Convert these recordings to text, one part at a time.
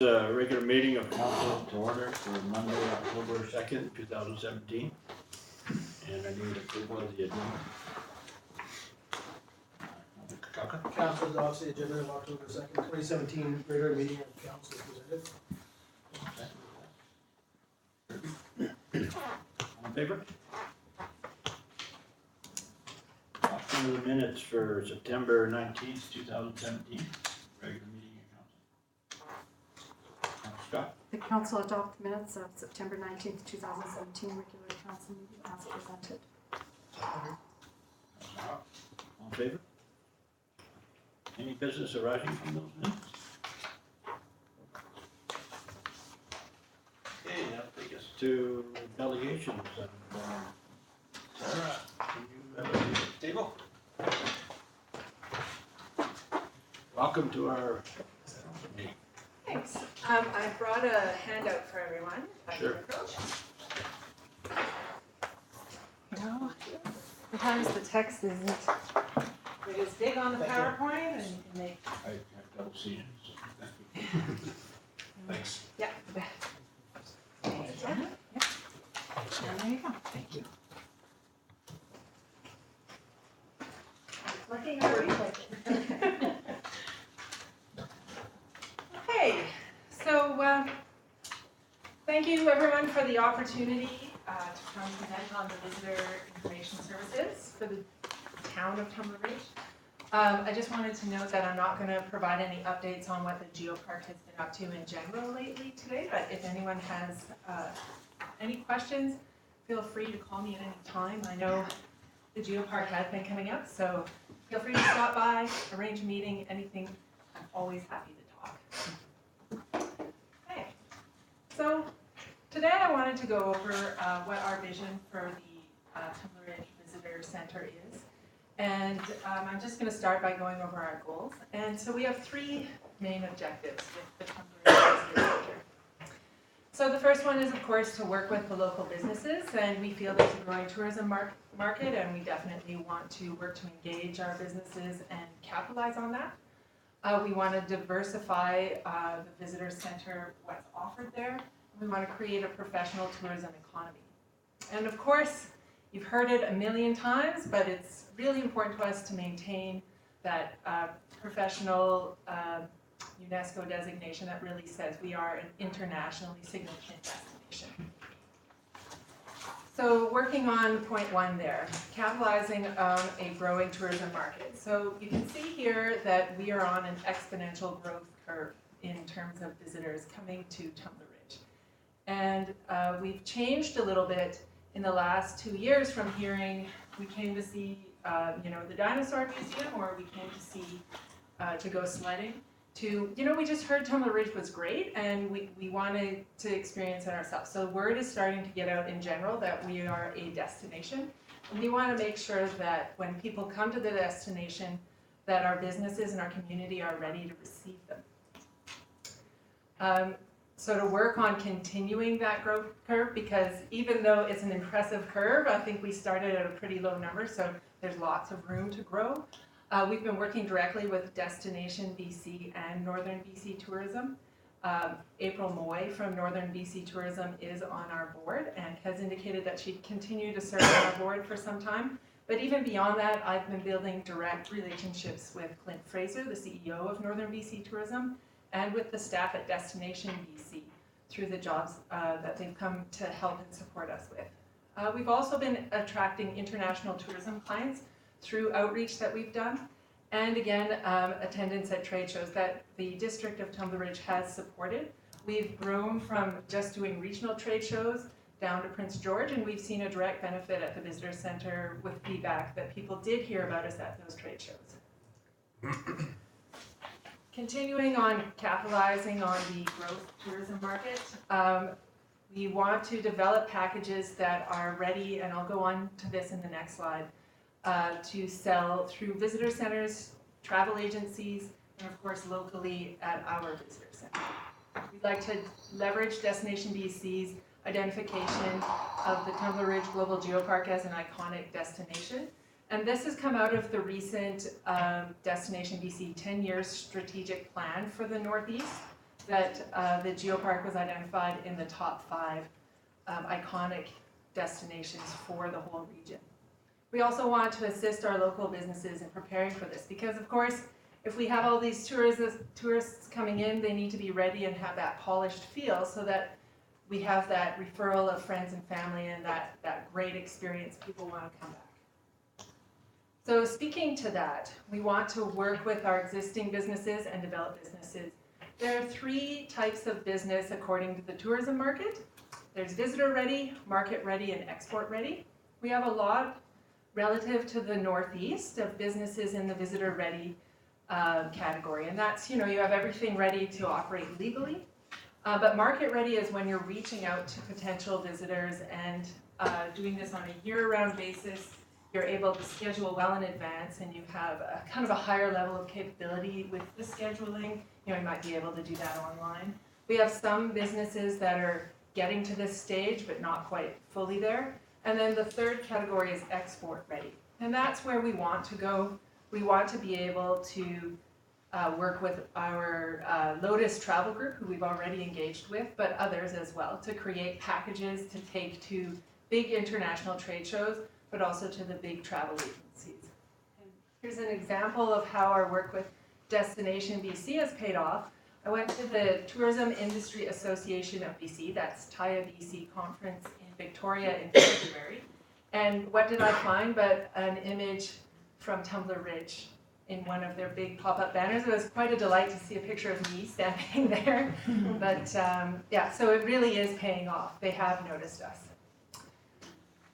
Regular meeting of council to order for Monday, October 2nd, 2017. And I need approval of the agenda. Council adopts the agenda of October 2nd, 2017, regular meeting of council is presented. All in favor? Adoption of the minutes for September 19th, 2017. Regular meeting of council. Scott? The council adopt minutes of September 19th, 2017, regular council meeting as presented. All in favor? Any business arising from those minutes? Okay, that'll take us to delegations. Sarah, can you have a seat at the table? Welcome to our meeting. Thanks. I brought a handout for everyone. Sure. No, sometimes the text isn't as big on the PowerPoint, and you can make. I double seen it, so thank you. Thanks. Yeah. And there you go. Thank you. Looking already like Okay, so thank you everyone for the opportunity to come present on the visitor information services for the town of Tumbler Ridge. I just wanted to note that I'm not going to provide any updates on what the Geopark has been up to in general lately today, but if anyone has any questions, feel free to call me at any time. I know the Geopark has been coming up, so feel free to stop by, arrange a meeting, anything. I'm always happy to talk. Okay, so today I wanted to go over what our vision for the Tumbler Ridge Visitor Center is. And I'm just going to start by going over our goals. And so we have three main objectives with the Tumbler Ridge Visitor Center. So the first one is, of course, to work with the local businesses. And we feel there's a growing tourism market, and we definitely want to work to engage our businesses and capitalize on that. We want to diversify the visitor center, what's offered there. We want to create a professional tourism economy. And of course, you've heard it a million times, but it's really important to us to maintain that professional UNESCO designation that really says we are an internationally significant destination. So working on point one there, capitalizing on a growing tourism market. So you can see here that we are on an exponential growth curve in terms of visitors coming to Tumbler Ridge. And we've changed a little bit in the last 2 years from hearing we came to see the dinosaur museum, or we came to see to go sledding, to we just heard Tumbler Ridge was great and we wanted to experience it ourselves. So word is starting to get out in general that we are a destination, and we want to make sure that when people come to the destination that our businesses and our community are ready to receive them. So to work on continuing that growth curve, because even though it's an impressive curve, I think we started at a pretty low number, so there's lots of room to grow. We've been working directly with Destination BC and Northern BC Tourism. April Moy from Northern BC Tourism is on our board and has indicated that she'd continue to serve on our board for some time. But even beyond that, I've been building direct relationships with Clint Fraser, the CEO of Northern BC Tourism, and with the staff at Destination BC through the jobs that they've come to help and support us with. We've also been attracting international tourism clients through outreach that we've done, and again, attendance at trade shows that the District of Tumbler Ridge has supported. We've grown from just doing regional trade shows down to Prince George, and we've seen a direct benefit at the Visitor Center with feedback that people did hear about us at those trade shows. Continuing on capitalizing on the growth tourism market, we want to develop packages that are ready, and I'll go on to this in the next slide, to sell through visitor centers, travel agencies, and of course locally at our visitor center. We'd like to leverage Destination BC's identification of the Tumbler Ridge Global Geopark as an iconic destination. And this has come out of the recent Destination BC 10-year strategic plan for the Northeast. that the Geopark was identified in the top 5 iconic destinations for the whole region. We also want to assist our local businesses in preparing for this because, of course, if we have all these tourists coming in, they need to be ready and have that polished feel so that we have that referral of friends and family and that great experience. People want to come back. So speaking to that, we want to work with our existing businesses and develop businesses. There are 3 types of business according to the tourism market. There's visitor ready, market ready, and export ready. We have a lot relative to the Northeast of businesses in the visitor ready category. And that's, you have everything ready to operate legally. But market ready is when you're reaching out to potential visitors and doing this on a year-round basis. You're able to schedule well in advance and you have a kind of a higher level of capability with the scheduling. You might be able to do that online. We have some businesses that are getting to this stage but not quite fully there. And then the 3rd category is export ready. And that's where we want to go. We want to be able to work with our Lotus travel group, who we've already engaged with, but others as well, to create packages to take to big international trade shows, but also to the big travel agencies. And here's an example of how our work with Destination BC has paid off. I went to the Tourism Industry Association of BC, that's TIA BC conference in Victoria in February. And what did I find but an image from Tumbler Ridge in one of their big pop-up banners. It was quite a delight to see a picture of me standing there. But yeah, so it really is paying off. They have noticed us.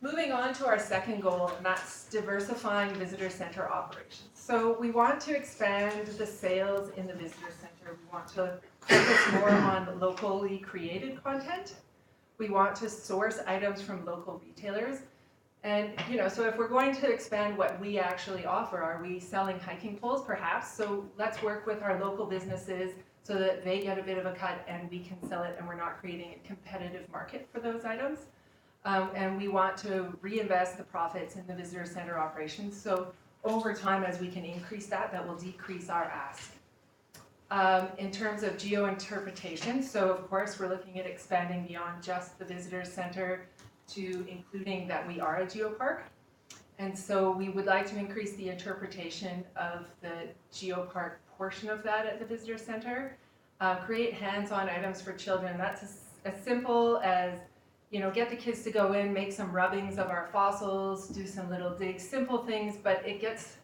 Moving on to our 2nd goal, and that's diversifying visitor center operations. So we want to expand the sales in the visitor center. We want to focus more on locally created content. We want to source items from local retailers. And, so if we're going to expand what we actually offer, are we selling hiking poles? Perhaps. So let's work with our local businesses so that they get a bit of a cut and we can sell it and we're not creating a competitive market for those items. And we want to reinvest the profits in the visitor center operations. So over time, as we can increase that will decrease our ask. In terms of geo-interpretation, so of course we're looking at expanding beyond just the visitor center to including that we are a geopark. And so we would like to increase the interpretation of the geopark portion of that at the visitor center. Create hands-on items for children. That's as simple as, get the kids to go in, make some rubbings of our fossils, do some little digs, simple things, but it gets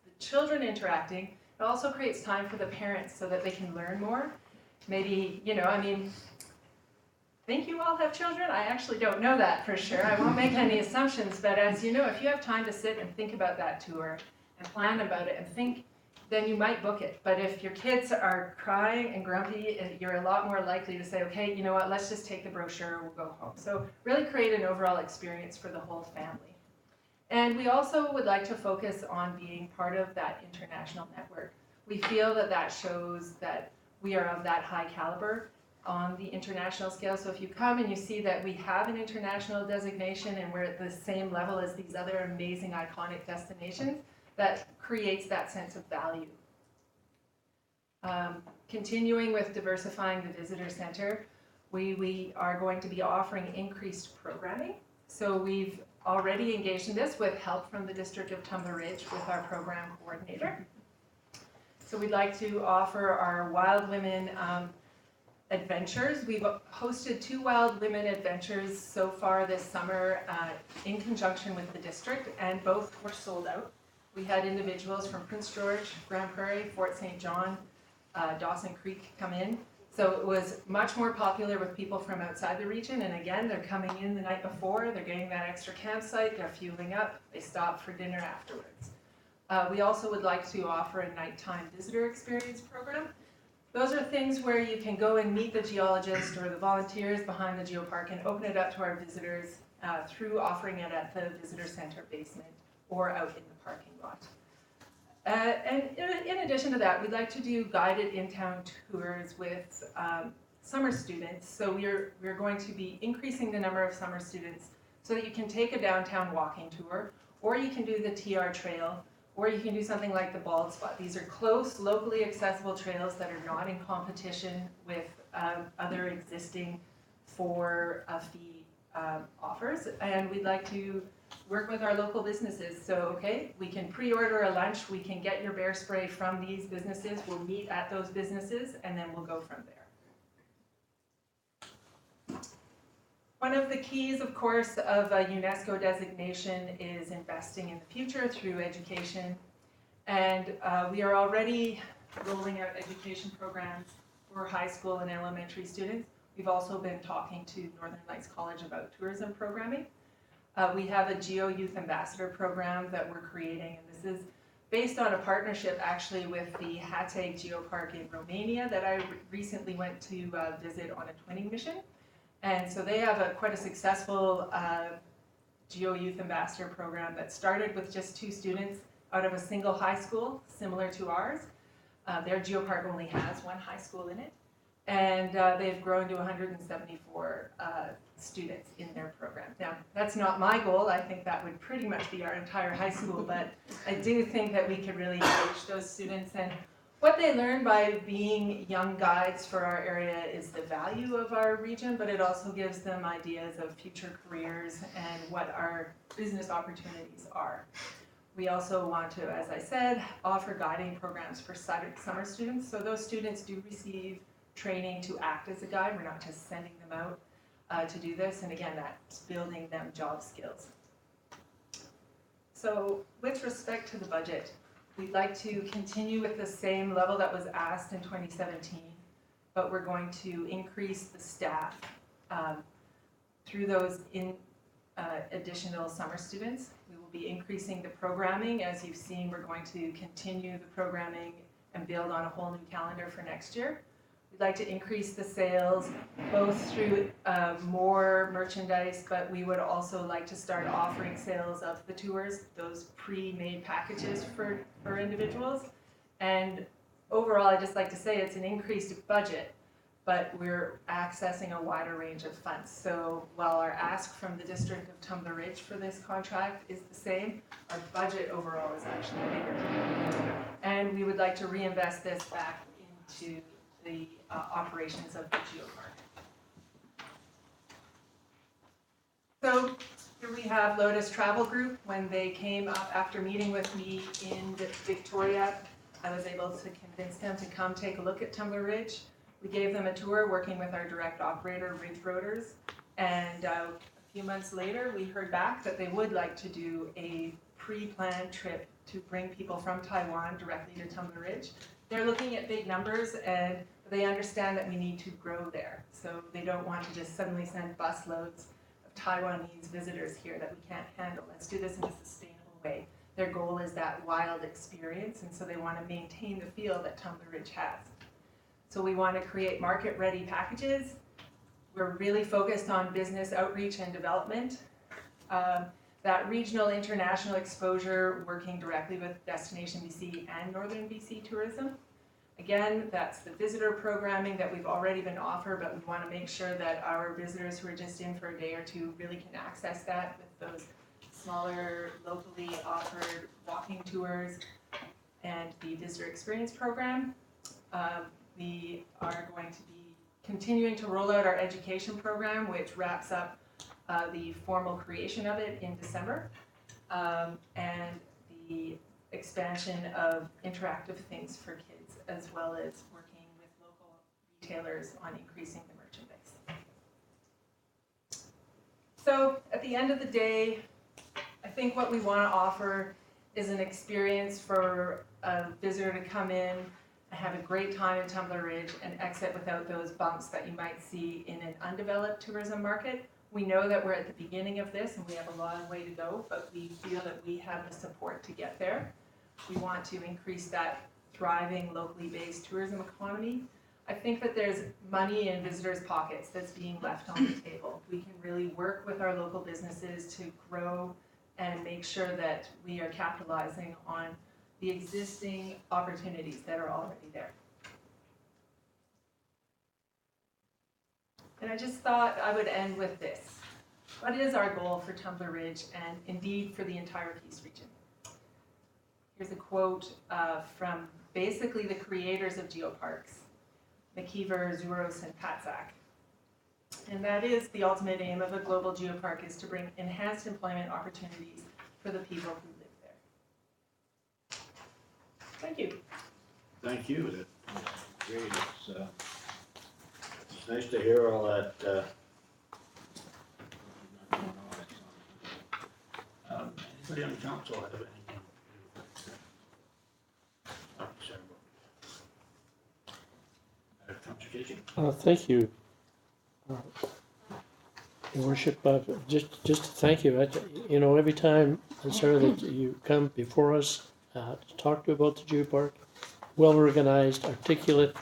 the children interacting. It also creates time for the parents so that they can learn more. Maybe, I think you all have children. I actually don't know that for sure. I won't make any assumptions, but as you know, if you have time to sit and think about that tour and plan about it and think, then you might book it. But if your kids are crying and grumpy, you're a lot more likely to say, okay, you know what, let's just take the brochure and we'll go home. So really create an overall experience for the whole family. And we also would like to focus on being part of that international network. We feel that that shows that we are of that high caliber on the international scale. So if you come and you see that we have an international designation and we're at the same level as these other amazing iconic destinations, that creates that sense of value. Continuing with diversifying the visitor center, we are going to be offering increased programming. So we've already engaged in this with help from the District of Tumbler Ridge with our program coordinator. So we'd like to offer our Wild Women adventures. We've hosted 2 Wild Women adventures so far this summer in conjunction with the district, and both were sold out. We had individuals from Prince George, Grand Prairie, Fort St. John, Dawson Creek come in. So it was much more popular with people from outside the region, and again, they're coming in the night before, they're getting that extra campsite, they're fueling up, they stop for dinner afterwards. We also would like to offer a nighttime visitor experience program. Those are things where you can go and meet the geologist or the volunteers behind the geopark and open it up to our visitors through offering it at the visitor center basement or out in the parking lot. And in addition to that, we'd like to do guided in-town tours with summer students. So we're going to be increasing the number of summer students so that you can take a downtown walking tour, or you can do the TR Trail, or you can do something like the Bald Spot. These are close, locally accessible trails that are not in competition with other existing for-a-fee offers, and we'd like to work with our local businesses. So, okay, we can pre-order a lunch, we can get your bear spray from these businesses, we'll meet at those businesses, and then we'll go from there. One of the keys, of course, of a UNESCO designation is investing in the future through education. And we are already rolling out education programs for high school and elementary students. We've also been talking to Northern Lights College about tourism programming. We have a Geo Youth Ambassador program that we're creating, and this is based on a partnership actually with the Hatay Geopark in Romania that I recently went to visit on a twinning mission. And so they have quite a successful Geo Youth Ambassador program that started with just 2 students out of a single high school, similar to ours. Their geopark only has 1 high school in it. And they've grown to 174 students in their program. Now, that's not my goal. I think that would pretty much be our entire high school, but I do think that we could really engage those students. And what they learn by being young guides for our area is the value of our region, but it also gives them ideas of future careers and what our business opportunities are. We also want to, as I said, offer guiding programs for summer students. So those students do receive training to act as a guide. We're not just sending them out to do this. And again, that's building them job skills. So with respect to the budget, we'd like to continue with the same level that was asked in 2017, but we're going to increase the staff through those additional summer students. We will be increasing the programming. As you've seen, we're going to continue the programming and build on a whole new calendar for next year. We'd like to increase the sales both through more merchandise, but we would also like to start offering sales of the tours, those pre-made packages for individuals. And overall, I'd just like to say it's an increased budget, but we're accessing a wider range of funds. So while our ask from the District of Tumbler Ridge for this contract is the same, our budget overall is actually bigger. And we would like to reinvest this back into the operations of the geopark. So here we have Lotus Travel Group. When they came up after meeting with me in Victoria, I was able to convince them to come take a look at Tumbler Ridge. We gave them a tour working with our direct operator, Ridge Roaders, and a few months later we heard back that they would like to do a pre-planned trip to bring people from Taiwan directly to Tumbler Ridge. They're looking at big numbers and they understand that we need to grow there. So they don't want to just suddenly send busloads of Taiwanese visitors here that we can't handle. Let's do this in a sustainable way. Their goal is that wild experience, and so they want to maintain the feel that Tumbler Ridge has. So we want to create market-ready packages. We're really focused on business outreach and development. That regional international exposure, working directly with Destination BC and Northern BC Tourism. Again, that's the visitor programming that we've already been offered, but we want to make sure that our visitors who are just in for a day or two really can access that with those smaller, locally offered walking tours and the visitor experience program. We are going to be continuing to roll out our education program, which wraps up the formal creation of it in December, and the expansion of interactive things for kids, as well as working with local retailers on increasing the merchandise. So at the end of the day, I think what we want to offer is an experience for a visitor to come in and have a great time in Tumbler Ridge and exit without those bumps that you might see in an undeveloped tourism market. We know that we're at the beginning of this and we have a long way to go, but we feel that we have the support to get there. We want to increase that thriving, locally based tourism economy. I think that there's money in visitors' pockets that's being left on the table. We can really work with our local businesses to grow and make sure that we are capitalizing on the existing opportunities that are already there. And I just thought I would end with this. What is our goal for Tumbler Ridge and indeed for the entire Peace region? Here's a quote from basically the creators of geoparks. McKeever, Zuros, and Patzak. And that is the ultimate aim of a global geopark, is to bring enhanced employment opportunities for the people who live there. Thank you. Thank you. That's great. It's nice to hear all that. Anybody on the council have anything? Sorry. Councilor Casey? Thank you, Your Worship. Just to thank you. Every time, Sarah, that you come before us to talk to about the geopark, well organized, articulate.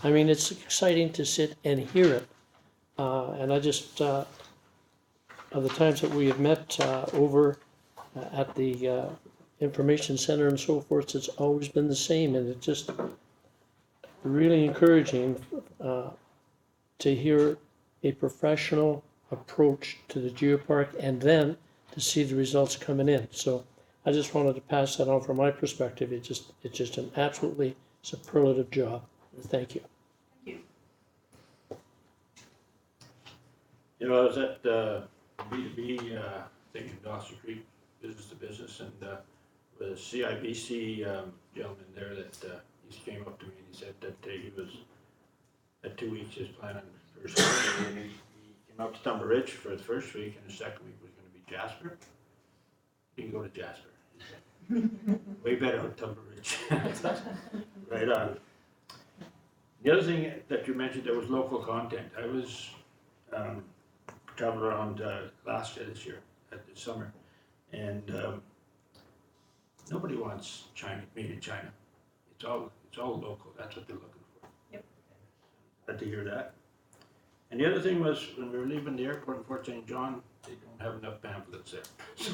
I mean, it's exciting to sit and hear it. And I just, of the times that we have met over at the information center and so forth, it's always been the same, and it's just really encouraging to hear a professional approach to the geopark and then to see the results coming in. So I just wanted to pass that on from my perspective. It's just an absolutely superlative job. Thank you. Thank you. I was at B2B thing in Dawson Creek, business to business, and the CIBC gentleman there that he came up to me and he said that he was at 2 weeks his plan on first week, and he came up to Tumber Ridge for the first week, and the second week was going to be Jasper. You can go to Jasper. He said. Way better on Tumber Ridge. Right on. The other thing that you mentioned, there was local content. I was traveled around last year, this year, at the summer, and nobody wants China, made in China. It's all local. That's what they're looking for. Yep. Glad to hear that. And the other thing was, when we were leaving the airport in Fort St. John, they don't have enough pamphlets there. So,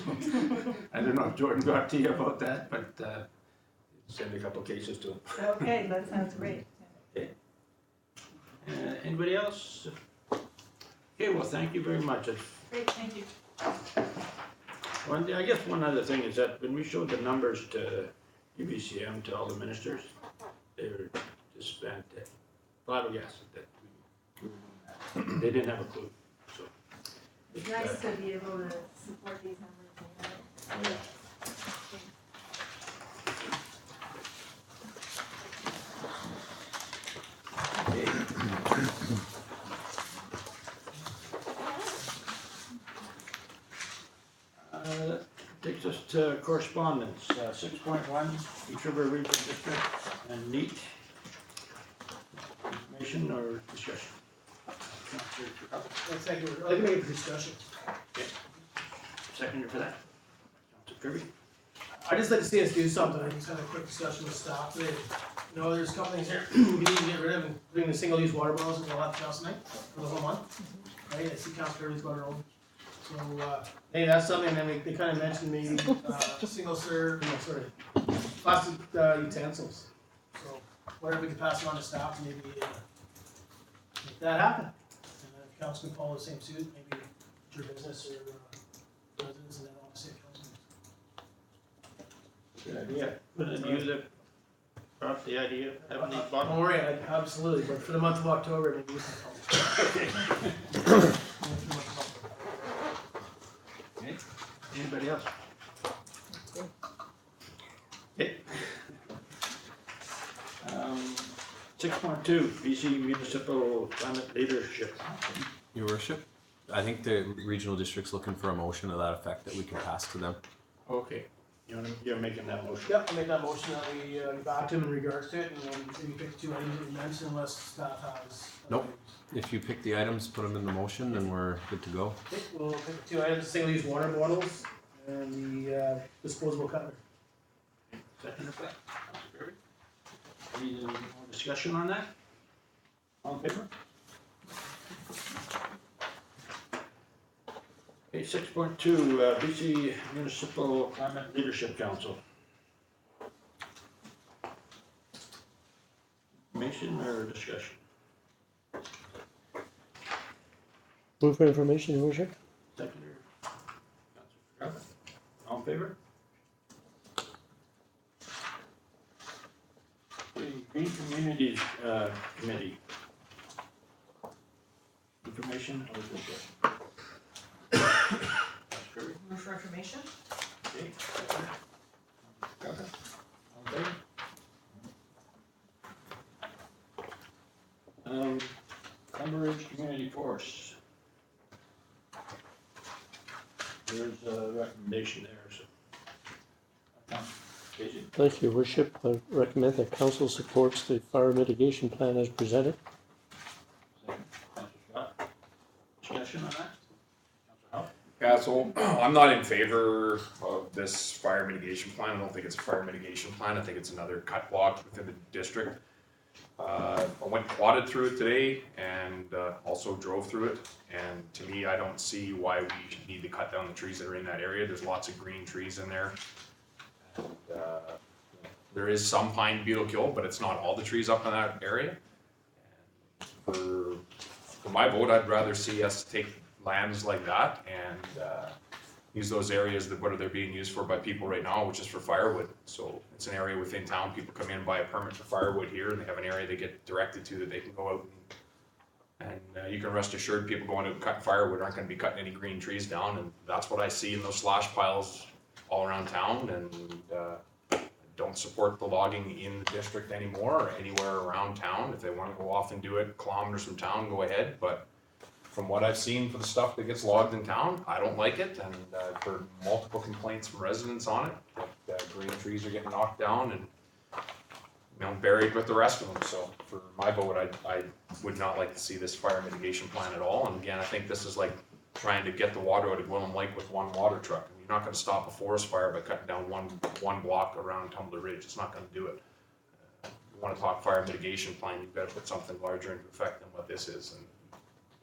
I don't know if Jordan got to you about that, but send a couple cases to him. Okay, that sounds great. Okay. Anybody else? Okay, well, thank you very much. Great, thank you. I guess one other thing is that when we showed the numbers to UBCM, to all the ministers, they were just flabbergasted that we were doing that. They didn't have a clue, so. It's nice to be able to support these numbers. That takes us to correspondence, 6.1, East River Regional District and NEAT. Information or discussion? Thank you. I'd like to make it for discussion. Seconder for that? Councilor Kirby? I'd just like to see us do something. I just had a quick discussion with staff today. There's a couple things here we need to get rid of, including the single-use water bottles that we'll have to council tonight for the whole month. Right, I see Councilor Kirby's got her own. So, hey, that's something, and then they kind of mentioned maybe plastic utensils. So, whatever we can pass it on to staff to maybe make that happen. And then if council can follow the same suit, maybe your business or residents, and then all the same council. Good idea. Was it you that brought the idea of having these Don't bottles? worry, absolutely, but for the month of October, maybe we can follow. Okay. Anybody else? Okay. 6.2, BC Municipal Climate Leadership. Your worship, I think the regional district's looking for a motion to that effect that we can pass to them. Okay. You're making that motion? Yep, I'll make that motion that we get back to him in regards to it, and then maybe pick 2 items that you mentioned unless staff has. Nope. If you pick the items, put them in the motion, then we're good to go. Okay, we'll pick 2 items, single-use water bottles and the disposable cutlery. Second for that? Councilor Kirby? Any more discussion on that? All in favor? Okay, 6.2, BC Municipal Climate Leadership Council. Information or discussion? Move for information, Your Worship. Seconder. Councilor Scott. All in favor? Okay, Green Communities Committee. information or is it? That's great. Move for information? Okay. Got it. All in favor? Cumberridge Community Force. There's a recommendation there, so. Casey? Thank you, Worship. I recommend that council supports the fire mitigation plan as presented. Second. Councilor Scott. Discussion on that? Councilor Howe? Yeah, so I'm not in favor of this fire mitigation plan. I don't think it's a fire mitigation plan. I think it's another cut block within the district. I went quadded through it today and also drove through it. And to me, I don't see why we need to cut down the trees that are in that area. There's lots of green trees in there. And, there is some pine beetle kill, but it's not all the trees up in that area. And for my vote, I'd rather see us take lands like that and use those areas that what are they being used for by people right now, which is for firewood. So it's an area within town. People come in and buy a permit for firewood here, and they have an area they get directed to that they can go out and you can rest assured people going out and cut firewood aren't going to be cutting any green trees down, and that's what I see in those slash piles all around town. And don't support the logging in the district anymore or anywhere around town. If they want to go off and do it kilometers from town, go ahead. But from what I've seen for the stuff that gets logged in town, I don't like it, and I've heard multiple complaints from residents on it, that green trees are getting knocked down and, you know, buried with the rest of them. So for my vote, I would not like to see this fire mitigation plan at all. And again, I think this is like trying to get the water out of Gwillem Lake with one water truck. I mean, you're not gonna stop a forest fire by cutting down one block around Tumbler Ridge. It's not gonna do it. You wanna talk fire mitigation plan, you've gotta put something larger into effect than what this is. And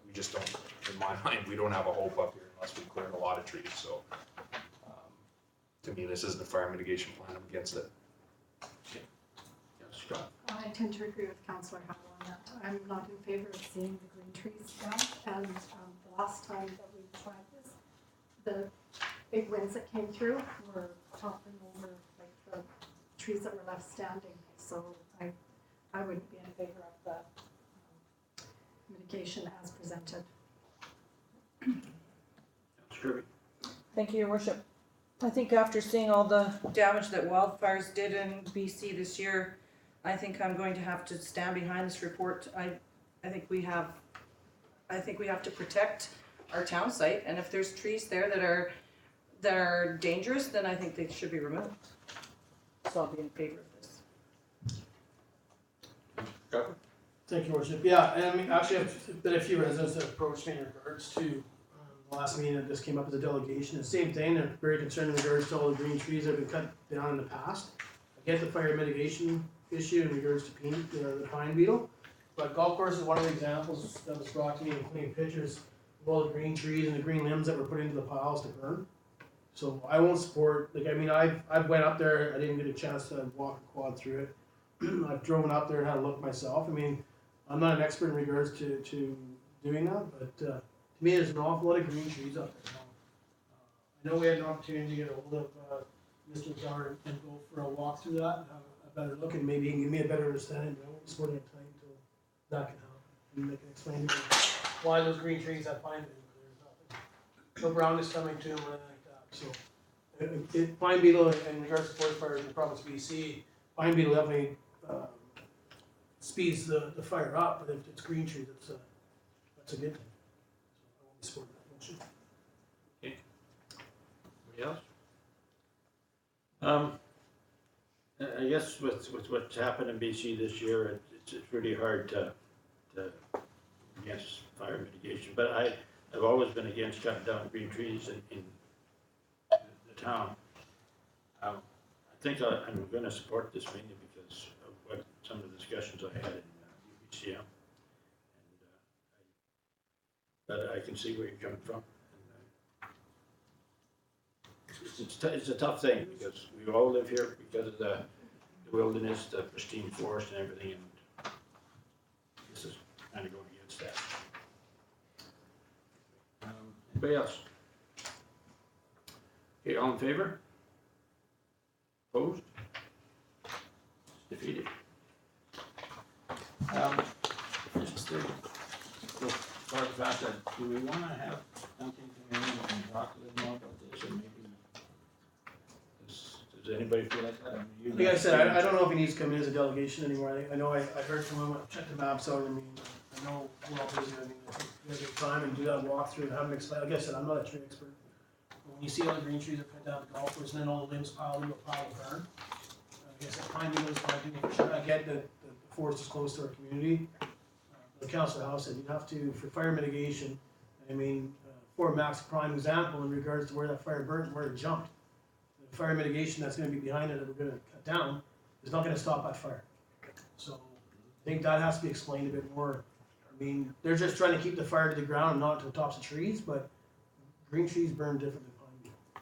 we just don't, in my mind, we don't have a hope up here unless we clear a lot of trees, so. To me, this isn't a fire mitigation plan, I'm against it. Councilor Scott? I tend to agree with Councillor Howell on that. I'm not in favor of seeing the green trees down. And the last time that we tried this, the big winds that came through were toppling over like the trees that were left standing. So I wouldn't be in favor of the mitigation as presented. Councilor Kirby? Thank you, Your Worship. I think after seeing all the damage that wildfires did in BC this year, I think I'm going to have to stand behind this report. I think we have to protect our town site, and if there's trees there that are dangerous, then I think they should be removed. So I'll be in favor of this. Scott? Thank you, Worship. Yeah, and I mean, actually, I've been a few residents that approached me in regards to the last meeting that this came up as a delegation. And same thing, they're very concerned in regards to all the green trees that have been cut down in the past. I get the fire mitigation issue in regards to the pine beetle, but golf course is one of the examples that was brought to me, including pictures of all the green trees and the green limbs that were put into the piles to burn. So I won't support, like, I mean, I've went up there, I didn't get a chance to walk a quad through it. I've driven up there and had a look myself. I mean, I'm not an expert in regards to doing that, but to me, there's an awful lot of green trees up there now. I know we had an opportunity to get a hold of Mr. Czar and go for a walk through that and have a better look, and maybe he can give me a better understanding, but I won't be supporting it tonight until that can happen. And they can explain to me why those green trees have pine beetle, but there's nothing. No brown is coming to them or anything like that, so. Pine beetle in regards to forest fires in the province of BC, pine beetle definitely speeds the fire up, but if it's green trees, that's a good thing. So I won't be supporting that motion. Anybody else? I guess with what's happened in BC this year, it's really hard to against fire mitigation, but I've always been against cutting down green trees in the town. I think I'm gonna support this mainly because of what some of the discussions I had in UBCM. But I can see where you're coming from. It's a tough thing because we all live here because of the wilderness, the pristine forest and everything, and this is kind of going against that. Anybody else? Okay, all in favor? Opposed? Defeated. Just to go far back Martha, do we wanna have something come in and talk to them more about this, or maybe? Does anybody feel like that? I mean, you Like I said, I don't know if he needs to come in as a delegation anymore. I know I heard from him, I checked the maps out, I mean, I know we're all busy, I mean, I think we gotta take time and do that walkthrough and have him explain, like I said, I'm not a tree expert. But when you see all the green trees that cut down the golf course and then all the limbs piled into a pile of burn, I guess pine needles, pine needles for sure. I get that the forest is close to our community. But Councilor House said you have to, for fire mitigation, I mean, Fort Mac's a prime example in regards to where that fire burnt, where it jumped. The fire mitigation that's gonna be behind it that we're gonna cut down is not gonna stop that fire. So I think that has to be explained a bit more. I mean, they're just trying to keep the fire to the ground and not to the tops of trees, but green trees burn different than pine needle. So,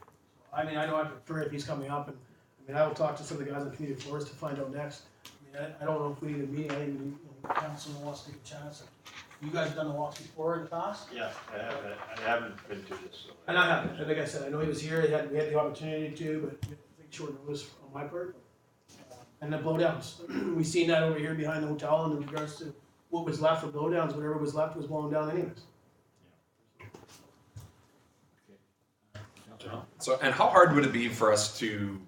I mean, I know I prefer if he's coming up, and I mean, I will talk to some of the guys in community forest to find out next. I mean, I don't know if we need a meeting, I think we need, council wants to take a chance. You guys have done the walks before in the past? Yeah, I haven't been to this, so. And I haven't, and like I said, I know he was here, we had the opportunity to, but I think short notice on my part. And the blowdowns, we seen that over here behind the hotel in regards to what was left for blowdowns, whatever was left was blown down anyways. So, and how hard would it be for us to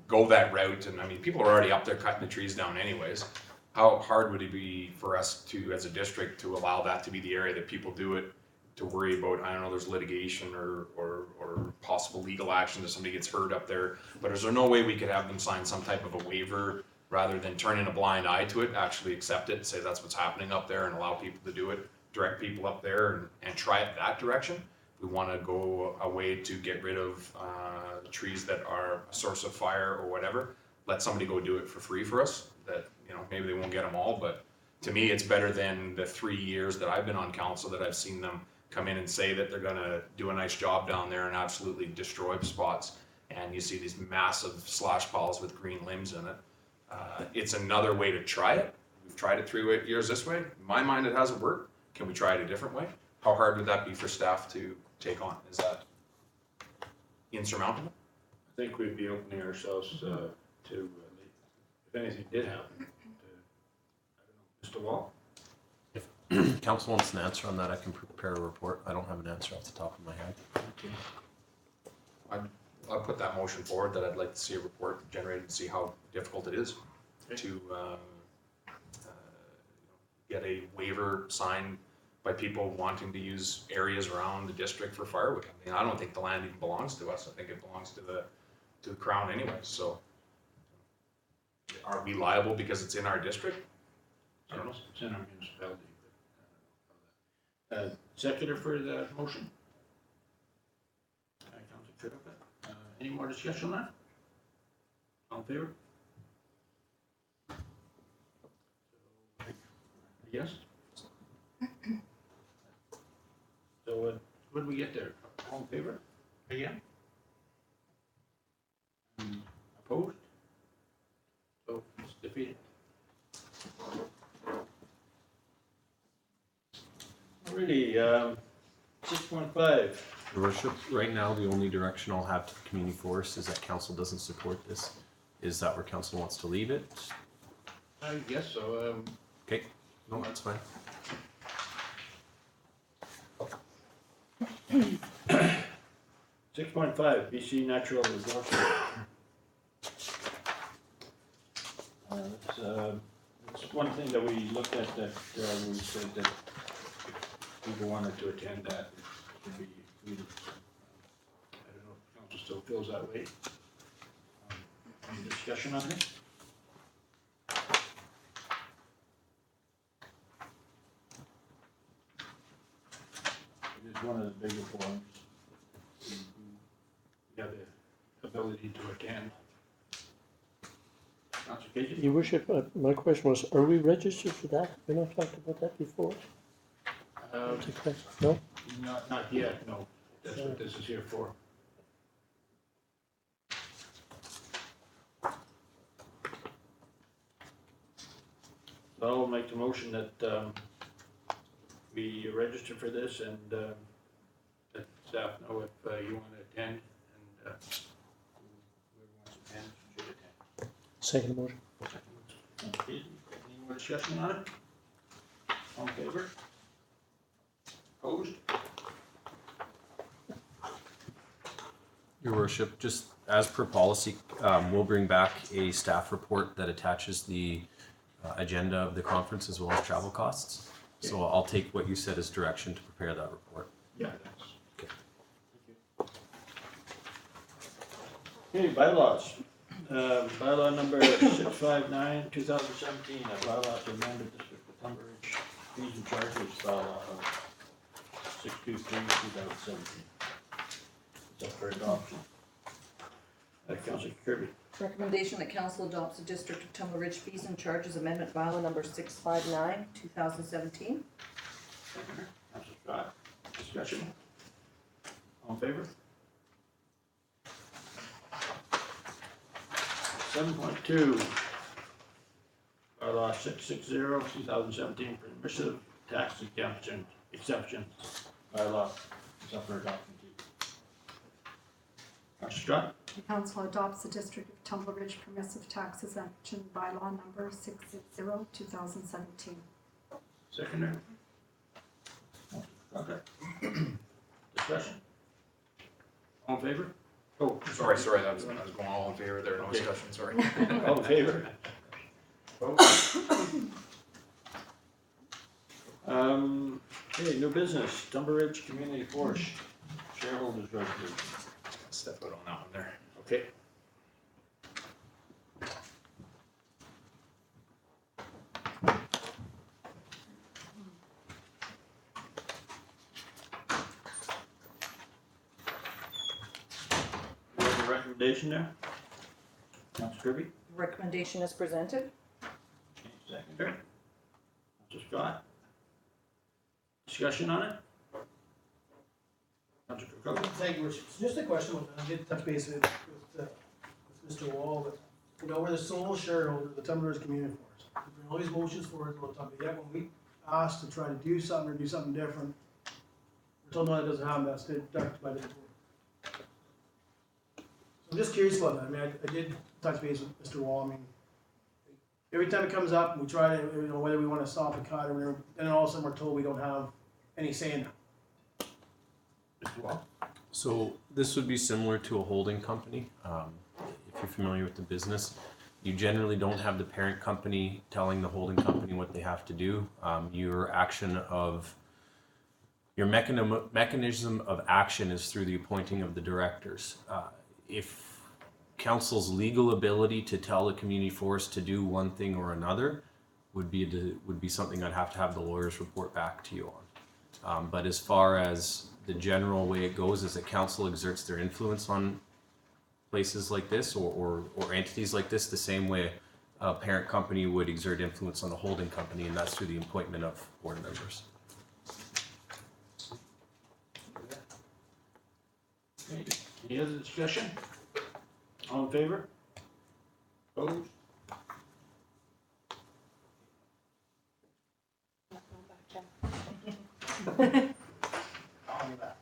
go that route? And I mean, people are already up there cutting the trees down anyways. How hard would it be for us to, as a district, to allow that to be the area that people do it, to worry about, I don't know, there's litigation or possible legal action if somebody gets hurt up there, but is there no way we could have them sign some type of a waiver rather than turning a blind eye to it, actually accept it, say that's what's happening up there and allow people to do it, direct people up there and try it that direction? We want to go a way to get rid of trees that are a source of fire or whatever. Let somebody go do it for free for us. That, you know, maybe they won't get them all, but to me, it's better than the 3 years that I've been on council that I've seen them come in and say that they're going to do a nice job down there and absolutely destroy spots. And you see these massive slash piles with green limbs in it. It's another way to try it. We've tried it 3 years this way. In my mind, it hasn't worked. Can we try it a different way? How hard would that be for staff to take on? Is that insurmountable? I think we'd be opening ourselves to, if anything did happen, I don't know, Mr. Wall? If council wants an answer on that, I can prepare a report. I don't have an answer off the top of my head. I'll put that motion forward that I'd like to see a report generated and see how difficult it is to get a waiver signed by people wanting to use areas around the district for firewood. I mean, I don't think the land even belongs to us. I think it belongs to the crown anyway. So are we liable because it's in our district? I don't know. It's in our municipality. Seconder for the motion? Councilor Trippa. Any more discussion on that? All in favor? Yes? So, what did we get there? All in favor? Again? Opposed? So, it's defeated. Alrighty, 6.5. Your worship, right now, the only direction I'll have to the community forest is that council doesn't support this. Is that where council wants to leave it? I guess so. Okay, no, that's fine. 6.5, BC Natural Resources. It's one thing that we looked at that we said that if people wanted to attend that, it should be included. I don't know if council still feels that way. Any discussion on it? It is one of the bigger forums. We have the ability to attend. Councilor Cajun? Your worship, my question was, are we registered for that? We not talked about that before? That's a question. No? Not yet, no. That's what this is here for. So I'll make the motion that we register for this and let staff know if you want to attend and whoever wants to attend should attend. Second motion. Okay, any more discussion on it? All in favor? Opposed? Your worship, just as per policy, we'll bring back a staff report that attaches the agenda of the conference as well as travel costs. So I'll take what you said as direction to prepare that report. Yeah, that's. Okay, bylaws. Bylaw number 659, 2017, a bylaw to amend the District of Tunbridge fees and charges bylaw of 623, 2017. It's up for adoption. Councilor Kirby. Recommendation that council adopts the District of Tumble Ridge Fees and Charges Amendment Bylaw number 659, 2017. Seconder. Councilor Scott. Discussion. All in favor? 7.2. Bylaw 660, 2017, permissive tax exceptions. Bylaw is up for adoption. Councilor Scott. The council adopts the District of Tumble Ridge Permissive Tax Exemption Bylaw number 660, 2017. Seconder. Okay. Discussion. All in favor? Oh, Sorry, I was going all in favor there, no Okay. discussion, sorry. all in favor? Opposed? Okay, new business, Tumber Ridge Community Forest shareholders resolution. Step out on that one there. Okay. You have a recommendation there? Councilor Kirby? Recommendation is presented. Seconder. Councilor Scott? Discussion on it? Councilor Kirkland? Thank you, Worship. Just a question, I did touch base with Mr. Wall, but, you know, we're the sole shareholder of the Tumble Ridge Community Forest. We bring all these motions forward all the time, but yet when we ask to try to do something or do something different, we're told no, that doesn't happen, that's deducted by the board. So I'm just curious about that, I mean, I did touch base with Mr. Wall, I mean, every time it comes up, and we try to, you know, whether we wanna stop a cut or whatever, then all of a sudden we're told we don't have any say in that. Mr. Wall? So this would be similar to a holding company. If you're familiar with the business, you generally don't have the parent company telling the holding company what they have to do. Your mechanism of action is through the appointing of the directors. If council's legal ability to tell the community forest to do one thing or another would be something I'd have to have the lawyers report back to you on. But as far as the general way it goes is that council exerts their influence on places like this or entities like this the same way a parent company would exert influence on the holding company, and that's through the appointment of board members. Okay, any other discussion? All in favor? Opposed? I'll be back.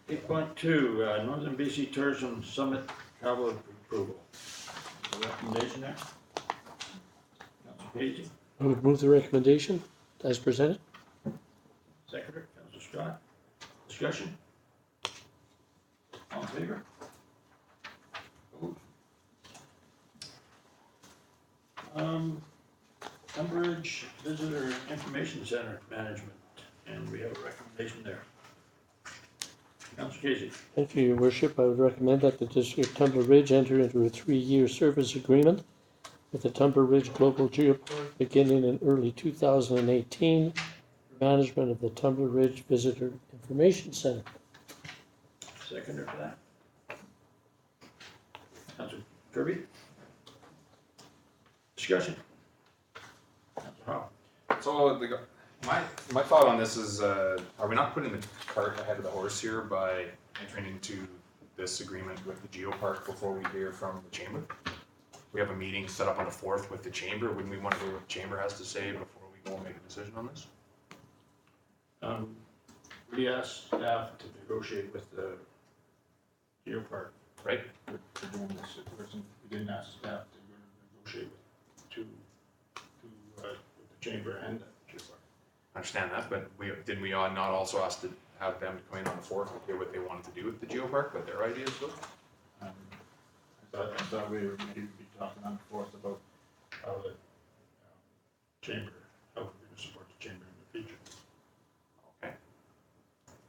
Eight point two, Northern BC Tourism Summit travel approval. A recommendation there? Councilor Casey, I would move the recommendation as presented. seconder, Councilor Scott. Discussion? All in favor? Opposed? Tunbridge Visitor Information Center Management, and we have a recommendation there. Councilor Casey, Thank you, Your Worship. I would recommend that the District of Tumble Ridge enter into a 3-year service agreement with the Tumble Ridge Global Geopark beginning in early 2018 for management of the Tumble Ridge Visitor Information Center. seconder for that. Councilor Kirby? Discussion? Councilor Howell? So my thought on this is, are we not putting the cart ahead of the horse here by entering into this agreement with the Geopark before we hear from the chamber? We have a meeting set up on the 4th with the chamber. Wouldn't we want to hear what the chamber has to say before we go and make a decision on this? We asked staff to negotiate with the Geopark. Right. For doing this, it wasn't, we didn't ask staff to negotiate with the chamber and the Geopark. I understand that, but didn't we not also ask to have them come in on the fourth and hear what they wanted to do with the geopark, what their ideas were? I thought we were maybe be talking on the fourth about how the chamber, how we're gonna support the chamber in the future. Okay.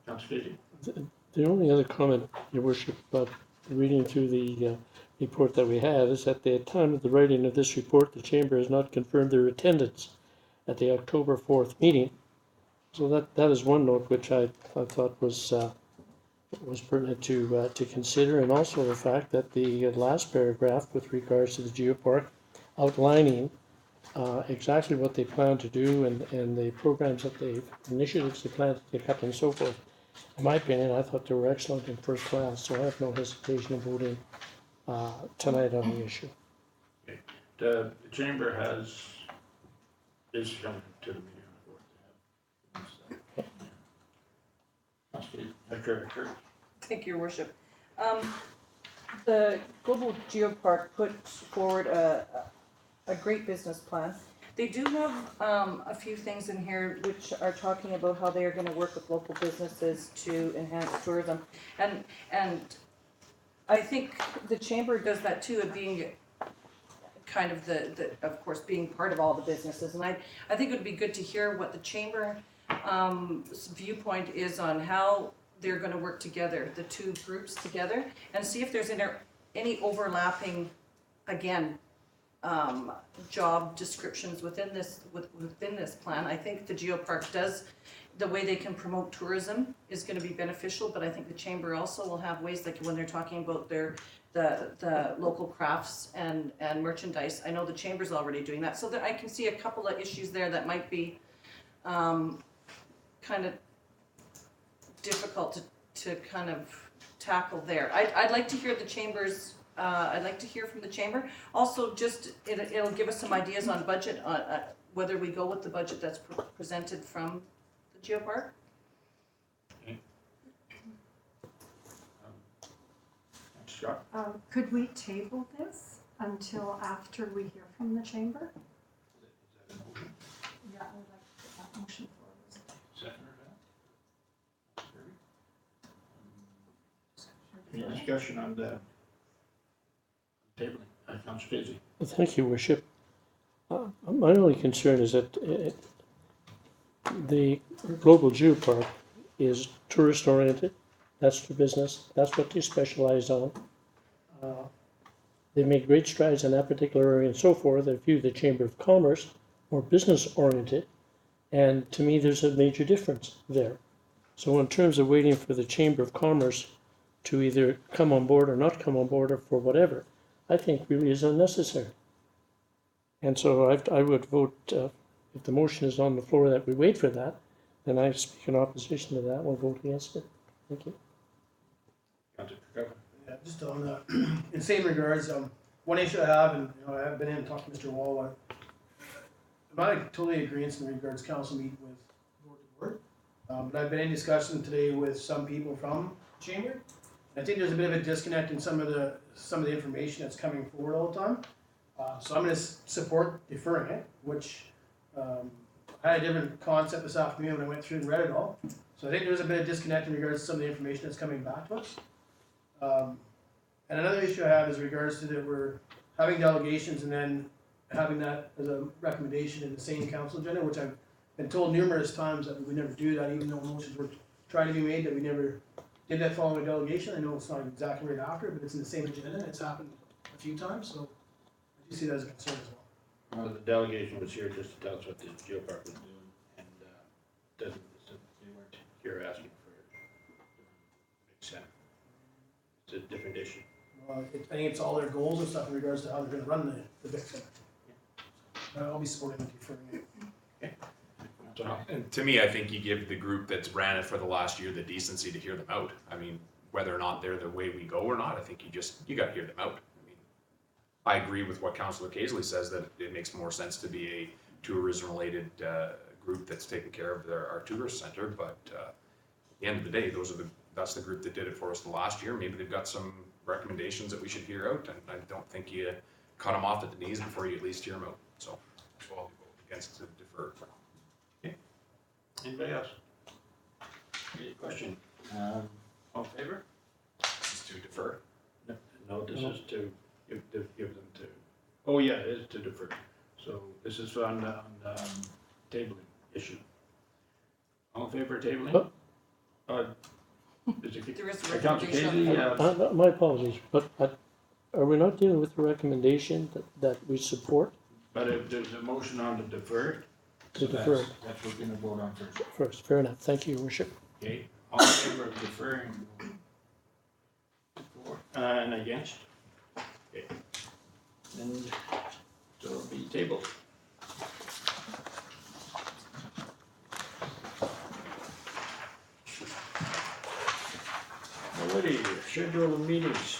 Councilor Casey? The only other comment, Your Worship, about reading through the report that we have is at the time of the writing of this report, the Chamber has not confirmed their attendance at the October 4th meeting. So that is one note which I thought was pertinent to consider, and also the fact that the last paragraph with regards to the geopark outlining exactly what they plan to do and the programs that initiatives they plan to take up and so forth. In my opinion, I thought they were excellent and first class, so I have no hesitation in voting tonight on the issue. Okay. The chamber is coming to the meeting on the fourth. Councilor Curry? Thank you, Your Worship. The Global Geopark put forward a great business plan. They do have a few things in here which are talking about how they are gonna work with local businesses to enhance tourism. And I think the chamber does that too, of being kind of of course, being part of all the businesses. And I think it would be good to hear what the chamber viewpoint is on how they're gonna work together, the two groups together, and see if there's any overlapping, again, job descriptions within this plan. I think the geopark does, the way they can promote tourism is gonna be beneficial, but I think the chamber also will have ways, like when they're talking about the local crafts and merchandise. I know the chamber's already doing that, so that I can see a couple of issues there that might be kind of difficult to kind of tackle there. I'd like to hear the chambers. I'd like to hear from the chamber. Also, just it'll give us some ideas on budget, whether we go with the budget that's presented from the geopark. Scott? Could we table this until after we hear from the chamber? Is that a motion? Yeah, I would like to put that motion forward. Second or that? Any discussion on the tabling? Councilor Casey? Thank you, Worship. My only concern is that the Global Geopark is tourist oriented. That's their business. That's what they specialize on. They make great strides in that particular area and so forth. I view the Chamber of Commerce more business oriented, and to me there's a major difference there. So in terms of waiting for the Chamber of Commerce to either come on board or not come on board or for whatever, I think really is unnecessary. And so I would vote, if the motion is on the floor that we wait for that, then I speak in opposition to that. We'll vote against it. Thank you. Councilor Kirkland? Yeah, just on the, in the same regards, one issue I have, and I have been in and talked to Mr. Wall, I'm not totally agreeing in regards to council meeting with board to board. But I've been in discussion today with some people from the chamber. I think there's a bit of a disconnect in some of the information that's coming forward all the time. So I'm gonna support deferring it, which, I had a different concept this afternoon when I went through and read it all. So I think there's a bit of disconnect in regards to some of the information that's coming back to us. And another issue I have is regards to that we're having delegations and then having that as a recommendation in the same council agenda, which I've been told numerous times that we would never do that, even though motions were trying to be made, that we never did that following a delegation. I know it's not exactly right after, but it's in the same agenda. It's happened a few times, so I do see that as a concern as well. The delegation was here just to tell us what the geopark was doing, and they weren't here asking for big center. It's a different issue. I think it's all their goals and stuff in regards to how they're gonna run the big center. I'll be supporting the deferring it. And to me, I think you give the group that's ran it for the last year the decency to hear them out. I mean, whether or not they're the way we go or not, I think you gotta hear them out. I mean, I agree with what Councillor Casely says, that it makes more sense to be a tourism-related group that's taking care of our tourist center, but at the end of the day, those are that's the group that did it for us the last year. Maybe they've got some recommendations that we should hear out, and I don't think you cut them off at the knees before you at least hear them out. So I'll vote against to defer. Anybody else? Any question? All in favor? This is to defer. No, this is to give them to, oh yeah, it is to defer. So this is on tabling issue. All in favor of tabling? Is it- There is a Councillor recommendation. Casey, My apologies, but are we not dealing with the recommendation that we support but if there's a motion on to defer, to defer that's what we're gonna vote on first. first? Fair enough. Thank you, Your Worship. Okay, all in favor of deferring? And against? Okay. And so it'll be tabled. Alrighty, schedule of meetings.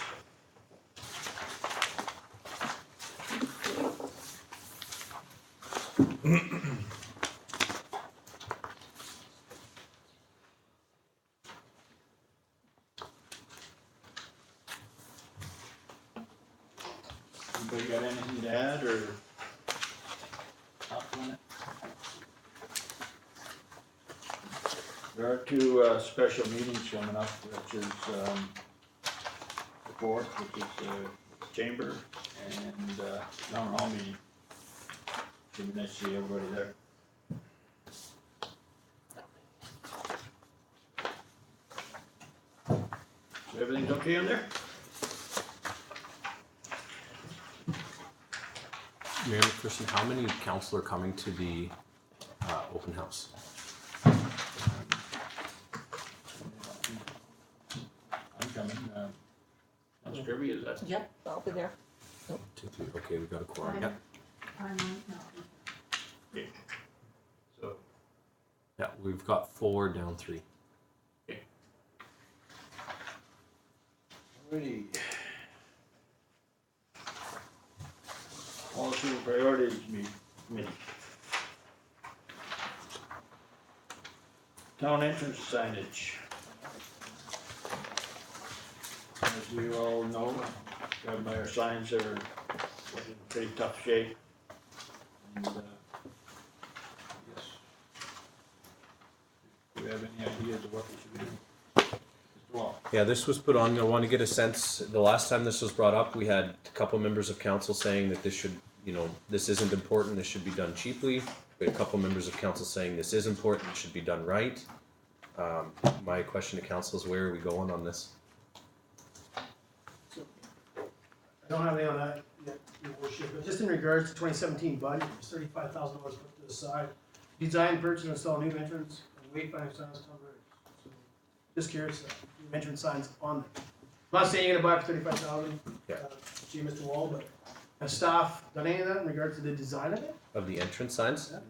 Anybody got anything to add or up on it? There are two special meetings coming up, which is the fourth, which is chamber, and town hall meeting. Should be nice to see everybody there. So everything's okay on there? Mayor McPherson, how many council are coming to the open house? I'm coming, Councilor Kirby, is that? Yep, I'll be there. 2, 3. Okay, we got a quorum. I'm- Yeah, I might not be. So, yeah, we've got 4 down 3. alrighty. Policy and priorities meeting. Town entrance signage. As we all know, our signs are in pretty tough shape. And, yes. Do we have any ideas of what we should be doing? Mr. Wall? Yeah, this was put on, I want to get a sense, the last time this was brought up, we had a couple members of council saying that this should, this isn't important, this should be done cheaply. We had a couple members of council saying this is important, it should be done right. My question to council is, where are we going on this? I don't have any on that yet, Your Worship, but just in regards to 2017 budget, there's $35,000 put to the side. Design, purchase, and install new entrance and wayfinding signs on roads. So, just curious, new entrance signs on there. I'm not saying you're gonna buy it for $35,000, Yeah. gee, Mr. Wall, but has staff done any of that in regards to the design of it? Of the entrance signs, Yeah.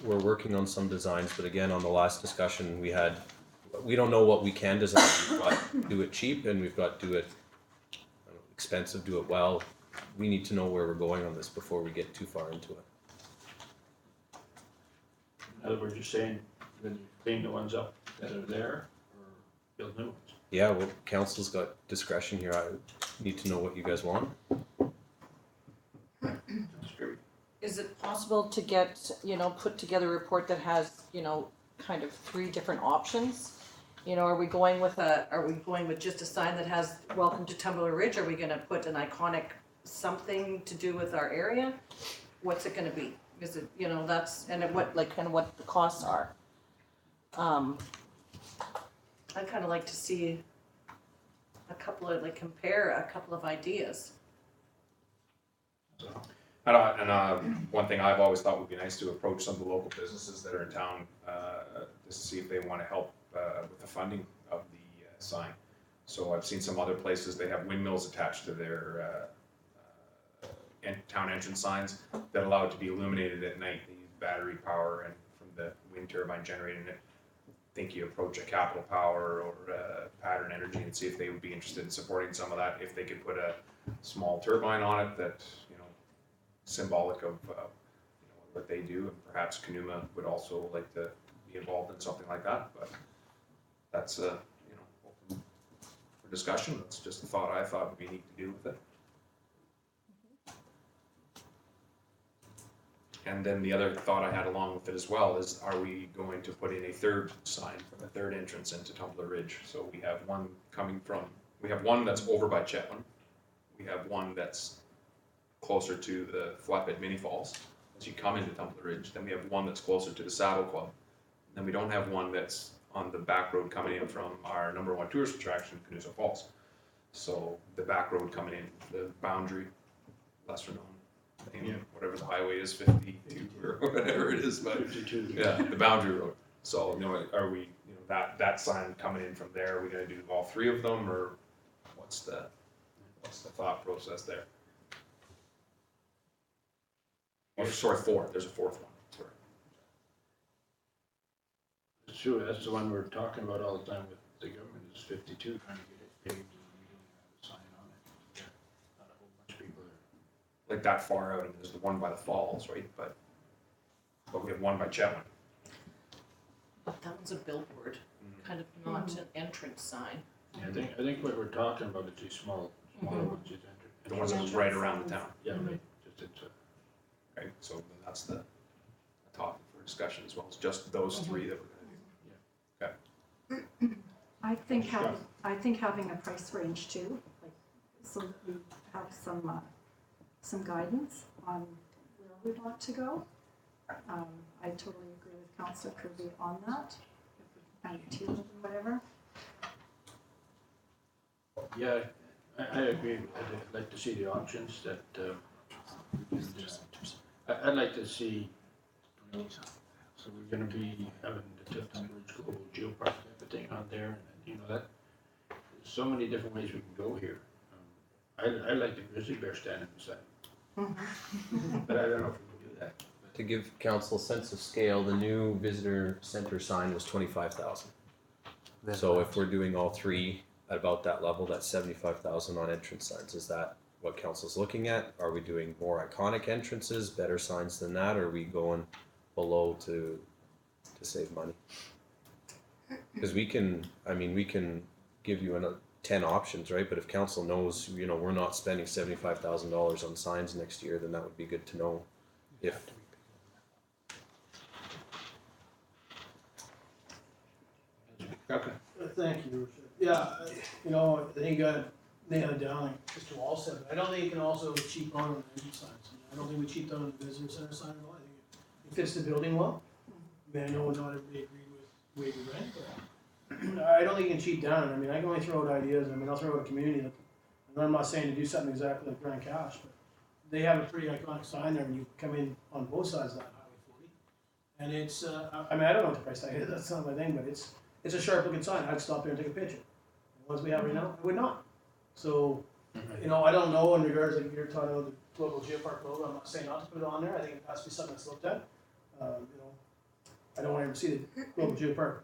we're working on some designs, but again, on the last discussion, we don't know what we can design. We've got do it cheap and we've got do it expensive, do it well. We need to know where we're going on this before we get too far into it. In other words, you're saying, then you clean the ones up that are there, or build new ones? Yeah, well, council's got discretion here. I need to know what you guys want. Councilor Kirby? Is it possible to get, put together a report that has, kind of 3 different options? Are we going with just a sign that has welcome to Tumbler Ridge? Are we gonna put an iconic something to do with our area? What's it gonna be? Is it, what the costs are? I'd kinda like to see compare a couple of ideas. And one thing I've always thought would be nice to approach some of the local businesses that are in town, to see if they wanna help, with the funding of the sign. So I've seen some other places, they have windmills attached to their, town entrance signs that allow it to be illuminated at night. They use battery power and from the wind turbine generating it. I think you approach a Capital Power or Pattern Energy and see if they would be interested in supporting some of that, if they could put a small turbine on it that, symbolic of what they do, and perhaps Canuma would also like to be involved in something like that, but that's hopefully discussion, that's just a thought I thought would be neat to do with it. And then the other thought I had along with it as well is, are we going to put in a third sign from a third entrance into Tumbler Ridge? So we have one coming from, we have one that's over by Chetwynd. We have one that's closer to the Flatbed Mini Falls as you come into Tumbler Ridge. Then we have one that's closer to the Saddle Club. And then we don't have one that's on the back road coming in from our #1 tourist attraction, Canosa Falls. So the back road coming in, the boundary, lesser known, Yeah. whatever the highway is, 52 or whatever it is, but 52. yeah, the boundary road. So, are we, that sign coming in from there, are we gonna do all three of them, or what's the thought process there? Oh, sorry, four, there's a fourth one, sorry. It's true, that's the one we're talking about all the time with the government, is 52, trying to get it paved, and we don't have a sign on it. Yeah, not a whole bunch of people there. Like that far out, and there's the one by the falls, right, but we have one by Chetwynd. But that one's a billboard, kind of not an entrance sign. Yeah, I think what we're talking about is these smaller ones, you enter. The ones that was right around the town, Yeah, right, just it's right, so then that's the topic for discussion as well, it's just those three that we're gonna do. I think having a price range too, like, so that we have some guidance on where we want to go. I totally agree with Councillor Kirby on that, if we can kind of tier it or whatever. Yeah, I agree. I'd like to see the options that, I'd like to see, so we're gonna be having the Tilton Bridge Global Geopark type of thing on there, and that, there's so many different ways we can go here. I like the grizzly bear standing beside, but I don't know if we can do that. To give council a sense of scale, the new visitor center sign was 25,000. So if we're doing all three at about that level, that's 75,000 on entrance signs. Is that what council's looking at? Are we doing more iconic entrances, better signs than that, or are we going below to save money? Because we can give you 10 options, right? But if council knows, we're not spending $75,000 on signs next year, then that would be good to know. If Okay. Thank you, Your Worship. Yeah, I think you got it nailed down, like Mr. Wall said, but I don't think you can also cheap on the entrance signs. I don't think we cheaped on the visitor center sign at all. I think it fits the building well. I mean, I know not everybody agreed with waiver rent, but I don't think you can cheap down. I mean, I can only throw out ideas. I mean, I'll throw out a community. And I'm not saying to do something exactly like Grand Cache, but they have a pretty iconic sign there when you come in on both sides of that Highway 40. And it's, I mean, I don't know what the price tag is, that's not my thing, but it's a sharp looking sign. I'd stop there and take a picture. The ones we have right now, I would not. So, I don't know in regards, like you're talking about the global geopark logo, I'm not saying not to put it on there. I think it has to be something that's looked at. I don't want to ever see the global geopark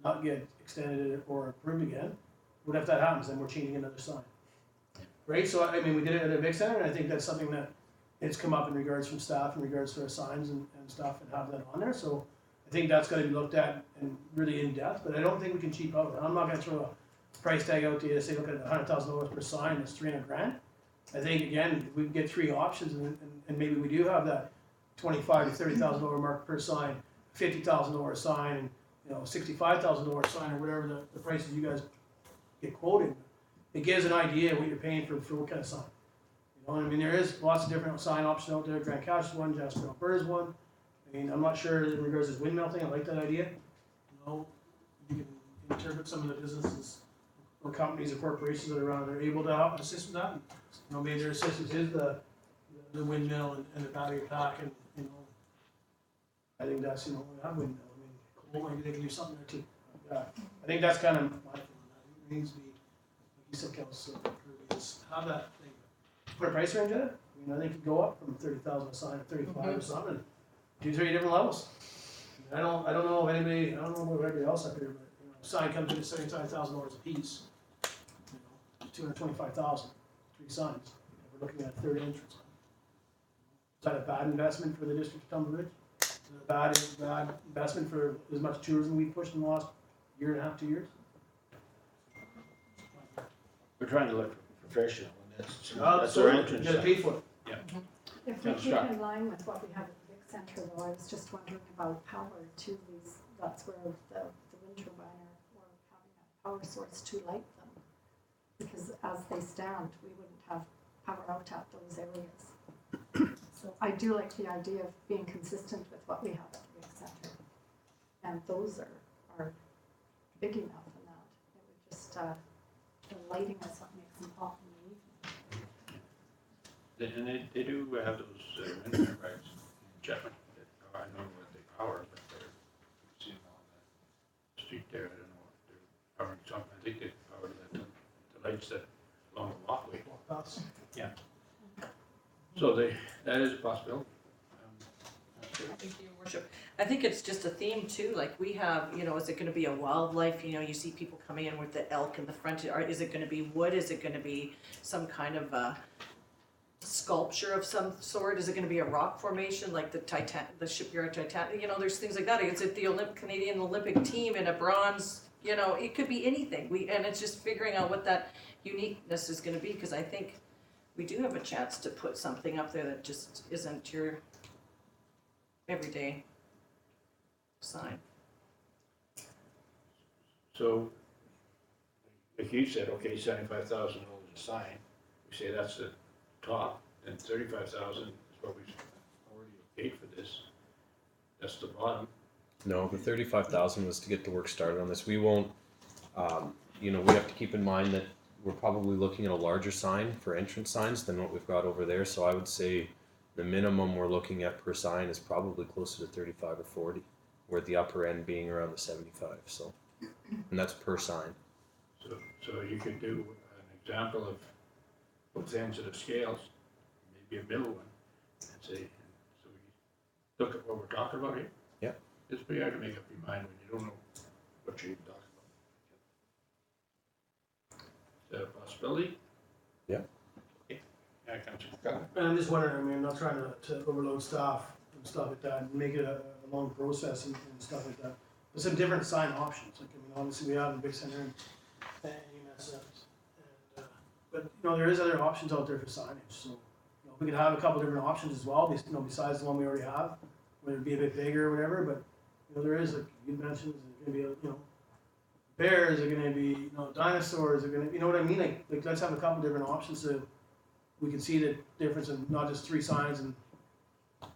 not get extended or approved again. What if that happens? Then we're changing another sign. Right? So, I mean, we did it at a big center, and I think that's something that it's come up in regards from staff, in regards to our signs and stuff, and have that on there. So, I think that's got to be looked at and really in depth, but I don't think we can cheap out. I'm not going to throw a price tag out to you and say, look at $100,000 per sign, it's $300,000. I think, again, if we can get three options, and maybe we do have that $25,000 to $30,000 mark per sign, $50,000 sign, and $65,000 sign, or whatever the prices you guys get quoted. It gives an idea of what you're paying for what kind of sign. I mean, there is lots of different sign options out there. Grand Cache is one, Jasper Alberta is one. I mean, I'm not sure in regards to this windmill thing. I like that idea. You can interpret some of the businesses or companies or corporations that are around. They're able to help assist with that. Maybe their assistance is the windmill and the battery pack, and I think that's we have windmill. I mean, maybe they can do something there too. I think that's kind of my feeling. It needs to be, like you said, Council, just have that thing. Put a price range in it. I mean, I think it could go up from 30,000 a sign to 35 or something. 2-3 different levels. I don't know if anybody, I don't know about everybody else up here, but sign comes in at $75,000 a piece. $225,000, 3 signs. We're looking at a third entrance. Is that a bad investment for the district of Tumbler Ridge? Is it a bad investment for as much tourism we've pushed in the last year and a half, 2 years? we're trying to look professional, and that's our Absolutely, entrance you gotta sign. pay for it. If we Yeah, keep Scott. in line with what we have at the Vic Center, though, I was just wondering about power to these, that's where the wind turbine or having a power source to light them. Because as they stand, we wouldn't have power out at those areas. So I do like the idea of being consistent with what we have at the Vic Center. And those are big enough in that. It would just, the lighting is what makes them pop in the evening. And they do have those wind turbines in Chapman, that, I know what they power, but they're, seen on the street there, I don't know if they're powering something, I think they power the lights that along the walkway. That's- So that is a possibility. That's good. Thank you, Your Worship. I think it's just a theme too, like we have, you know, is it gonna be a wildlife, you know, you see people coming in with the elk in the front, or is it gonna be wood, is it gonna be some kind of a sculpture of some sort, is it gonna be a rock formation like the shipyard Titan, you know, there's things like that, is it the Canadian Olympic team in a bronze, you know, it could be anything, and it's just figuring out what that uniqueness is gonna be, cause I think we do have a chance to put something up there that just isn't your everyday sign. So, like you said, okay, $75,000 a sign, we say that's the top, and 35,000 is what we've already paid for this. That's the bottom. No, the 35,000 was to get the work started on this. We won't, we have to keep in mind that we're probably looking at a larger sign for entrance signs than what we've got over there. So I would say the minimum we're looking at per sign is probably closer to 35 or 40. We're at the upper end being around the 75. So, and that's per sign. So you could do an example of both ends of the scales, maybe a middle one, and say, so we look at what we're talking about here. Yeah. It's pretty hard to make up your mind when you don't know what you're even talking about. Is that a possibility? Yeah. Okay. Yeah, Councilor Scott. And I'm just wondering, I mean, I'm not trying to overload staff and stuff like that, and make it a long process and stuff like that. But some different sign options, like, I mean, obviously we have in Big Center and UMass, and, but, you know, there is other options out there for signage, so, you know, we could have a couple different options as well, besides the one we already have, whether it be a bit bigger or whatever, but, you know, there is, like you mentioned, is it gonna be, bears, are gonna be, dinosaurs, are gonna, you know what I mean, like, let's have a couple different options so we can see the difference in not just 3 signs, and if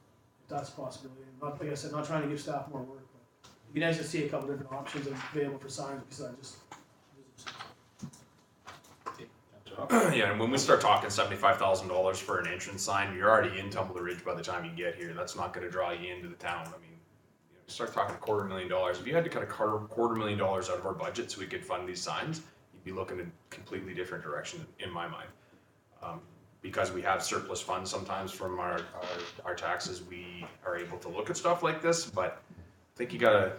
that's a possibility. Not, like I said, not trying to give staff more work, but it'd be nice to see a couple different options available for signs besides just. Yeah, and when we start talking $75,000 for an entrance sign, you're already in Tumbler Ridge by the time you get here. That's not gonna draw you into the town. I mean, start talking $250,000. If you had to cut $250,000 out of our budget so we could fund these signs, you'd be looking in a completely different direction in my mind. Because we have surplus funds sometimes from our taxes, we are able to look at stuff like this, but I think you gotta,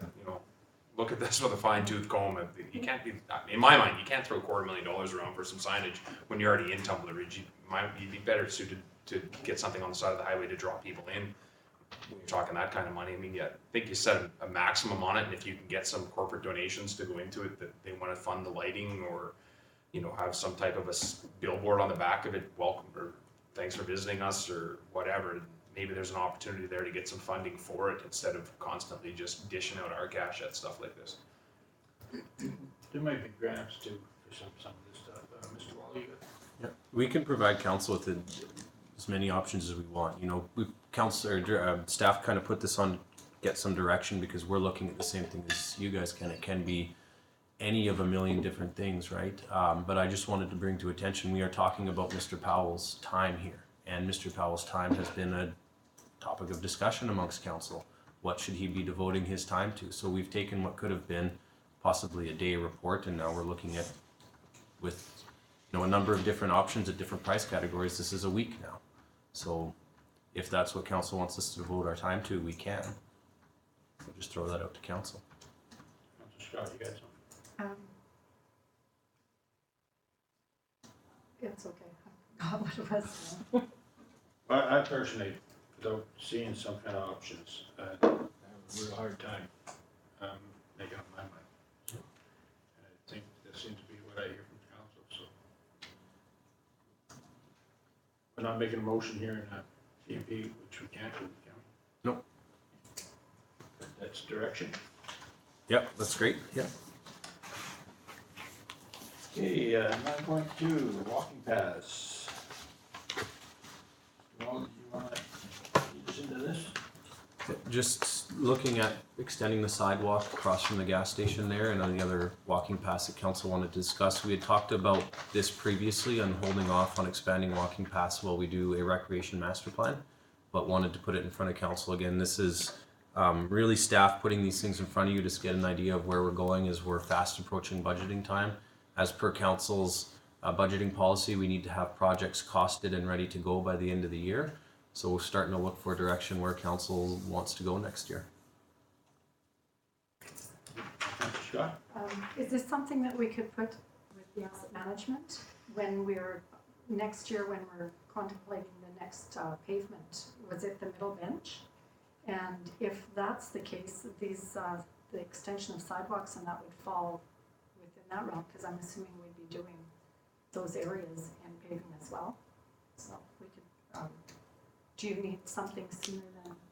look at this with a fine tooth comb. You can't be, in my mind, you can't throw $250,000 around for some signage when you're already in Tumbler Ridge. You'd be better suited to get something on the side of the highway to draw people in. When you're talking that kind of money, I mean, yeah, I think you set a maximum on it, and if you can get some corporate donations to go into it, that they want to fund the lighting or, have some type of a billboard on the back of it, welcome, or thanks for visiting us, or whatever, maybe there's an opportunity there to get some funding for it instead of constantly just dishing out our cash at stuff like this. There might be grants too for some of this stuff. Mr. Wally, Yeah, we can provide council with as many options as we want. Staff kind of put this on, get some direction because we're looking at the same thing as you guys can. It can be any of a million different things, right? But I just wanted to bring to attention, we are talking about Mr. Powell's time here, and Mr. Powell's time has been a topic of discussion amongst council. What should he be devoting his time to? So we've taken what could have been possibly a day report, and now we're looking at, with a number of different options at different price categories, this is a week now. So if that's what council wants us to devote our time to, we can. We'll just throw that out to council. Councilor Scott, you got something? It's okay, I forgot what it was now. I personally, without seeing some kind of options, I have a real hard time making up my mind. And I think that seems to be what I hear from council, so We're not making a motion here in a CMP, which we can't do, can we? Nope. That's direction. Yep, that's great. Yep. Okay, 9.2, walking paths. Well, do you wanna lead us into this? Just looking at extending the sidewalk across from the gas station there and any other walking paths that council wanted to discuss. We had talked about this previously on holding off on expanding walking paths while we do a recreation master plan, but wanted to put it in front of council again. This is really staff putting these things in front of you to get an idea of where we're going as we're fast approaching budgeting time. As per council's budgeting policy, we need to have projects costed and ready to go by the end of the year. So we're starting to look for a direction where council wants to go next year. Scott? Is this something that we could put with the asset management when we're, next year when we're contemplating the next pavement? Was it the middle bench? And if that's the case, these, the extension of sidewalks and that would fall within that realm, because I'm assuming we'd be doing those areas and paving as well. So we could, do you need something sooner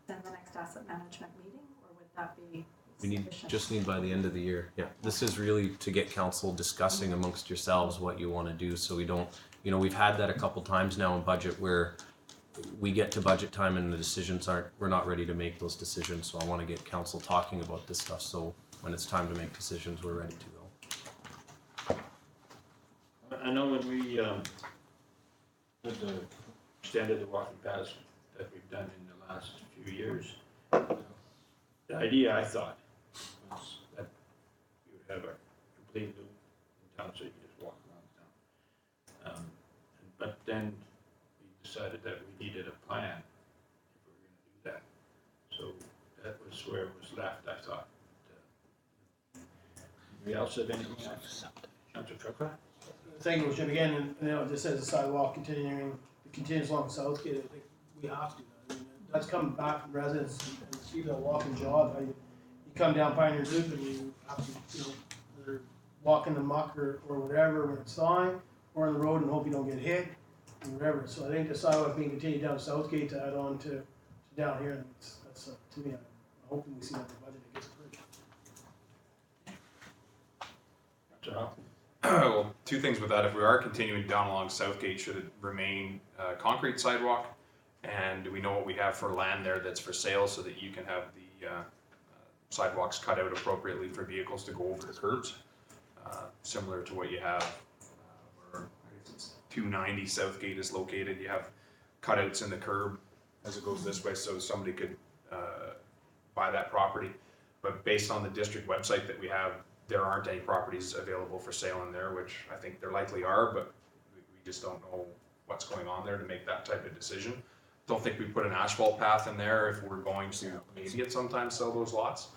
than the next asset management meeting, or would that be We sufficient? just need by the end of the year. Yeah, this is really to get council discussing amongst yourselves what you want to do, so we don't, you know, we've had that a couple times now in budget where we get to budget time and the decisions aren't, we're not ready to make those decisions, so I want to get council talking about this stuff, so when it's time to make decisions, we're ready to go. I know when we did the extended the walking paths that we've done in the last few years, the idea I thought was that you would have a complete loop in town, so you could just walk around town. But then we decided that we needed a plan if we were gonna do that. So that was where it was left, I thought. Anybody else have anything else? Councilor Truckwell? Thank you, Jim, again, and, you know, this says the sidewalk continues along Southgate, I think we have to. I mean, that's coming back from residents and see the walking jog. You come down Pioneer Loop and you have to, you know, either walk in the muck or whatever when it's thawing, or on the road and hope you don't get hit, or whatever. So I think the sidewalk being continued down Southgate to add on to down here, and that's to me, I'm hoping we see that in the budget that gets approved. Councilor Hoffman? Well, two things with that. If we are continuing down along Southgate, should it remain concrete sidewalk? And do we know what we have for land there that's for sale so that you can have the sidewalks cut out appropriately for vehicles to go over the curbs? Similar to what you have where I guess it's 290 Southgate is located. You have cutouts in the curb as it goes this way so somebody could buy that property. But based on the district website that we have, there aren't any properties available for sale in there, which I think there likely are, but we just don't know what's going on there to make that type of decision. Don't think we put an asphalt path in there if we're going to maybe at some time sell those lots.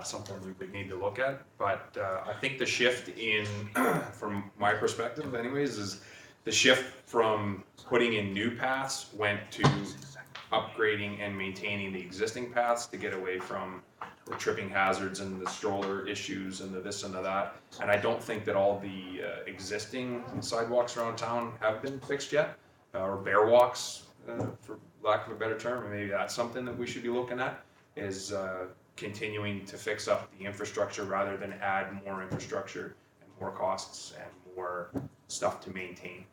Something we need to look at, but I think the shift in, from my perspective anyways, is the shift from putting in new paths went to upgrading and maintaining the existing paths to get away from the tripping hazards and the stroller issues and the this and the that. And I don't think that all the existing sidewalks around town have been fixed yet, or bear walks, for lack of a better term. And maybe that's something that we should be looking at, is continuing to fix up the infrastructure rather than add more infrastructure and more costs and more stuff to maintain.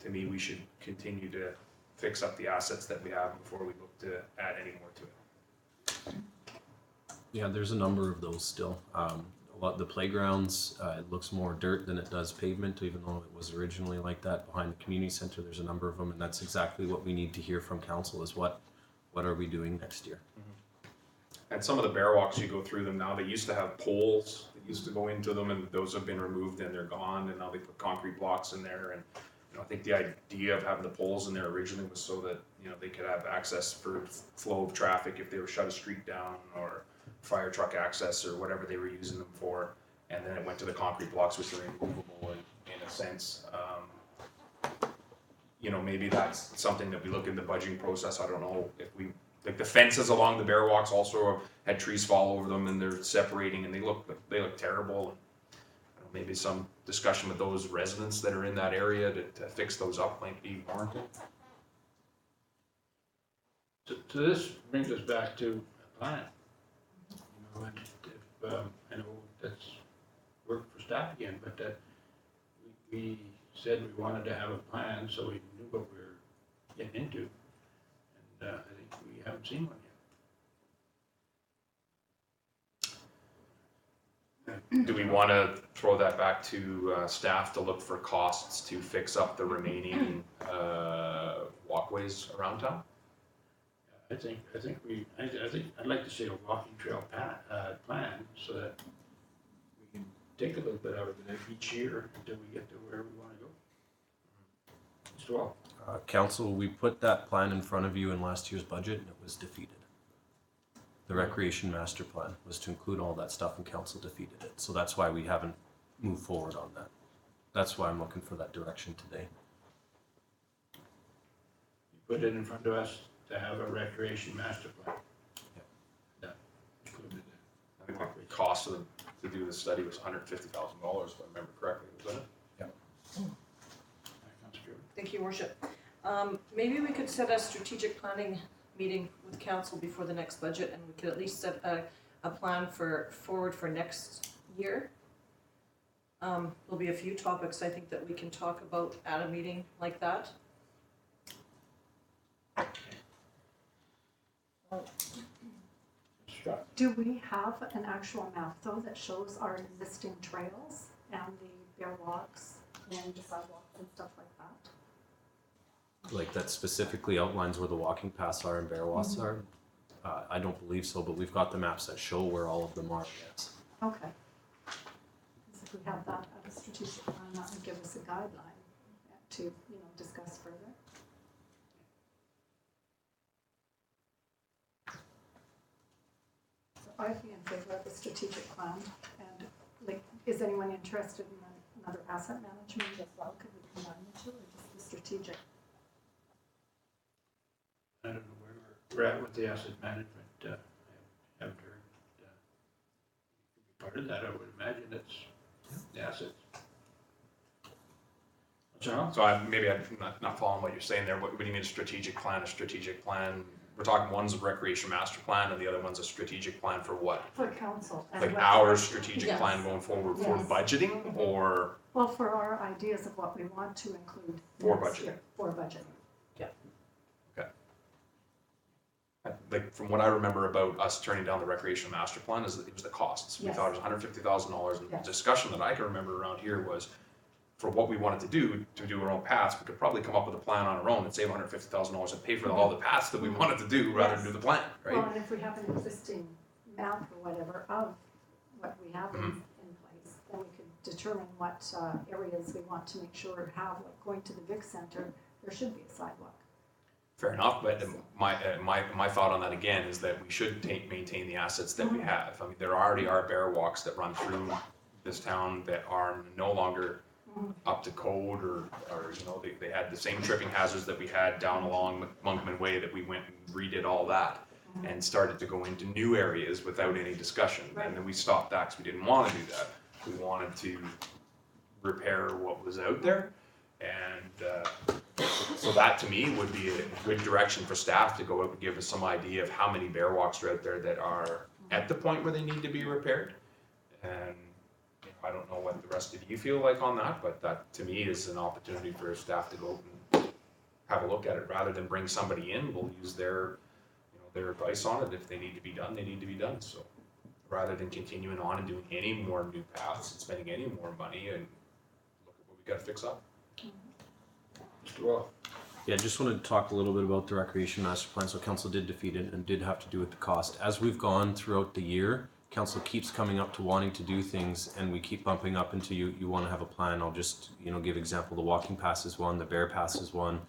To me, we should continue to fix up the assets that we have before we look to add any more to it. Yeah, there's a number of those still. A lot the playgrounds, it looks more dirt than it does pavement, even though it was originally like that. Behind the community center, there's a number of them, and that's exactly what we need to hear from council is what are we doing next year? And some of the bear walks, you go through them now, they used to have poles that used to go into them, and those have been removed and they're gone, and now they put concrete blocks in there. And you know, I think the idea of having the poles in there originally was so that, you know, they could have access for flow of traffic if they were shut a street down, or fire truck access, or whatever they were using them for. And then it went to the concrete blocks, which are immovable in a sense. You know, maybe that's something that we look in the budgeting process. I don't know if we, like the fences along the bear walks also had trees fall over them and they're separating and they look terrible. And maybe some discussion with those residents that are in that area to fix those up might be warranted. So this brings us back to a plan. You know, and if, I know that's work for staff again, but we said we wanted to have a plan so we knew what we were getting into. And I think we haven't seen one yet. Do we want to throw that back to staff to look for costs to fix up the remaining walkways around town? I think I'd like to see a walking trail plan so that we can take a little bit out of it each year until we get to where we want to go. Mr. Wall. Council, we put that plan in front of you in last year's budget and it was defeated. The recreation master plan was to include all that stuff and council defeated it. So that's why we haven't moved forward on that. That's why I'm looking for that direction today. You put it in front of us to have a recreation master plan. Yeah. That included I think the cost of to do the study was $150,000, if I remember correctly, wasn't it? Thank you, Worship. Maybe we could set a strategic planning meeting with council before the next budget, and we could at least set a plan forward for next year. There'll be a few topics I think that we can talk about at a meeting like that. Do we have an actual map though that shows our existing trails and the bear walks and the sidewalks and stuff like that? Like that specifically outlines where the walking paths are and bear walks are? I don't believe so, but we've got the maps that show where all of them are, yes. Okay. So if we have that as a strategic plan, that would give us a guideline to, discuss further. So I'd be in favor of a strategic plan, and is anyone interested in another asset management as well? Could we combine the two, or just the strategic? I don't know where we're at with the asset management. I haven't heard. Part of that, I would imagine, it's the assets. John? So I'm not following what you're saying there. What do you mean a strategic plan? A strategic plan? We're talking one's a recreation master plan and the other one's a strategic plan for what? For council. and Like what- our strategic Yes. plan going forward for Yes. budgeting or? Well, for our ideas of what we want to include. For next budgeting. year, For budgeting. Like from what I remember about us turning down the recreation master plan is that it was the costs. We Yes. thought it was $150,000 and the Yes. discussion that I can remember around here was for what we wanted to do our own paths, we could probably come up with a plan on our own and save $150,000 and pay for all the paths that we wanted to do rather than do the plan, right? Well, and if we have an existing map or whatever of what we have in place, then we could determine what areas we want to make sure have, like going to the Vic Center, there should be a sidewalk. Fair enough, but my thought on that again is that we should maintain the assets that we have. I mean, there already are bear walks that run through this town that are no longer up to code or they had the same tripping hazards that we had down along Monkman Way that we went and redid all that and started to go into new areas without any discussion. Right. And then we stopped that because we didn't want to do that. We wanted to repair what was out there. And so that to me would be a good direction for staff to go out and give us some idea of how many bear walks are out there that are at the point where they need to be repaired. And I don't know what the rest of you feel like on that, but that to me is an opportunity for staff to go and have a look at it rather than bring somebody in. We'll use their advice on it. If they need to be done, they need to be done. So rather than continuing on and doing any more new paths and spending any more money and look at what we got to fix up. Mr. Wall? Yeah, I just wanted to talk a little bit about the recreation master plan. So council did defeat it and did have to do with the cost. As we've gone throughout the year, council keeps coming up to wanting to do things and we keep bumping up into you want to have a plan. I'll just, give example, the walking pass is one, the bear pass is one,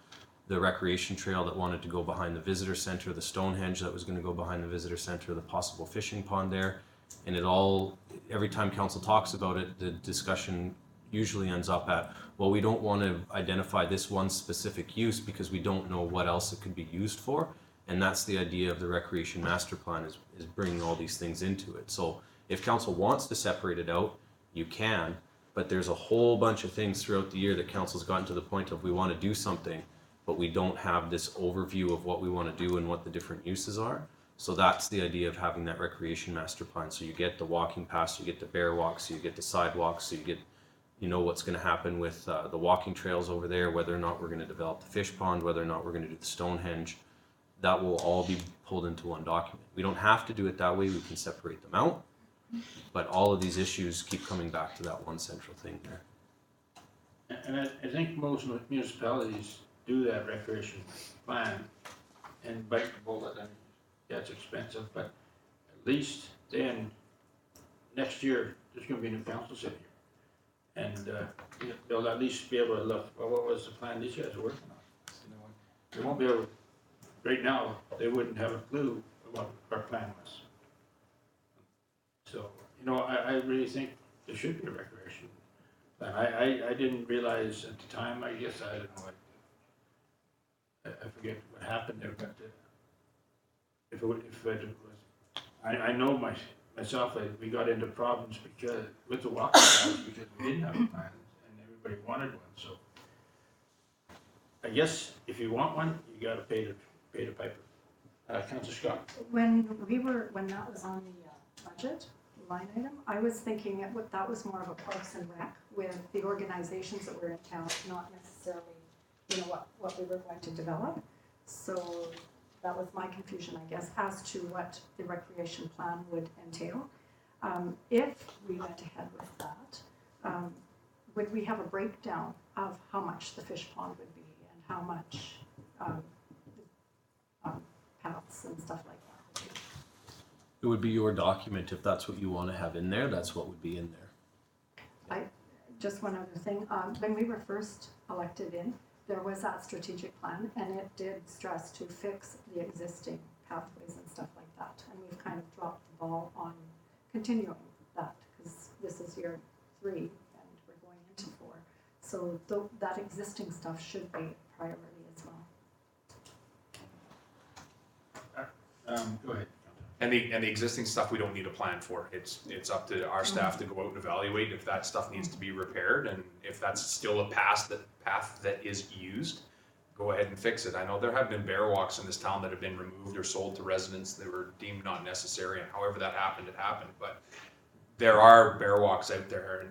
the recreation trail that wanted to go behind the visitor center, the Stonehenge that was going to go behind the visitor center, the possible fishing pond there. And every time council talks about it, the discussion usually ends up at, well, we don't want to identify this one specific use because we don't know what else it could be used for. And that's the idea of the recreation master plan is bringing all these things into it. So if council wants to separate it out, you can, But there's a whole bunch of things throughout the year that council's gotten to the point of we want to do something, but we don't have this overview of what we want to do and what the different uses are. So that's the idea of having that recreation master plan. So you get the walking paths, you get the bear walks, you get the sidewalks, so you know what's going to happen with the walking trails over there, whether or not we're going to develop the fish pond, whether or not we're going to do the Stonehenge. That will all be pulled into one document. We don't have to do it that way. We can separate them out. But all of these issues keep coming back to that one central thing there. And I think most municipalities do that recreation plan and bite the bullet. I mean, yeah, it's expensive, but at least then next year there's going to be a new council sitting here, and they'll at least be able to look. Well, what was the plan these guys are working on? You know, they won't be able. Right now, they wouldn't have a clue what our plan was. So, you know, I really think there should be a recreation plan. I didn't realize at the time. I guess I don't know. I forget what happened there, but if it was, I know myself, we got into problems because with the walking paths because we didn't have a plan and everybody wanted one. So I guess if you want one, you got to pay the piper. Councillor Scott. When that was on the budget line item, I was thinking that was more of a Parks and Rec with the organizations that were in town, not necessarily, you know, what we were going to develop. So that was my confusion, I guess, as to what the recreation plan would entail. If we went ahead with that, would we have a breakdown of how much the fish pond would be and how much paths and stuff like that would be? It would be your document. If that's what you want to have in there, that's what would be in there. Just one other thing, when we were first elected in, there was that strategic plan, and it did stress to fix the existing pathways and stuff like that. And we've kind of dropped the ball on continuing that, because this is year 3 and we're going into 4. So that existing stuff should be a priority as well. Go ahead. And the existing stuff we don't need a plan for. It's up to our staff to go out and evaluate if that stuff needs to be repaired, and if that's still a path that is used, go ahead and fix it. I know there have been bear walks in this town that have been removed or sold to residents that were deemed not necessary, and however that happened, it happened. But there are bear walks out there,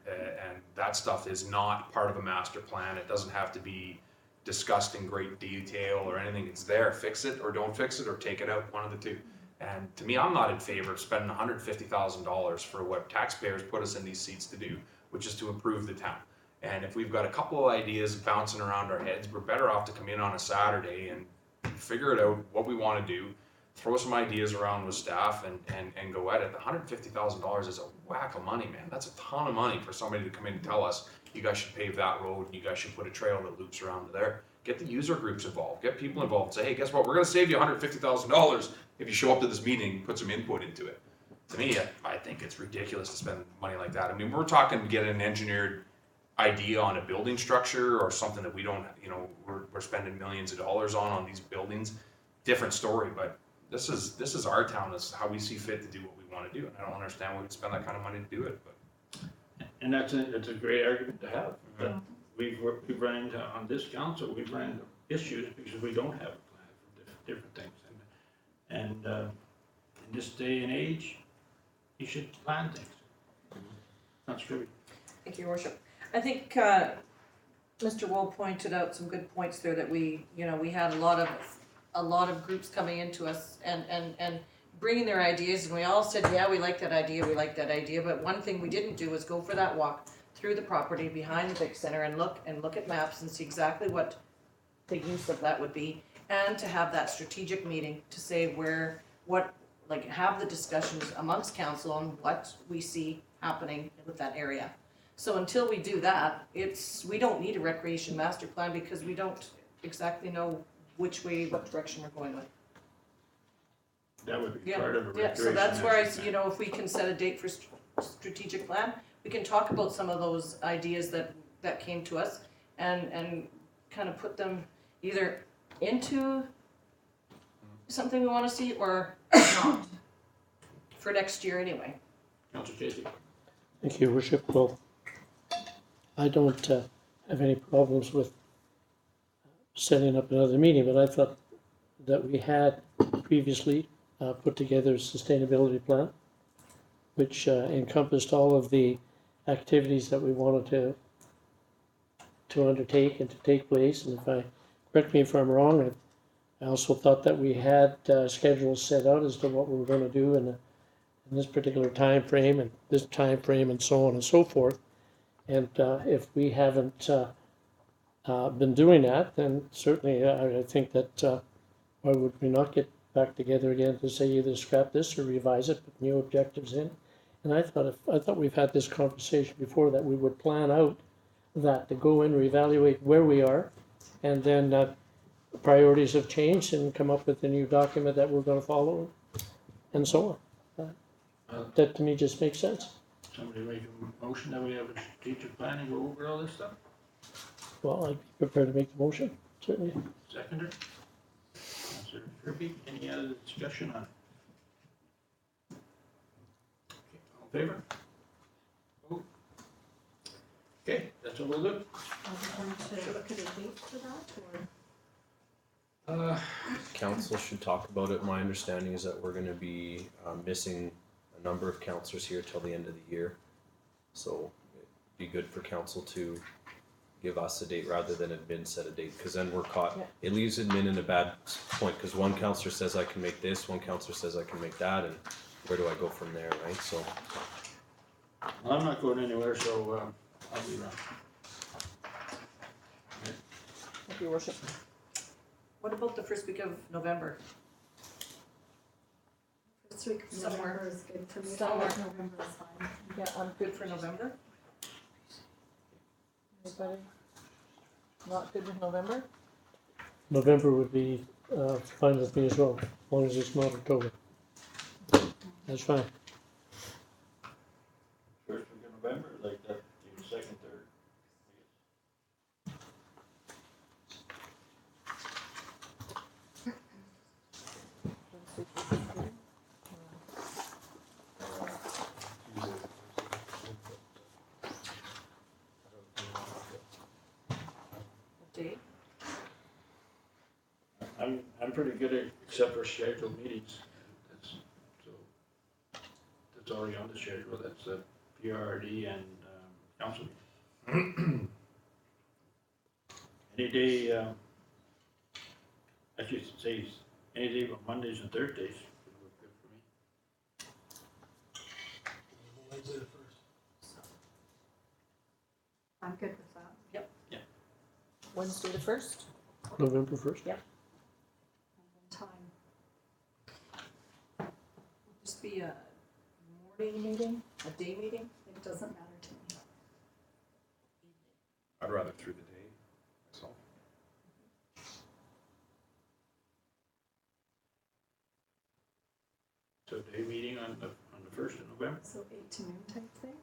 and that stuff is not part of a master plan. It doesn't have to be discussed in great detail or anything. It's there. Fix it or don't fix it or take it out, one of the two. And to me, I'm not in favor of spending $150,000 for what taxpayers put us in these seats to do, which is to improve the town. And if we've got a couple of ideas bouncing around our heads, we're better off to come in on a Saturday and figure it out, what we want to do, throw some ideas around with staff and go at it. $150,000 is a whack of money, man. That's a ton of money for somebody to come in and tell us, you guys should pave that road, you guys should put a trail that loops around to there. Get the user groups involved, get people involved, say, hey, guess what, we're gonna save you $150,000 if you show up to this meeting, put some input into it. To me, I think it's ridiculous to spend money like that. I mean, we're talking to get an engineered idea on a building structure or something that we don't, you know, we're spending millions of dollars on these buildings, different story, but this is our town, this is how we see fit to do what we wanna do, and I don't understand why we spend that kind of money to do it, but. And that's a great argument to have. But we've run into, on this council, we've run into issues because we don't have a plan for different things. And in this day and age, you should plan things. That's true. Thank you, Your Worship. I think Mr. Wool pointed out some good points there that we had a lot of groups coming into us and bringing their ideas, and we all said, yeah, we like that idea, but one thing we didn't do was go for that walk through the property behind the big center and look at maps and see exactly what the use of that would be, and to have that strategic meeting to say have the discussions amongst council on what we see happening with that area. So until we do that, we don't need a recreation master plan because we don't exactly know what direction we're going with. That would be part of a recreation. So that's where master plan. if we can set a date for strategic plan, we can talk about some of those ideas that came to us and kind of put them either into something we want to see or not for next year anyway. Councillor Casey. Thank you, Worship. Well, I don't have any problems with setting up another meeting, but I thought that we had previously put together a sustainability plan, which encompassed all of the activities that we wanted to undertake and to take place. And correct me if I'm wrong, I also thought that we had schedules set out as to what we were going to do in this particular time frame and this time frame and so on and so forth. And if we haven't been doing that, then certainly I think that why would we not get back together again to say either scrap this or revise it, put new objectives in? And I thought we've had this conversation before, that we would plan out that to go in, reevaluate where we are, and then priorities have changed and come up with a new document that we're going to follow, and so on. That to me just makes sense. Somebody make a motion that we have a strategic plan and go over all this stuff? Well, I'd be prepared to make the motion, certainly. Seconder? Councillor Kirby, any other discussion on it? Okay, all in favor? Oh. Okay, that's all we'll do. Are we going to look at a date for that, Council should talk about it. My understanding is that we're gonna be missing a number of councillors here till the end of the year. So it'd be good for council to give us a date rather than admin set a date, because then we're caught. Yeah. It leaves admin in a bad point, because one councillor says I can make this, one councillor says I can make that, and where do I go from there, right? So Well, I'm not going anywhere, so I'll be around. Thank you, Worship. What about the first week of November? or first week of Somewhere. November is good for me, Somewhere. November is fine. Yeah, I'm good for November. Anybody not good with November? November would be fine with me as well, as long as it's not October. That's fine. First week of November, like that, the second, third. Date? I'm pretty good at, except for scheduled meetings. That's already on the schedule, that's the PRD and council. Any day, I should say, any day but Mondays and Thursdays would work good for me. Wednesday the first. I'm good with that. Wednesday the 1st? November 1st. And then time, Just be a morning meeting, a day meeting? it doesn't matter to me. I'd rather through the day, myself. So day meeting on the first of November? So 8 to noon type thing?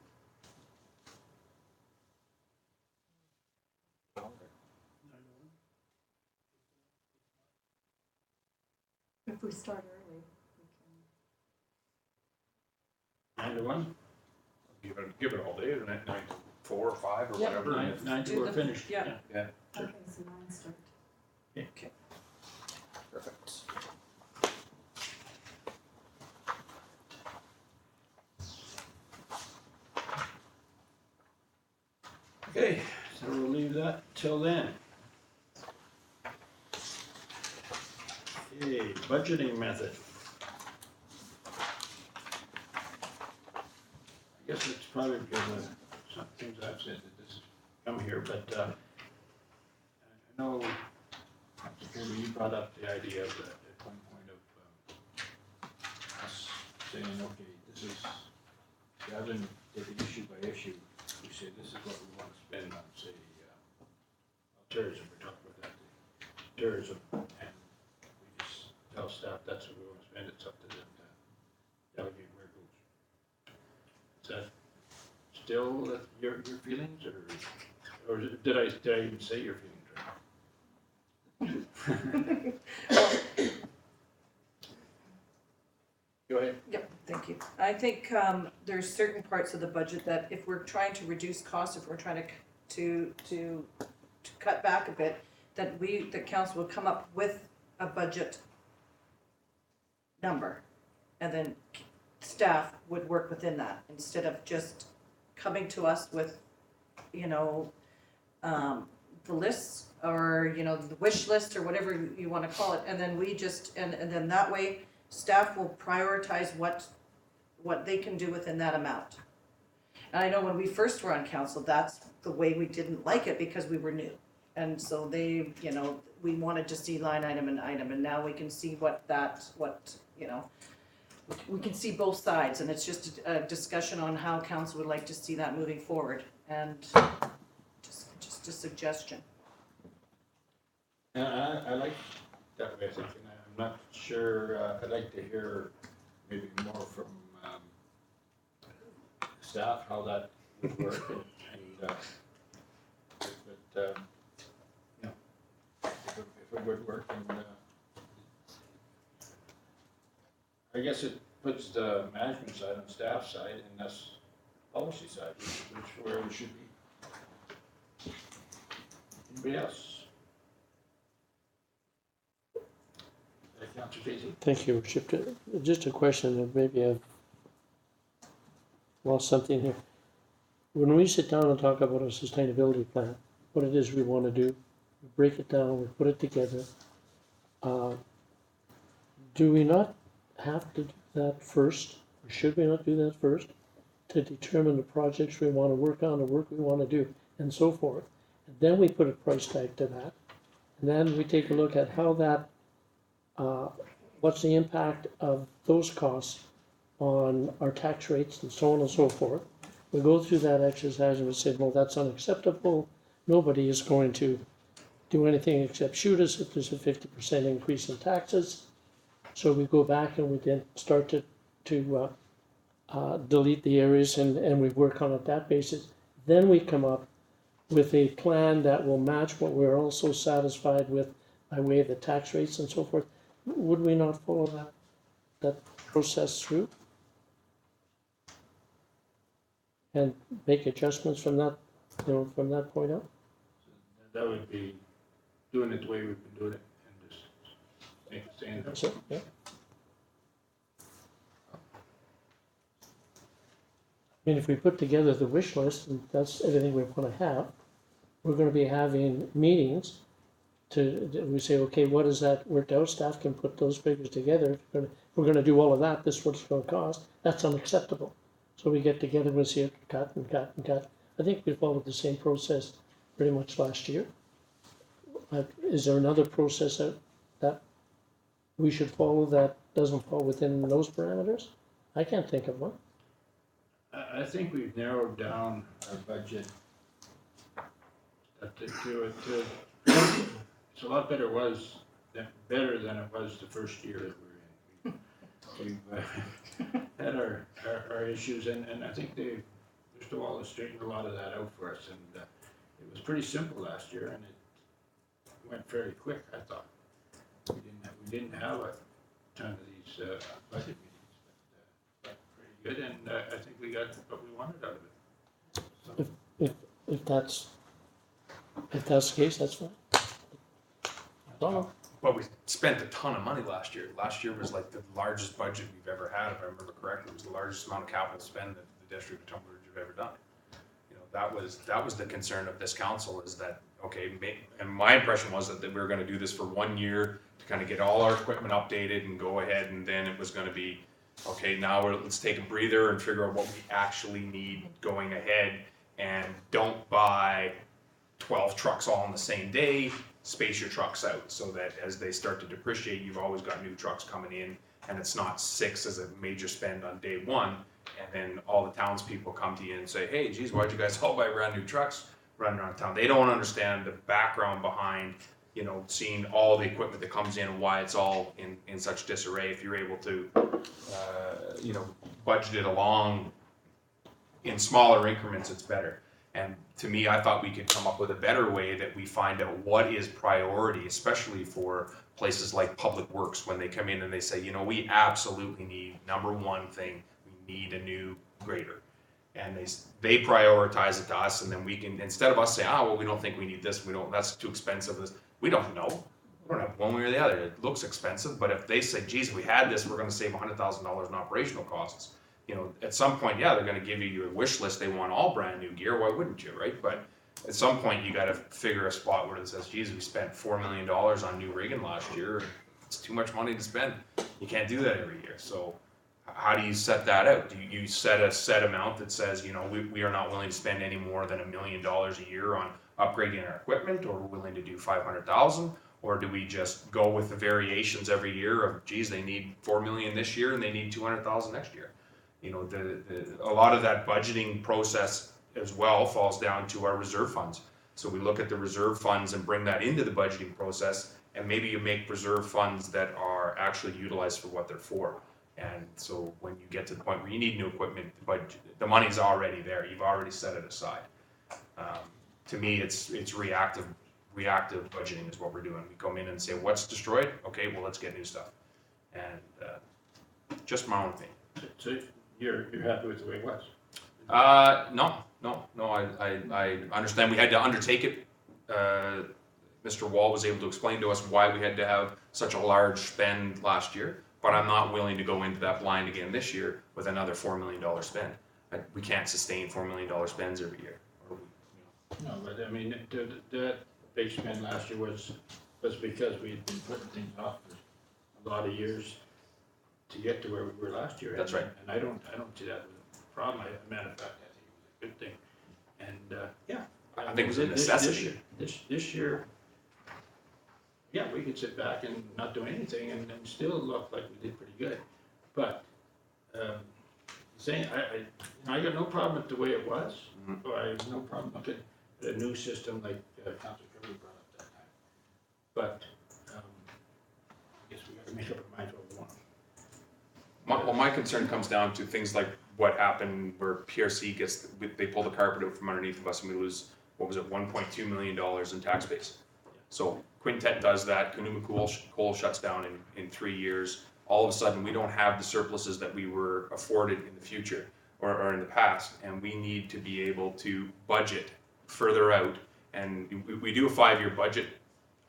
If we start early, we can. 9 to 1? Give it all day, or 9 to 4 or 5 or Yep. whatever. and 9 to Do we're the- finished. yeah. Yeah. Sure. Okay, so 9 start. Perfect. Okay, so we'll leave that till then. Okay, budgeting method. I guess it's probably because of some things I've said that this has come here, but I know, Kirby, you brought up the idea of at one point of us saying, okay, this is, rather than take it issue by issue, we say this is what we want to spend on, say, tourism, we're talking about that, tourism, and we just tell staff that's what we want to spend, it's up to them to delegate where it goes. Is that still your feelings, or did I even say your feelings right? Go ahead. Yep, thank you. I think there's certain parts of the budget that if we're trying to reduce costs, if we're trying to to cut back a bit, that the council would come up with a budget number, and then staff would work within that, instead of just coming to us with, you know, the lists, or, you know, the wish list, or whatever you wanna call it, and then we just, and then that way, staff will prioritize what they can do within that amount. And I know when we first were on council, that's the way we didn't like it, because we were new. And so they, you know, we wanted to see line item and item, and now we can see you know, we can see both sides, and it's just a discussion on how council would like to see that moving forward, and just a suggestion. I like that way of thinking. I'm not sure, I'd like to hear maybe more from staff, how that would work, and you know, if it would work, and I guess it puts the management side on staff side, and that's policy side, which is where we should be. Anybody else? Councilor Casey? Thank you, Worship. Just a question, and maybe I've lost something here. When we sit down and talk about a sustainability plan, what it is we want to do, we break it down, we put it together. Do we not have to do that first, or should we not do that first, to determine the projects we want to work on, the work we want to do, and so forth? And then we put a price tag to that, and then we take a look at how that what's the impact of those costs on our tax rates and so on and so forth. We go through that exercise and we say, well, that's unacceptable. Nobody is going to do anything except shoot us if there's a 50% increase in taxes. So we go back and we then start to delete the areas, and we work on it that basis. Then we come up with a plan that will match what we're also satisfied with by way of the tax rates and so forth. Would we not follow that process through? And make adjustments from that, from that point on? That would be doing it the way we've been doing it, and just staying there. That's it, yeah. I mean, if we put together the wish list, and that's everything we want to have, we're going to be having meetings we say, okay, what is that worked out? Staff can put those figures together. If we're going to do all of that, this is what it's going to cost. That's unacceptable. So we get together and see it cut and cut and cut. I think we followed the same process pretty much last year. Is there another process that we should follow that doesn't fall within those parameters? I can't think of one. I think we've narrowed down our budget it's a lot better than it was the first year that we were in. We've had our issues, and I think Mr. Wallace straightened a lot of that out for us, and it was pretty simple last year, and it went fairly quick, I thought. We didn't have a ton of these budget meetings, but pretty good, and I think we got what we wanted out of it. So. If that's the case, that's fine. But we spent a ton of money last year. Last year was like the largest budget we've ever had, if I remember correctly. It was the largest amount of capital spend that the district of Tumbleridge have ever done. You know, that was the concern of this council, is that, okay, and my impression was that we were gonna do this for 1 year to kind of get all our equipment updated and go ahead, and then it was gonna be, okay, now let's take a breather and figure out what we actually need going ahead, and don't buy 12 trucks all on the same day. Space your trucks out so that as they start to depreciate, you've always got new trucks coming in, and it's not 6 as a major spend on day 1, and then all the townspeople come to you and say, hey, geez, why'd you guys all buy brand new trucks running around town? They don't understand the background behind, seeing all the equipment that comes in and why it's all in such disarray. If you're able to, budget it along in smaller increments, it's better. And to me, I thought we could come up with a better way that we find out what is priority, especially for places like Public Works, when they come in and they say, we absolutely need, number one thing, we need a new grader. And they prioritize it to us, and then we can, instead of us saying, well, we don't think we need this, that's too expensive, we don't know. We don't have one way or the other. It looks expensive, but if they say, geez, if we had this, we're gonna save $100,000 in operational costs. At some point, yeah, they're gonna give you your wish list, they want all brand new gear, why wouldn't you, right? But at some point, you gotta figure a spot where it says, geez, we spent $4 million on new rigging last year, it's too much money to spend. You can't do that every year, so how do you set that out? Do you set a set amount that says, we are not willing to spend any more than $1 million a year on upgrading our equipment, or we're willing to do 500,000? Or do we just go with the variations every year of, geez, they need 4 million this year and they need 200,000 next year? A lot of that budgeting process as well falls down to our reserve funds. So we look at the reserve funds and bring that into the budgeting process, and maybe you make reserve funds that are actually utilized for what they're for. And so when you get to the point where you need new equipment, but the money's already there, you've already set it aside. To me, it's reactive budgeting is what we're doing. We come in and say, what's destroyed? Okay, well, let's get new stuff. And just my own opinion. So you're happy with the way it was? No, I understand we had to undertake it. Mr. Wall was able to explain to us why we had to have such a large spend last year, but I'm not willing to go into that blind again this year with another $4 million spend. We can't sustain $4 million spends every year. No, but I mean, the big spend last year was because we had been putting things off for a lot of years to get to where we were last year. That's right. And I don't see that as a problem. Matter of fact, I think it was a good thing. And, yeah. I think it was a necessity. This year, yeah, we could sit back and not do anything and still look like we did pretty good. But, saying, I got no problem with the way it was, or I have no problem looking at a new system like Councilor Kirby brought up that time. But, I guess we gotta make up our minds what we want. My concern comes down to things like what happened where PRC they pull the carpet out from underneath of us and we lose, what was it, $1.2 million in tax base. So Quintet does that, Canuma Coal shuts down in 3 years. All of a sudden, we don't have the surpluses that we were afforded in the future or in the past, and we need to be able to budget further out. And we do a 5-year budget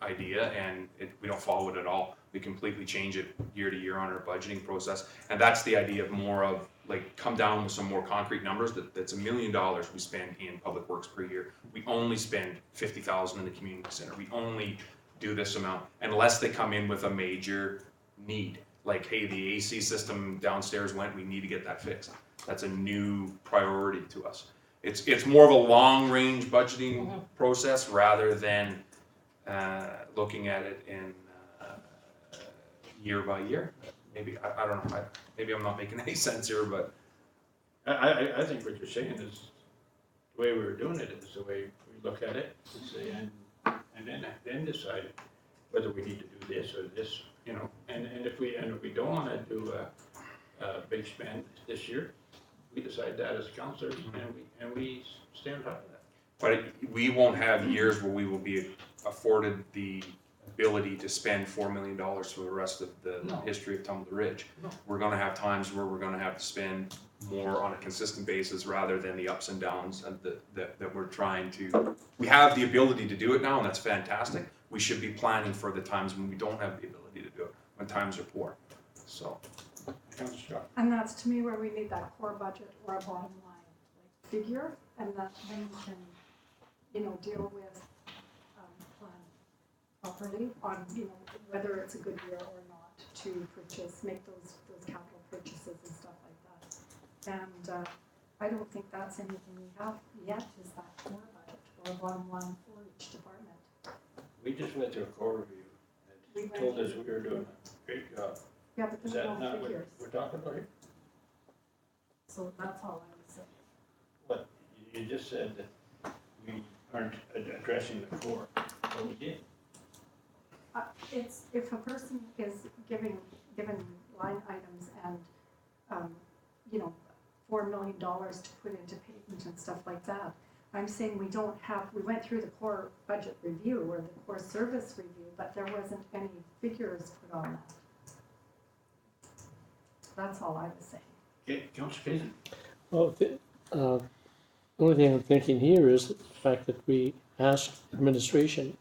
idea, and we don't follow it at all. We completely change it year to year on our budgeting process, and that's the idea of more of like come down with some more concrete numbers. That's $1 million we spend in public works per year. We only spend 50,000 in the community center. We only do this amount unless they come in with a major need. Like, hey, the AC system downstairs went, we need to get that fixed. That's a new priority to us. It's more of a long-range budgeting process rather than looking at it in year by year. Maybe, I don't know, maybe I'm not making any sense here, but. I think what you're saying is the way we were doing it is the way we look at it, and say, and then decide whether we need to do this or this, and if we don't wanna do a big spend this year, we decide that as councillors, and we stay on top of that. But we won't have years where we will be afforded the ability to spend $4 million for the rest of the history of Tumbler Ridge. No. We're gonna have times where we're gonna have to spend more on a consistent basis rather than the ups and downs and that we're trying to. We have the ability to do it now, and that's fantastic. We should be planning for the times when we don't have the ability to do it, when times are poor. So. Councillor Scott. And that's to me where we need that core budget or a bottom line like figure, and that then we can, deal with plan properly on, whether it's a good year or not to make those capital purchases and stuff like that. And I don't think that's anything we have yet, is that core budget or a bottom line for each department. We just went through a core review and We told went- us we were doing a great job. Yeah, but Is there's that no not what figures, we're talking about here? so that's all I would say. What, you just said that we aren't addressing the core, but we did. It's, if a person is given line items and, $4 million to put into pavement and stuff like that, I'm saying we went through the core budget review or the core service review, but there wasn't any figures put on that. That's all I was saying. Okay, Councillor Kazin. Well, the only thing I'm thinking here is the fact that we asked administration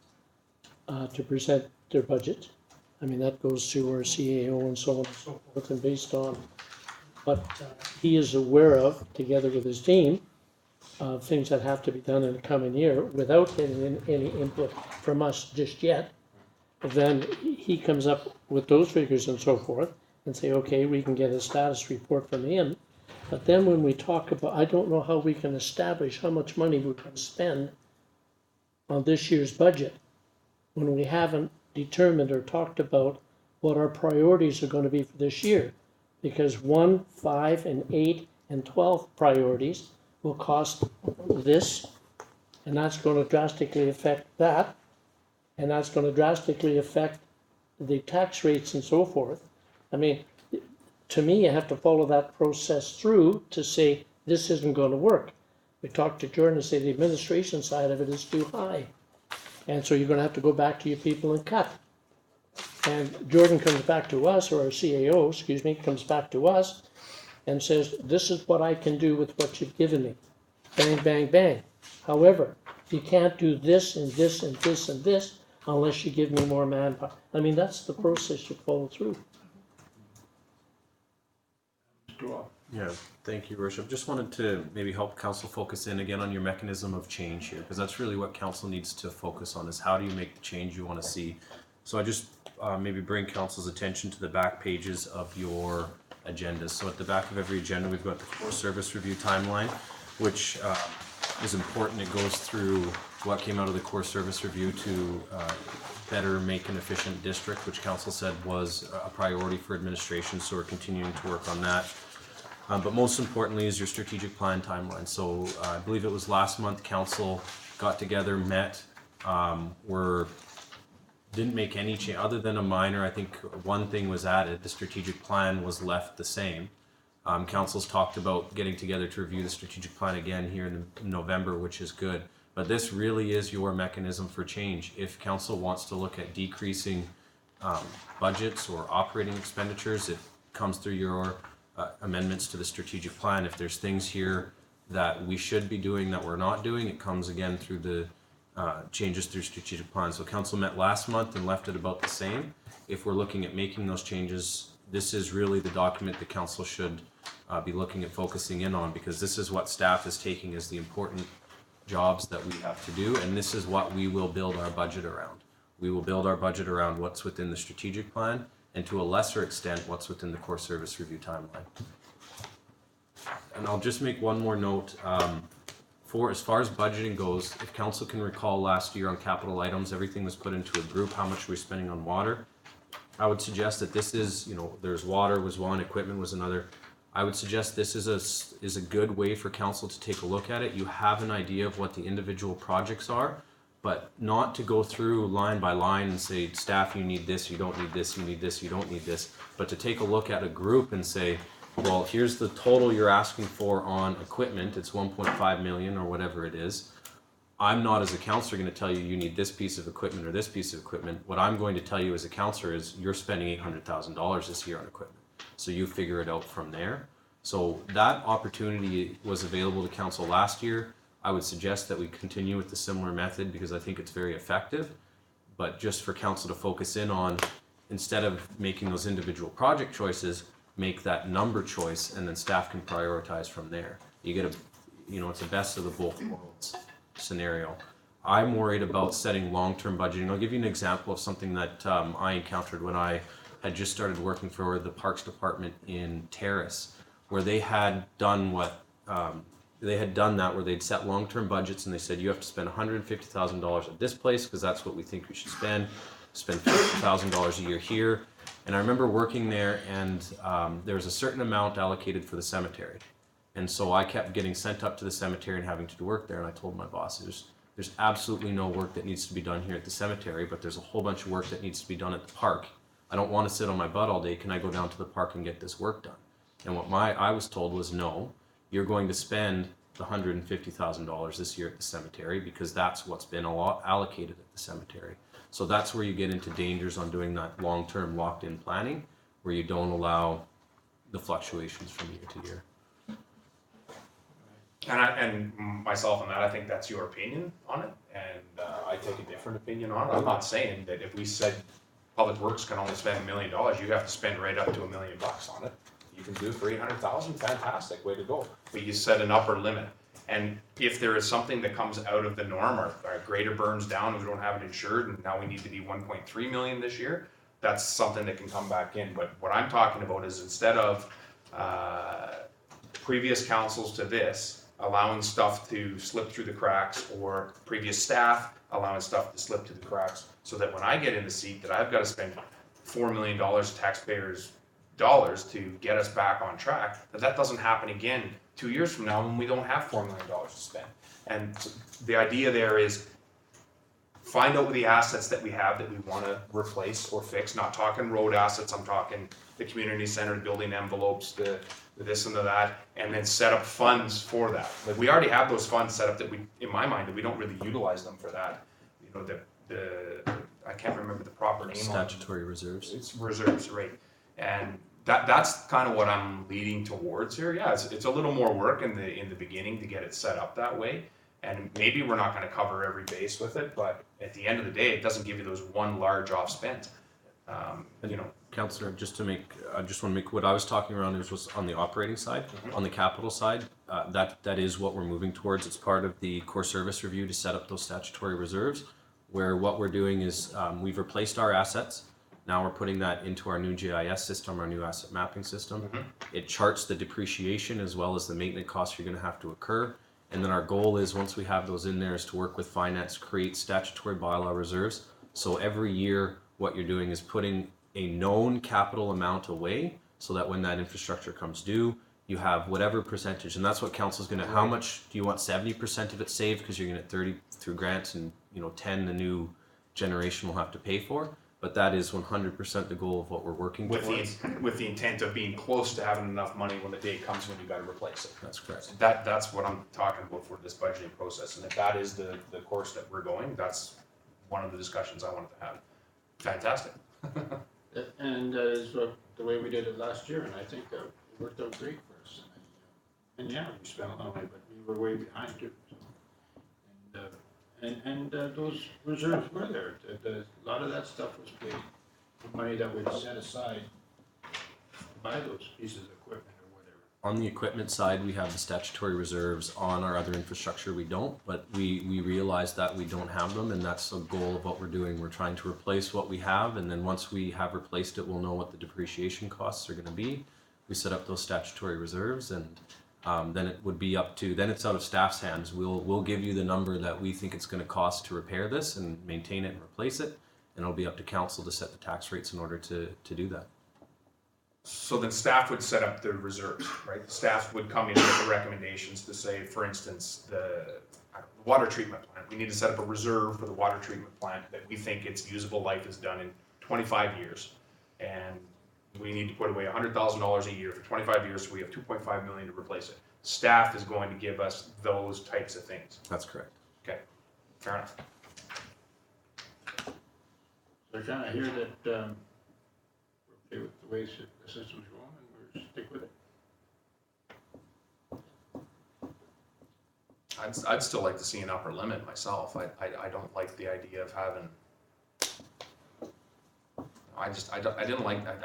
to present their budget. I mean, that goes to our CAO and so on and so forth, and based on what he is aware of, together with his team, things that have to be done in the coming year, without getting any input from us just yet, then he comes up with those figures and so forth, and say, okay, we can get a status report from him. But then when we talk about, I don't know how we can establish how much money we're gonna spend on this year's budget, when we haven't determined or talked about what our priorities are gonna be for this year. Because 1, 5, and 8, and 12 priorities will cost this, and that's gonna drastically affect that, and that's gonna drastically affect the tax rates and so forth. I mean, to me, you have to follow that process through to say, this isn't gonna work. We talked to Jordan and say the administration side of it is too high. And so you're gonna have to go back to your people and cut. And Jordan comes back to us, or our CAO, excuse me, comes back to us and says, this is what I can do with what you've given me. Bang, bang, bang. However, you can't do this and this and this and this unless you give me more manpower. I mean, that's the process you follow through. Yeah, thank you, Worship. Just wanted to maybe help council focus in again on your mechanism of change here, because that's really what council needs to focus on, is how do you make the change you want to see. So I just maybe bring council's attention to the back pages of your agendas. So at the back of every agenda, we've got the core service review timeline, which is important. It goes through what came out of the core service review to better make an efficient district, which council said was a priority for administration, so we're continuing to work on that. But most importantly is your strategic plan timeline. So I believe it was last month, council got together, met, didn't make any change other than a minor. I think one thing was added. The strategic plan was left the same. Council's talked about getting together to review the strategic plan again here in November, which is good. But this really is your mechanism for change. If council wants to look at decreasing budgets or operating expenditures, it comes through your amendments to the strategic plan. If there's things here that we should be doing that we're not doing, it comes again through the changes through strategic plan. So council met last month and left it about the same. If we're looking at making those changes, this is really the document the council should be looking at focusing in on, because this is what staff is taking as the important jobs that we have to do, and this is what we will build our budget around. We will build our budget around what's within the strategic plan, and to a lesser extent, what's within the core service review timeline. And I'll just make one more note. For as far as budgeting goes, if council can recall last year on capital items, everything was put into a group, how much we're spending on water. I would suggest that this is, there's water was one, equipment was another. I would suggest this is a good way for council to take a look at it. You have an idea of what the individual projects are, but not to go through line by line and say, staff, you need this, you don't need this, you need this, you don't need this, but to take a look at a group and say, well, here's the total you're asking for on equipment, it's 1.5 million or whatever it is. I'm not, as a counselor, going to tell you you need this piece of equipment or this piece of equipment. What I'm going to tell you as a counselor is you're spending $800,000 this year on equipment. So you figure it out from there. So that opportunity was available to council last year. I would suggest that we continue with the similar method because I think it's very effective. But just for council to focus in on, instead of making those individual project choices, make that number choice, and then staff can prioritize from there. You get it's the best of the both worlds scenario. I'm worried about setting long-term budgeting. I'll give you an example of something that I encountered when I had just started working for the Parks Department in Terrace, where they had done where they'd set long-term budgets and they said you have to spend $150,000 at this place because that's what we think we should spend $50,000 a year here. And I remember working there, and there was a certain amount allocated for the cemetery. And so I kept getting sent up to the cemetery and having to do work there. And I told my boss, there's absolutely no work that needs to be done here at the cemetery, but there's a whole bunch of work that needs to be done at the park. I don't want to sit on my butt all day. Can I go down to the park and get this work done? And what I was told was, no, you're going to spend the $150,000 this year at the cemetery because that's what's been allocated at the cemetery. So that's where you get into dangers on doing that long-term locked-in planning, where you don't allow the fluctuations from year to year. And myself and that, I think that's your opinion on it, and I take a different opinion on it. I'm not saying that if we said Public Works can only spend $1 million, you have to spend right up to $1 million on it. You can do it for 800,000, fantastic, way to go. But you set an upper limit. And if there is something that comes out of the norm, our grader burns down, we don't have it insured, and now we need to be 1.3 million this year, that's something that can come back in. But what I'm talking about is instead of previous councils to this, allowing stuff to slip through the cracks, or previous staff allowing stuff to slip through the cracks, so that when I get in the seat, that I've got to spend $4 million taxpayers' dollars to get us back on track, that doesn't happen again 2 years from now when we don't have $4 million to spend. And the idea there is find out the assets that we have that we want to replace or fix. Not talking road assets, I'm talking the community center, building envelopes, the this and the that, and then set up funds for that. Like, we already have those funds set up that we, in my mind, that we don't really utilize them for that. You know, the I can't remember the proper name. Statutory reserves. It's reserves, right? And that's kind of what I'm leading towards here. Yeah, it's a little more work in the beginning to get it set up that way, and maybe we're not going to cover every base with it, but at the end of the day, it doesn't give you those one large off spend. You know, Councillor, I just want to make, what I was talking around was on the operating side. On the capital side, that is what we're moving towards. It's part of the core service review to set up those statutory reserves, where what we're doing is we've replaced our assets. Now we're putting that into our new GIS system, our new asset mapping system. It charts the depreciation as well as the maintenance costs you're going to have to occur. And then our goal is, once we have those in there, is to work with finance, create statutory bylaw reserves. So every year, what you're doing is putting a known capital amount away, so that when that infrastructure comes due, you have whatever percentage. And that's what council's going to, how much do you want? 70% of it saved because you're going to get 30 through grants, and 10 the new generation will have to pay for. But that is 100% the goal of what we're working towards. with the intent of being close to having enough money when the day comes when you got to replace it. That's correct. That's what I'm talking about for this budgeting process, and if that is the course that we're going, that's one of the discussions I wanted to have. Fantastic. And that is the way we did it last year, and I think it worked out great for us. And yeah, we spent a lot of money, but we were way behind too. And those reserves were there. A lot of that stuff was paid, the money that we set aside to buy those pieces of equipment or whatever. On the equipment side, we have the statutory reserves. On our other infrastructure, we don't, but we realize that we don't have them, and that's the goal of what we're doing. We're trying to replace what we have, and then once we have replaced it, we'll know what the depreciation costs are going to be. We set up those statutory reserves, and then it would be up to, then it's out of staff's hands. We'll give you the number that we think it's going to cost to repair this and maintain it and replace it, and it'll be up to council to set the tax rates in order to do that. So then staff would set up the reserves, right? Staff would come in with the recommendations to say, for instance, the water treatment plant. We need to set up a reserve for the water treatment plant that we think its usable life is done in 25 years. And we need to put away $100,000 a year for 25 years, so we have $2.5 million to replace it. Staff is going to give us those types of things. That's correct. Okay, fair enough. So I kind of hear that we're okay with the way the system's going, and we're stick with it. I'd still like to see an upper limit myself. I don't like the idea of having. I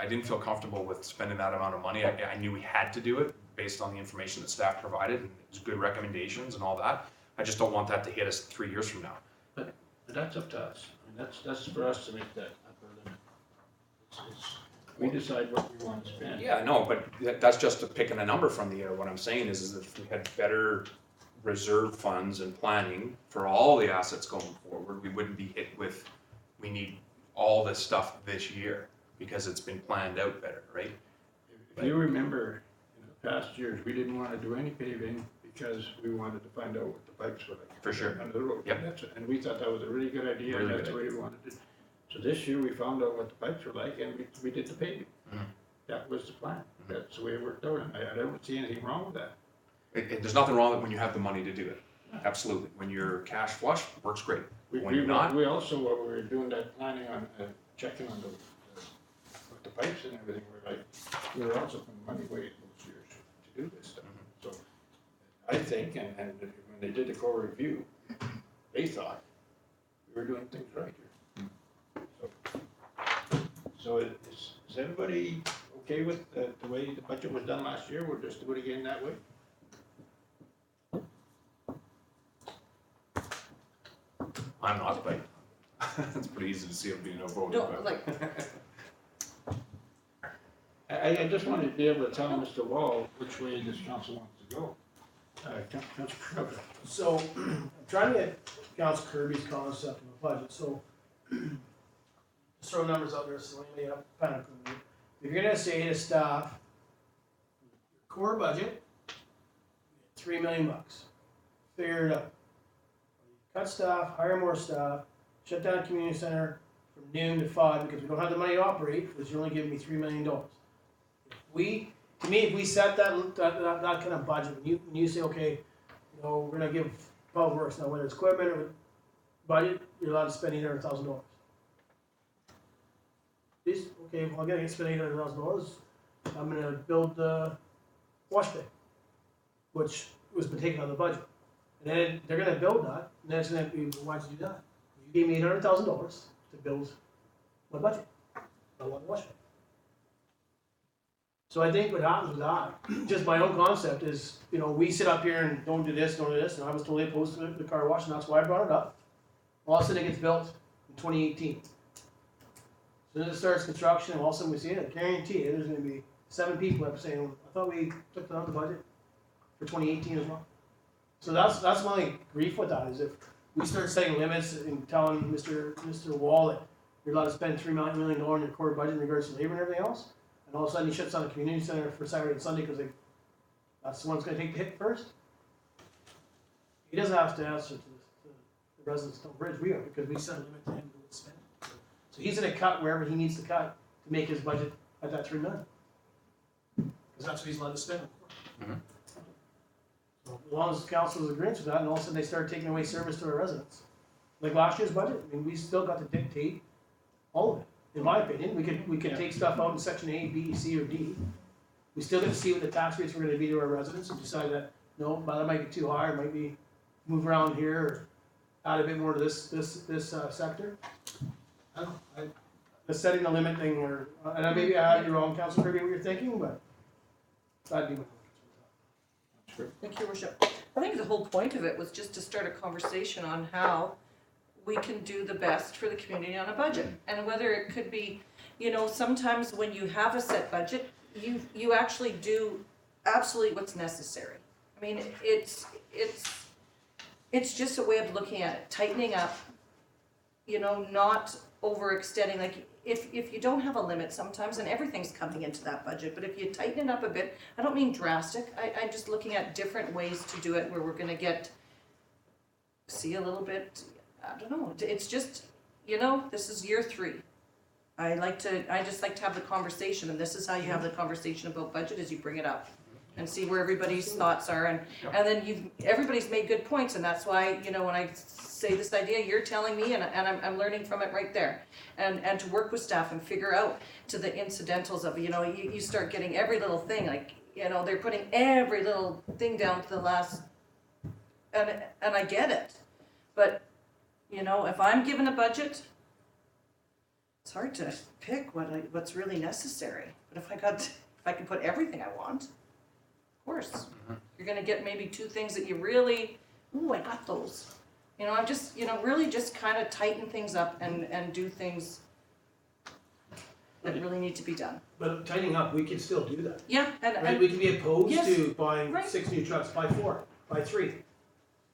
didn't feel comfortable with spending that amount of money. I knew we had to do it based on the information that staff provided, and it was good recommendations and all that. I just don't want that to hit us 3 years from now. But that's up to us. I mean, that's for us to make that upper limit. We decide what we want to spend. Yeah, no, but that's just picking a number from the air. What I'm saying is that if we had better reserve funds and planning for all the assets going forward, we wouldn't be hit with, we need all this stuff this year, because it's been planned out better, right? If you remember, in the past years, we didn't want to do any paving because we wanted to find out what the pipes were like. For sure. Under the road. Yep. And we thought that was a really good idea, and Really that's the good way we wanted it. So this year, we found out what the pipes were like, and we did the paving. Mhm. That was the plan. That's the way it worked out, and I don't see anything wrong with that. There's nothing wrong with when you have the money to do it. Absolutely. When you're cash flush, works great. When you're not, We also, while we were doing that planning on, checking on with the pipes and everything, we were also putting money away those years to do this stuff. So I think, and when they did the core review, they thought we were doing things right here. So is everybody okay with the way the budget was done last year? We'll just do it again that way? I'm not, but it's pretty easy to see it being a vote. No, but- like, I just wanted to be able to tell Mr. Wall which way this council wants to go. Councilor Kirby. So, I'm trying to get Council Kirby's concept of a budget, so just throw numbers out there so anybody have panic on me. If you're gonna say to staff, core budget, $3 million, figure it out. Cut staff, hire more staff, shut down community center from noon to 5 because we don't have the money to operate, because you're only giving me $3 million. To me, if we set that kind of budget, when you say, okay, you know, we're gonna give public works, now whether it's equipment or budget, you're allowed to spend $800,000. This, okay, well, I'm gonna spend $800,000, I'm gonna build the wash bay, which was been taken out of the budget. And then they're gonna build that, and then it's gonna be, why'd you do that? You gave me $800,000 to build my budget, I want the wash bay. So I think what happens with that, just my own concept is, you know, we sit up here and don't do this, and I was totally opposed to the car wash, and that's why I brought it up. All of a sudden it gets built in 2018. Soon as it starts construction, all of a sudden we see it, I guarantee you, there's gonna be 7 people up saying, I thought we took that out of the budget for 2018 as well. So that's my grief with that, is if we start setting limits and telling Mr. Wall that you're allowed to spend $3 million in your core budget in regards to labor and everything else, and all of a sudden he shuts down the community center for Saturday and Sunday because that's the one that's gonna take the hit first. He doesn't have to answer to the residents of Stone Bridge, we are, because we set a limit to him to spend. So he's gonna cut wherever he needs to cut to make his budget at that $3 million. Because that's what he's allowed to spend. Mhm. So as long as council agrees with that, and all of a sudden they start taking away service to our residents. Like last year's budget, I mean, we still got to dictate all of it, in my opinion. We could take stuff out in section A, B, C, or D. We still get to see what the tax rates were gonna be to our residents and decide that, no, that might be too high, or might be move around here, or add a bit more to this sector. I don't know, the setting the limit thing, or, and maybe I had you wrong, Councilor Kirby, what you're thinking, but that'd be my. thank you, Worship. I think the whole point of it was just to start a conversation on how we can do the best for the community on a budget. And whether it could be, you know, sometimes when you have a set budget, you actually do absolutely what's necessary. I mean, it's just a way of looking at it, tightening up, you know, not overextending. Like if you don't have a limit sometimes, and everything's coming into that budget, but if you tighten it up a bit, I don't mean drastic, I'm just looking at different ways to do it where we're gonna see a little bit, I don't know, it's just, you know, this is year 3. I just like to have the conversation, and this is how you have the conversation about budget, is you bring it up and see where everybody's thoughts are, and then everybody's made good points, and that's why, you know, when I say this idea, you're telling me, and I'm learning from it right there, and to work with staff and figure out to the incidentals of, you know, you start getting every little thing, like, you know, they're putting every little thing down to the last, and I get it, but, you know, if I'm given a budget, it's hard to pick what's really necessary, but if I can put everything I want, of course, you're gonna get maybe 2 things that you really, ooh, I got those. You know, I'm just, you know, really just kind of tighten things up and do things that really need to be done. But tightening up, we can still do that. Yeah, Right, and we can be opposed Yes, to buying right. 6 new trucks, buy 4, buy 3,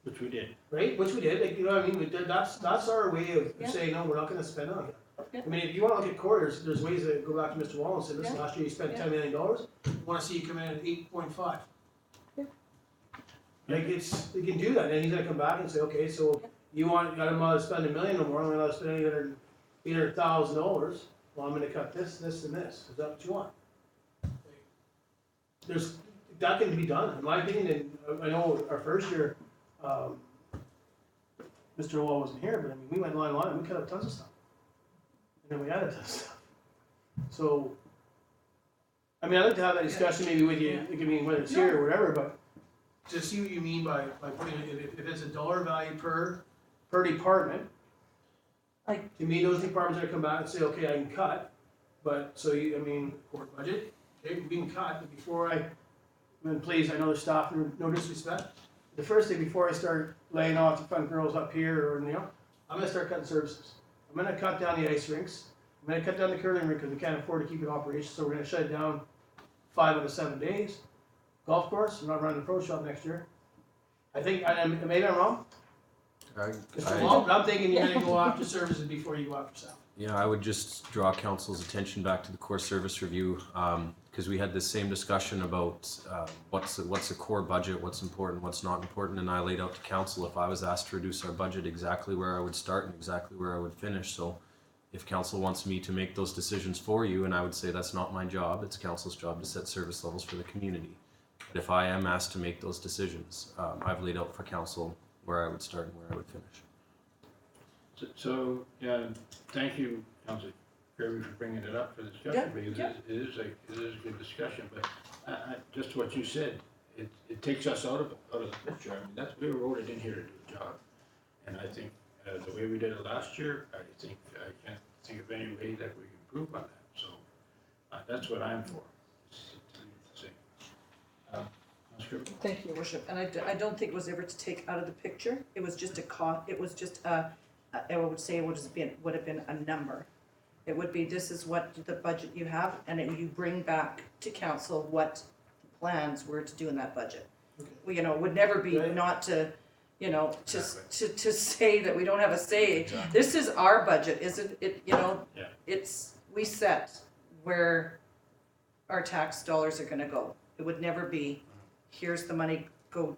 Which we did. right? Which we did, like, you know what I mean, we did, that's our way of Yeah. saying, no, we're not gonna spend on it. Yeah. I mean, if you wanna look at quarters, there's ways to go back to Mr. Wall and say, listen, Yeah. last year you spent Yeah. $10 million, wanna see you come in at 8.5. Yeah. Like, we can do that, and he's gonna come back and say, okay, so you want, I'm allowed to spend $1 million or more, I'm allowed to spend $800,000, well, I'm gonna cut this, this, and this, is that what you want? That can be done, in my opinion, and I know our first year, Mr. Wall wasn't here, but I mean, we went line, and we cut up tons of stuff. And then we added tons of stuff. So, I mean, I'd like to have that discussion maybe with you, I mean, whether it's here or whatever, but to see what you mean by putting, if it's a dollar value per department. Like- To me, those departments that come back and say, okay, I can cut, but, so you, I mean, court budget, okay, we can cut, but before and please, I know the staff, no disrespect, the first thing before I start laying off the front girls up here, or, you know, I'm gonna start cutting services. I'm gonna cut down the ice rinks, I'm gonna cut down the curling rink, because we can't afford to keep it operational, so we're gonna shut it down 5 out of 7 days. Golf course, I'm not running the pro shop next year. I think, maybe I'm wrong, Mr. Wall, but I'm thinking you're gonna go after services before you go after staff. Yeah, I would just draw council's attention back to the core service review, because we had this same discussion about what's the core budget, what's important, what's not important, and I laid out to council if I was asked to reduce our budget, exactly where I would start and exactly where I would finish. So if council wants me to make those decisions for you, and I would say that's not my job, it's council's job to set service levels for the community. But if I am asked to make those decisions, I've laid out for council where I would start and where I would finish. So, yeah, thank you, Councilor Kirby, for bringing it up for discussion, because it is a good discussion, but just what you said, it takes us out of the picture. I mean, we were voted in here to do a job. And I think, the way we did it last year, I can't think of any way that we can improve on that, so, that's what I'm for. Councilor Kirby? Thank you, Your Worship, and I don't think it was ever to take out of the picture, it was just it was just I would say it would have been a number. It would be, this is what the budget you have, and then you bring back to council what the plans were to do in that budget. Okay. You know, it would never be Right. not to, you know, Exactly. to say that we don't have a say. Exactly. This is our budget, isn't it, you know? Yeah. We set where our tax dollars are gonna go. It would never be, here's the money, go.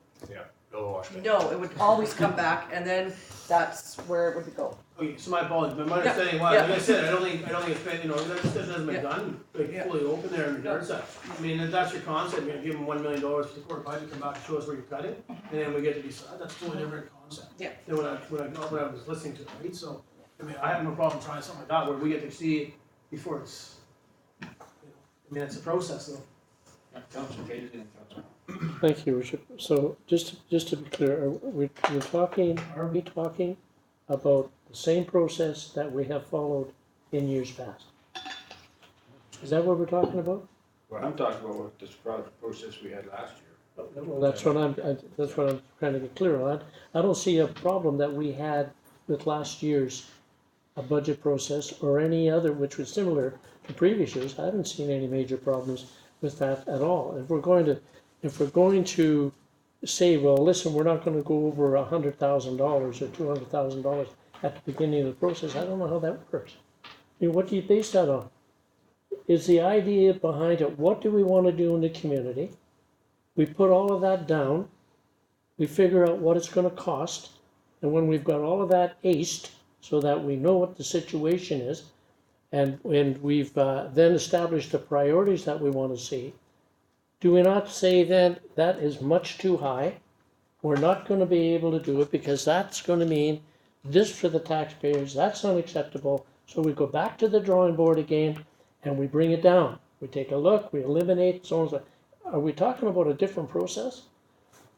Bill Washington. No, it would always come back, and then that's where it would go. Okay, so my apologies, but my Yeah, understanding was, yeah. like I said, I don't think it's been, you know, that discussion hasn't been Yeah. done, like, Yeah. fully open there in regards to that. I mean, if that's your concept, you're gonna give them $1 million for the court budget, come back and show us where you're cutting, and then we get to decide, that's a totally different concept. Yeah. Than what I was listening to, right, so, I mean, I have no problem trying something like that, where we get to see it before it's, you know, I mean, it's a process, though. Councilor Katie and Councilor. Thank you, Worship. So just to be clear, are we talking about the same process that we have followed in years past? Is that what we're talking about? Well, I'm talking about this process we had last year. Well, that's what I'm trying to get clear on. I don't see a problem that we had with last year's budget process or any other which was similar to previous years. I haven't seen any major problems with that at all. If we're going to say, well, listen, we're not gonna go over $100,000 or $200,000 at the beginning of the process, I don't know how that works. I mean, what do you base that on? Is the idea behind it, what do we wanna do in the community? We put all of that down, we figure out what it's gonna cost, and when we've got all of that aced, so that we know what the situation is, and we've then established the priorities that we wanna see, do we not say then that is much too high? We're not gonna be able to do it because that's gonna mean this for the taxpayers, that's unacceptable. So we go back to the drawing board again and we bring it down. We take a look, we eliminate, so on and so. Are we talking about a different process?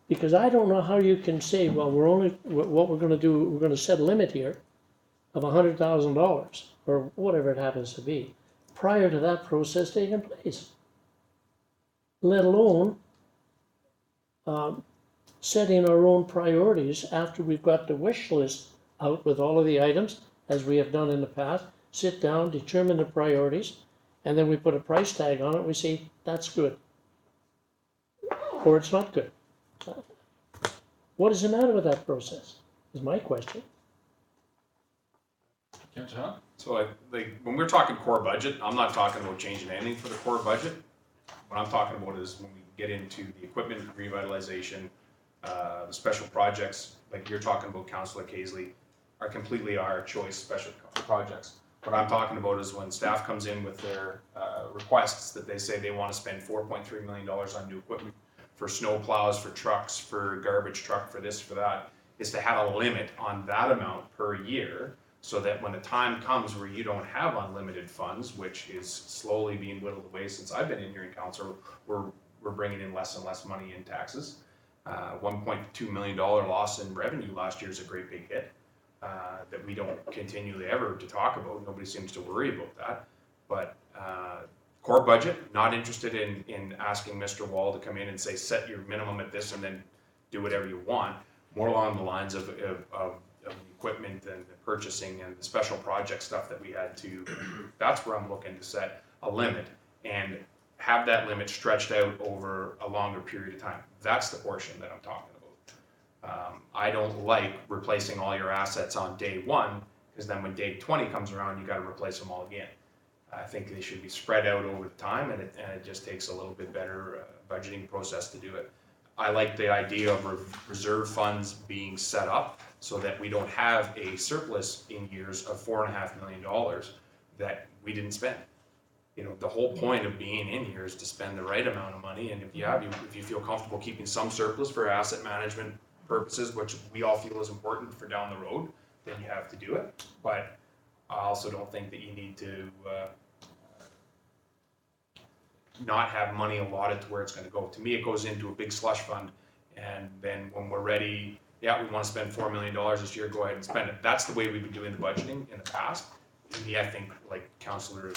Because I don't know how you can say, well, what we're gonna do, we're gonna set a limit here of $100,000 or whatever it happens to be, prior to that process taking place. Let alone setting our own priorities after we've got the wish list out with all of the items, as we have done in the past, sit down, determine the priorities, and then we put a price tag on it, we say, that's good. Or it's not good. What is the matter with that process, is my question. Councilor Hahn? So when we're talking core budget, I'm not talking about changing anything for the core budget. What I'm talking about is when we get into the equipment revitalization, the special projects, like you're talking about, Councillor Casely, are completely our choice special projects. What I'm talking about is when staff comes in with their requests that they say they want to spend $4.3 million on new equipment for snow plows, for trucks, for garbage truck, for this, for that, is to have a limit on that amount per year, so that when the time comes where you don't have unlimited funds, which is slowly being whittled away since I've been in here in council, we're bringing in less and less money in taxes. $1.2 million loss in revenue last year is a great big hit that we don't continually ever to talk about. Nobody seems to worry about that. But core budget, not interested in asking Mr. Wall to come in and say, set your minimum at this and then do whatever you want. More along the lines of the equipment and the purchasing and the special project stuff that we had to, that's where I'm looking to set a limit and have that limit stretched out over a longer period of time. That's the portion that I'm talking about. I don't like replacing all your assets on day one, because then when day 20 comes around, you gotta replace them all again. I think they should be spread out over the time, and it just takes a little bit better budgeting process to do it. I like the idea of reserve funds being set up so that we don't have a surplus in years of $4.5 million that we didn't spend. You know, the whole point of being in here is to spend the right amount of money, and if you feel comfortable keeping some surplus for asset management purposes, which we all feel is important for down the road, then you have to do it. But I also don't think that you need to not have money allotted to where it's going to go. To me, it goes into a big slush fund, and then when we're ready, yeah, we want to spend $4 million this year, go ahead and spend it. That's the way we've been doing the budgeting in the past. To me, I think, like Councillor,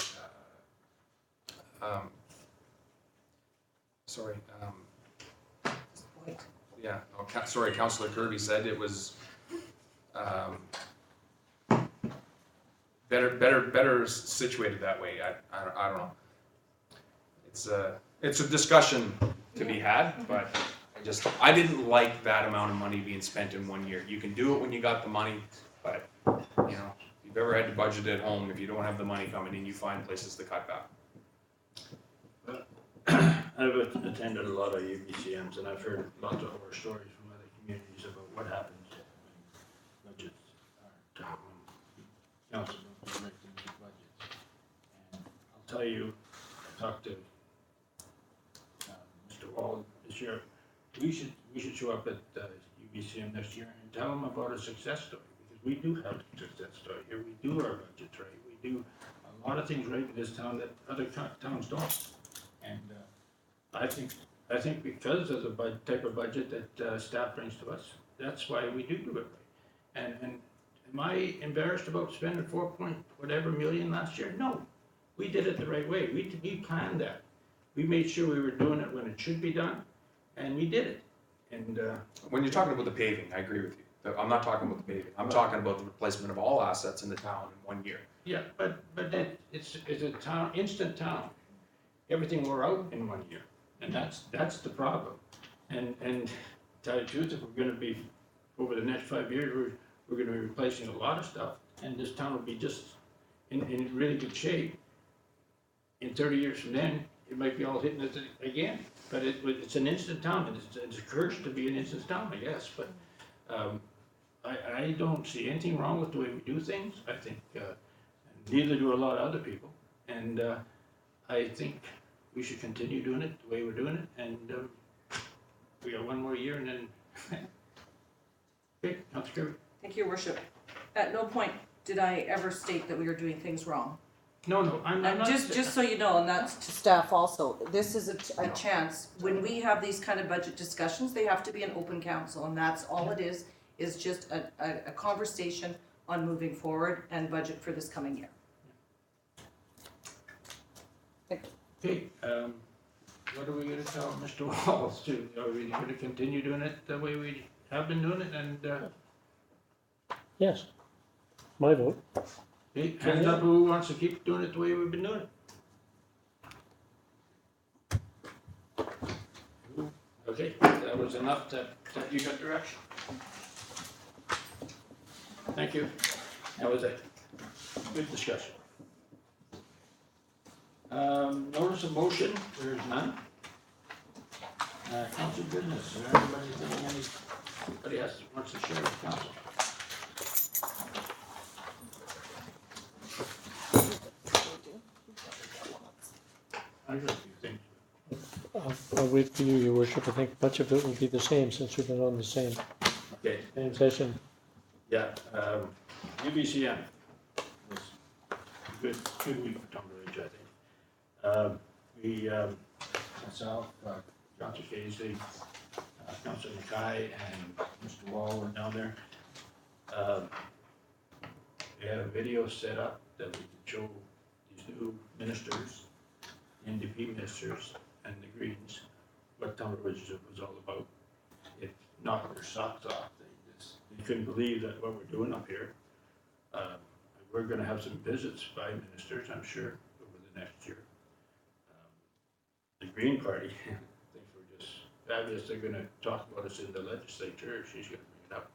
Councillor Kirby said, it was better situated that way. I don't know. It's a discussion to be had, but I didn't like that amount of money being spent in 1 year. You can do it when you got the money, but you know, if you've ever had to budget at home, if you don't have the money coming in, you find places to cut back. I've attended a lot of UBCMs, and I've heard lots of horror stories from other communities about what happens when budgets aren't, when council don't make the budgets. And I'll tell you, I talked to Mr. Wall this year. We should show up at UBCM next year and tell them about a success story, because we do have a success story here. We do our budgets right. We do a lot of things right in this town that other towns don't. And I think because of the type of budget that staff brings to us, that's why we do it right. And am I embarrassed about spending $4 million last year? No, we did it the right way. We planned that. We made sure we were doing it when it should be done, and we did it. And when you're talking about the paving, I agree with you. I'm not talking about the paving. I'm talking about the replacement of all assets in the town in 1 year. Yeah, but it's a instant town. Everything wore out in 1 year, and that's the problem. And to tell you the truth, if we're going to be over the next 5 years, we're going to be replacing a lot of stuff, and this town will be just in really good shape. In 30 years from then, it might be all hitting us again. But it's an instant town, and it's a curse to be an instant town, I guess. But I don't see anything wrong with the way we do things. I think neither do a lot of other people, and I think we should continue doing it the way we're doing it, and we got 1 more year, and then okay, Councillor Kirby. Thank you, Your Worship. At no point did I ever state that we were doing things wrong. No, I'm not. Just so you know, and that's to staff also, this is a chance, when we have these kind of budget discussions, they have to be an open council, and that's all it is just a conversation on moving forward and budget for this coming year. Okay, what are we gonna tell Mr. Walls to? Are we gonna continue doing it the way we have been doing it, and Yes, my vote. okay, hands up who wants to keep doing it the way we've been doing it? Okay, that was enough to you got direction. Thank you. That was a good discussion. Notice of motion, there is none. Council business, is there anybody else wants to share with council? I got a few things. I'll wait for you, Your Worship. I think much of it will be the same since we've been on the same Okay, session. yeah, UBCM was a good week for Tumber Ridge, I think. We, myself, John Casey, Councilor Mackay and Mr. Wall were down there. Um, We had a video set up that we could show these new ministers, NDP ministers and the Greens, what Tumbler Ridge was all about. It knocked their socks off. They couldn't believe that what we're doing up here. We're gonna have some visits by ministers, I'm sure, over the next year. The Green Party thinks we're just fabulous. They're gonna talk about us in the legislature. She's gonna bring it up.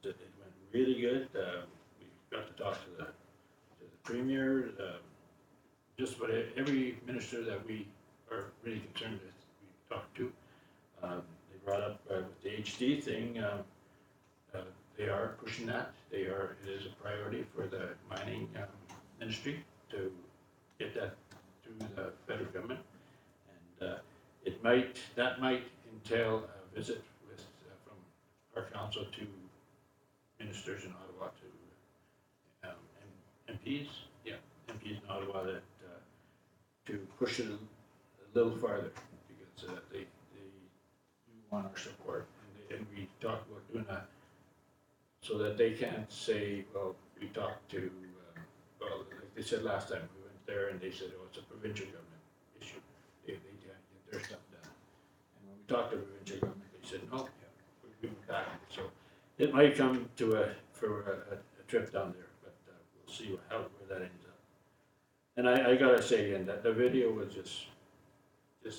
It went really good. We got to talk to the premier, just about every minister that we are really concerned with, we talked to. They brought up with the HD thing, they are pushing that. It is a priority for the mining ministry to get that through the federal government. And that might entail a visit with, from our council to ministers in Ottawa, to MPs in Ottawa, that to push it a little farther, because they do want our support, and we talked about doing that so that they can't say, well, we talked to, well, like they said last time, we went there and they said, oh, it's a provincial government issue. They can't get their stuff done. And when we talked to the provincial government, they said, no, we're good with that. So it might come to a trip down there, but we'll see where that ends up. And I gotta say again, that the video was just the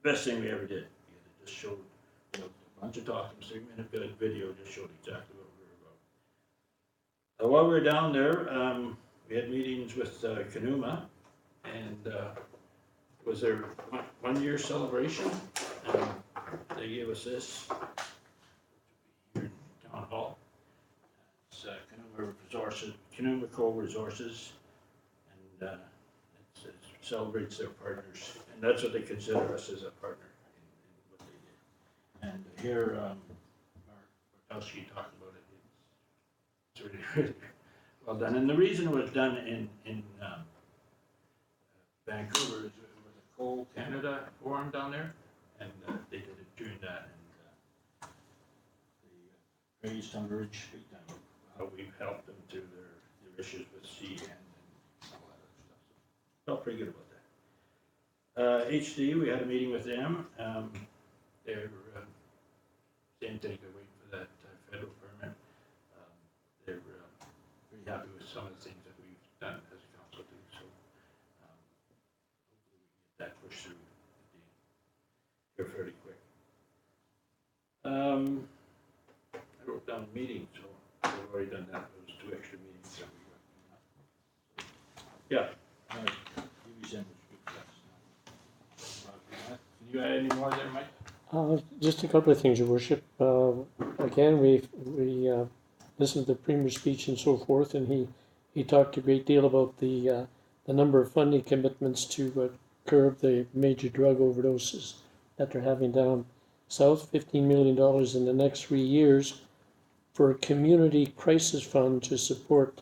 best thing we ever did, because it just showed, you know, a bunch of talking, 3-minute video just showed exactly what we were about. While we were down there, we had meetings with Kanuma, and was their 1 year celebration. They gave us this here in Town Hall. It's Kanuma Resources, Kanuma Coal Resources, and it celebrates their partners, and that's what they consider us, as a partner in what they did. And here, Mark Bortowski talked about it. It's really, really well done. And the reason it was done in Vancouver is it was a Coal Canada forum down there, and they did it during that, and they praised Tumbler Ridge big time, how we've helped them through their issues with CN and all that other stuff. So felt pretty good about that. HD, we had a meeting with them. They're same thing, they're waiting for that federal permit. They're pretty happy with some of the things that we've done as a council too, so hopefully we can get that pushed through here fairly quick. I wrote down meetings, so I've already done that. Those 2 extra meetings that we got. Yeah. Can you add any more there, Mike? Just a couple of things, Your Worship. Again, we listened to the Premier's speech and so forth, and he talked a great deal about the number of funding commitments to curb the major drug overdoses that they're having down south. $15 million in the next 3 years for a community crisis fund to support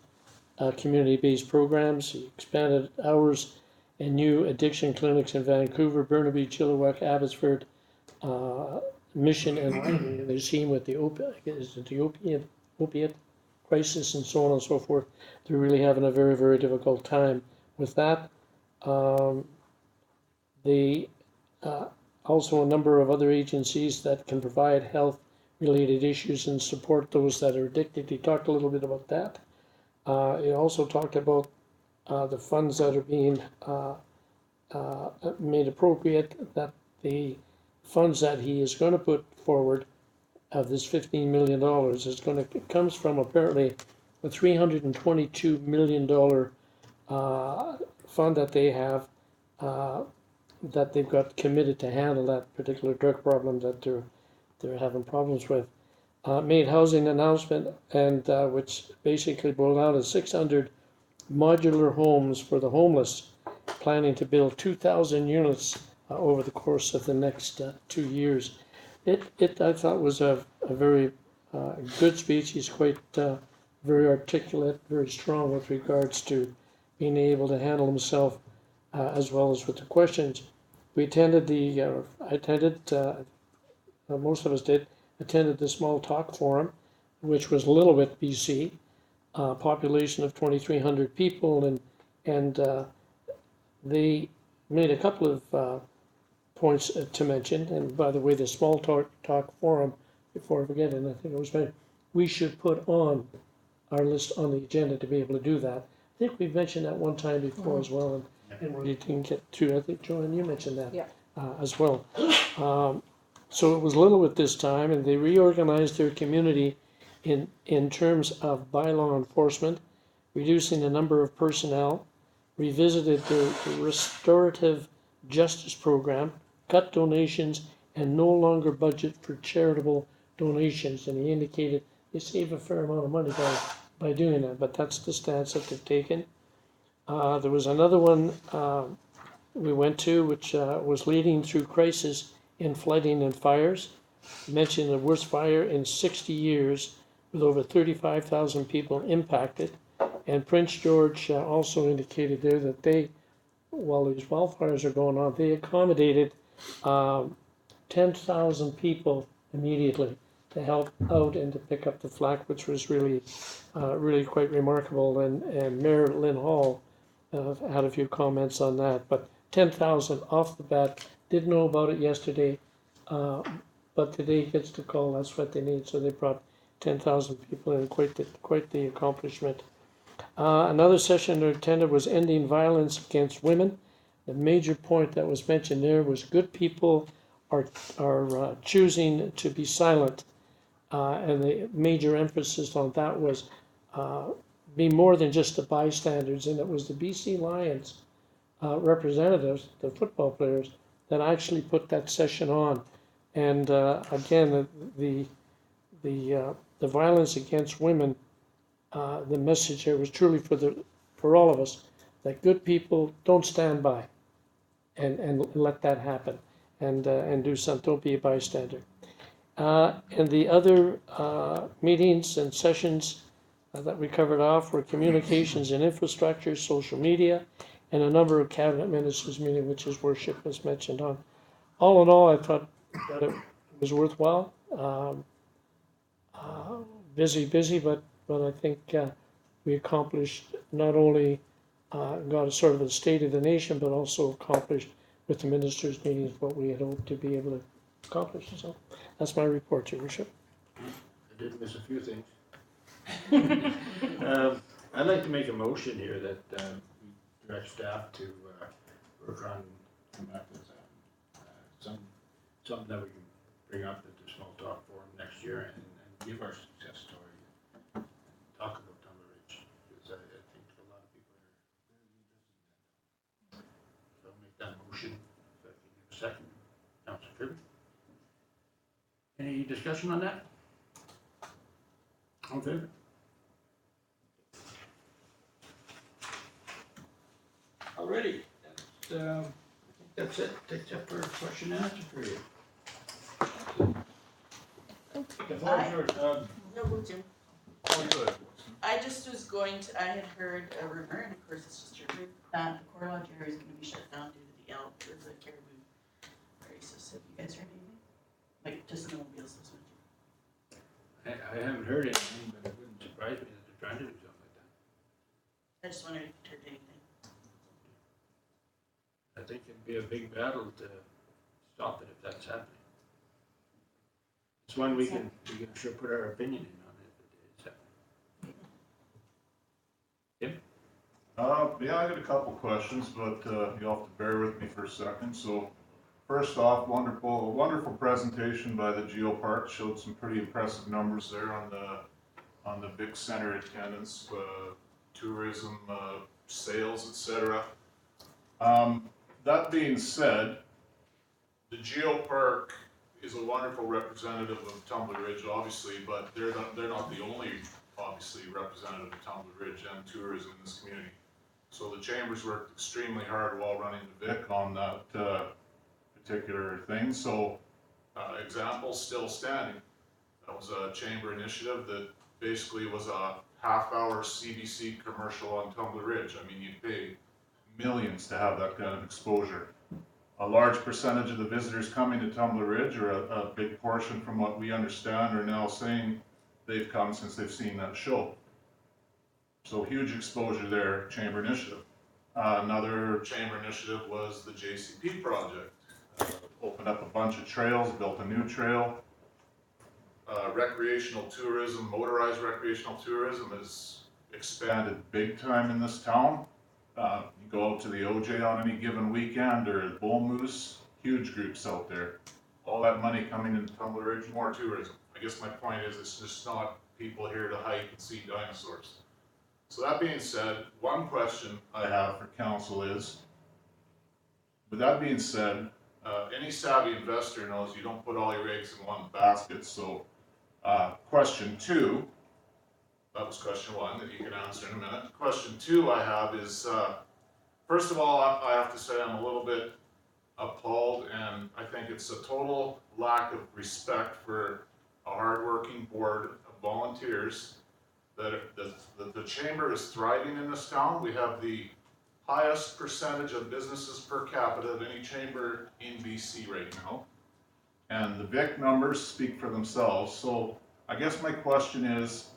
community-based programs, expanded hours, and new addiction clinics in Vancouver, Burnaby, Chilliwack, Abbotsford, Mission, and Langley. They're seeing with the opiate crisis and so on and so forth. They're really having a very, very difficult time with that. Also a number of other agencies that can provide health-related issues and support those that are addicted. He talked a little bit about that. He also talked about the funds that are being made appropriate, that the funds that he is going to put forward of this $15 million is going to, it comes from apparently a $322 million fund that they have, that they've got committed to handle that particular drug problem that they're having problems with. Made housing announcement, and which basically boiled down to 600 modular homes for the homeless, planning to build 2,000 units over the course of the next 2 years. I thought was a very good speech. He's quite very articulate, very strong with regards to being able to handle himself as well as with the questions. We attended I attended, most of us did, attended the Small Talk Forum, which was Lillooet, BC, population of 2,300 people, and they made a couple of points to mention. And by the way, the Small Talk Forum, before I forget, and I think it was mentioned, we should put on our list on the agenda to be able to do that. I think we've mentioned that one time before as well, and we didn't get to. I think Joanne, you mentioned that Yeah. as well. So it was Lillooet this time, and they reorganized their community in terms of bylaw enforcement, reducing the number of personnel, revisited the restorative justice program, cut donations, and no longer budget for charitable donations. And he indicated they save a fair amount of money by doing that, but that's the stance that they've taken. There was another one we went to, which was leading through crisis in flooding and fires. Mentioned the worst fire in 60 years, with over 35,000 people impacted. And Prince George also indicated there that they, while these wildfires are going on, they accommodated 10,000 people immediately to help out and to pick up the slack, which was really quite remarkable. And Mayor Lynn Hall had a few comments on that, but 10,000 off the bat. Didn't know about it yesterday, but today gets the call. That's what they need. So they brought 10,000 people in. Quite the accomplishment. Another session I attended was ending violence against women. The major point that was mentioned there was good people are choosing to be silent, and the major emphasis on that was be more than just the bystanders, and it was the BC Lions representatives, the football players, that actually put that session on. And again, the violence against women, the message here was truly for all of us, that good people don't stand by and let that happen, and do something. Don't be a bystander. And the other meetings and sessions that we covered off were communications and infrastructure, social media, and a number of cabinet ministers meeting, which is worship, as mentioned on. All in all, I thought that it was worthwhile. Busy, but I think we accomplished not only got a sort of a state of the nation, but also accomplished with the ministers' meetings what we had hoped to be able to accomplish. So that's my report, Your Worship. I did miss a few things. I'd like to make a motion here that we direct staff to work on, come back with something that we can bring up at the Small Talk Forum next year and give our success story and talk about Tumbler Ridge, because I think a lot of people are very interested in that. So I'll make that motion, so I can give a second. Councilor Kirby? Any discussion on that? All in favor? Alrighty, I think that's it. Takes up for question and answer period. The floor is yours, No, go Jim. good. I just was going to, I had heard a rumor, and of course it's just a rumor, that the Core Lodge area is gonna be shut down due to the elk or the caribou races. Have you guys heard anything? Like, just snowmobiles this winter. I haven't heard anything, but it wouldn't surprise me that they're trying to do something like that. I just wondered if you heard anything. I think it'd be a big battle to stop it if that's happening. It's one we can sure put our opinion in on it if it's happening. Yeah, I got a couple questions, but you'll have to bear with me for a second. So, first off, wonderful presentation by the Geopark. Showed some pretty impressive numbers there on the big center attendance, tourism, sales, etc. That being said, the Geopark is a wonderful representative of Tumbler Ridge, obviously, but they're not the only, obviously, representative of Tumbler Ridge and tourism in this community. So the Chambers worked extremely hard while running the VIC on that particular thing. So example still standing. That was a Chamber initiative that basically was a half-hour CBC commercial on Tumbler Ridge. I mean, you'd pay millions to have that kind of exposure. a large percentage of the visitors coming to Tumbler Ridge, or a big portion from what we understand, are now saying they've come since they've seen that show. So huge exposure there, chamber initiative. Another chamber initiative was the JCP project. Opened up a bunch of trails, built a new trail. Recreational tourism, motorized recreational tourism is expanded big time in this town. You go out to the OJ on any given weekend, or the Bull Moose, huge groups out there. All that money coming into Tumbler Ridge, more tourism. I guess my point is, it's just not people here to hike and see dinosaurs. So that being said, one question I have for council is, with that being said, any savvy investor knows you don't put all your eggs in one basket. So question two, that was question one that you can answer in a minute. Question two I have is, first of all, I have to say I'm a little bit appalled, and I think it's a total lack of respect for a hardworking board of volunteers that the chamber is thriving in this town. We have the highest percentage of businesses per capita of any chamber in BC right now. And the VIC numbers speak for themselves. So I guess my question is,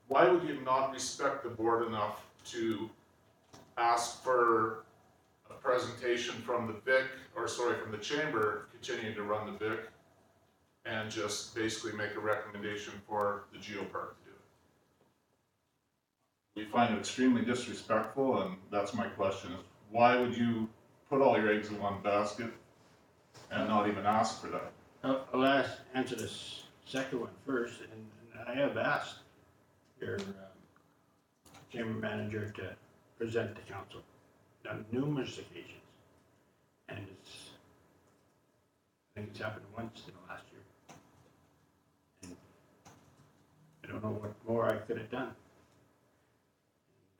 why would you not respect the board enough to ask for a presentation from the VIC, or sorry, from the chamber continuing to run the VIC, and just basically make a recommendation for the Geopark to do it? We find it extremely disrespectful, and that's my question, is why would you put all your eggs in one basket and not even ask for that? I'll answer this second one first, and I have asked your chamber manager to present to council on numerous occasions, and I think it's happened once in the last year. And I don't know what more I could have done.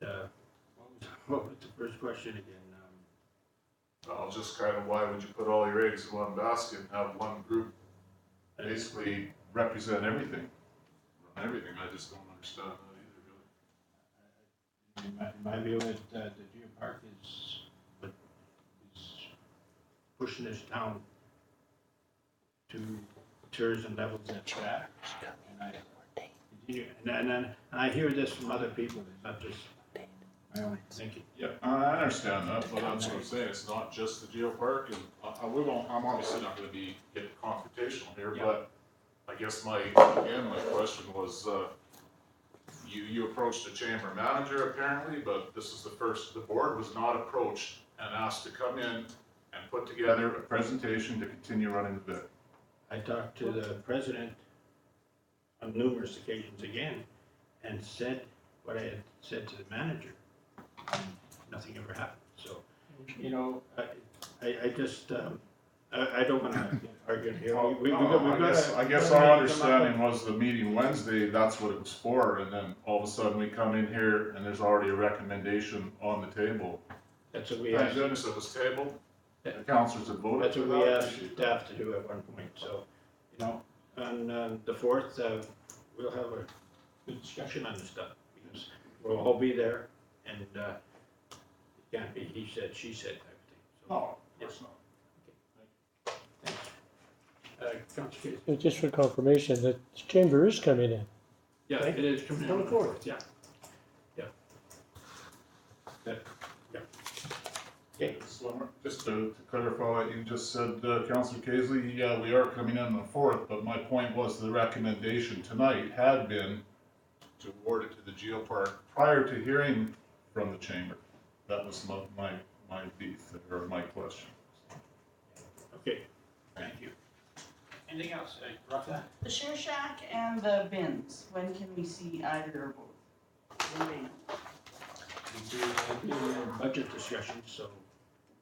And, what was the first question again? Well, just kind of, why would you put all your eggs in one basket and have one group basically represent everything? Run everything, I just don't understand that either, really. In my view, the Geopark is pushing this town to tourism levels that's at. And I continue, and I hear this from other people, it's not just my own thinking. Yeah, I understand that, but that's what I'm saying, it's not just the Geopark, and I'm obviously not gonna get confrontational here, but I guess my question was, you approached the chamber manager apparently, but this is the board was not approached and asked to come in and put together a presentation to continue running the bid. I talked to the president on numerous occasions again, and said what I had said to the manager, and nothing ever happened. So, you know, I just, I don't wanna argue here. I guess our understanding was the meeting Wednesday, that's what it was for, and then all of a sudden we come in here and there's already a recommendation on the table. That's what we Thank asked, goodness it was tabled, the councilors have voted that's for what we that. asked staff to do at one point, so, you know, on the 4th, we'll have a good discussion on this stuff, because we'll all be there, and it can't be he said, she said type of thing. So, No, of course not. Councilor Casey? Just for confirmation, that the chamber is coming in. Yeah, it is coming Coming forward. Yeah. Yeah. Yeah. Okay. Just to clarify what you just said, Councilor Casey, yeah, we are coming in on the 4th, but my point was the recommendation tonight had been to award it to the Geopark prior to hearing from the chamber. That was my beef, or my question. Okay, thank you. Anything else, Rafa? The Share Shack and the bins, when can we see either or both? Anybody know? We'll do budget discussions, so.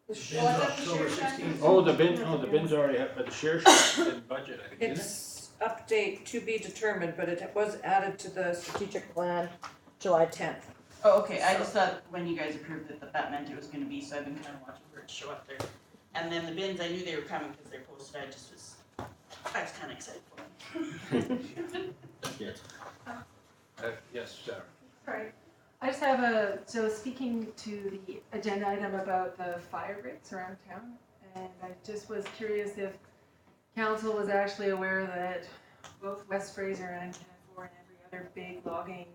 Bid's October 16th. Oh, the bins already have, but the share sheet and budget, I think, isn't it? It's update to be determined, but it was added to the strategic plan July 10th. Oh, okay, I just thought when you guys approved it, that meant it was gonna be, so I've been kinda watching for it to show up there. And then the bins, I knew they were coming because they're posted, I was kinda excited for them. Yes. Yes, Sarah. Right. I just have so speaking to the agenda item about the fire breaks around town, and I just was curious if council was actually aware that both West Fraser and Canfor and every other big logging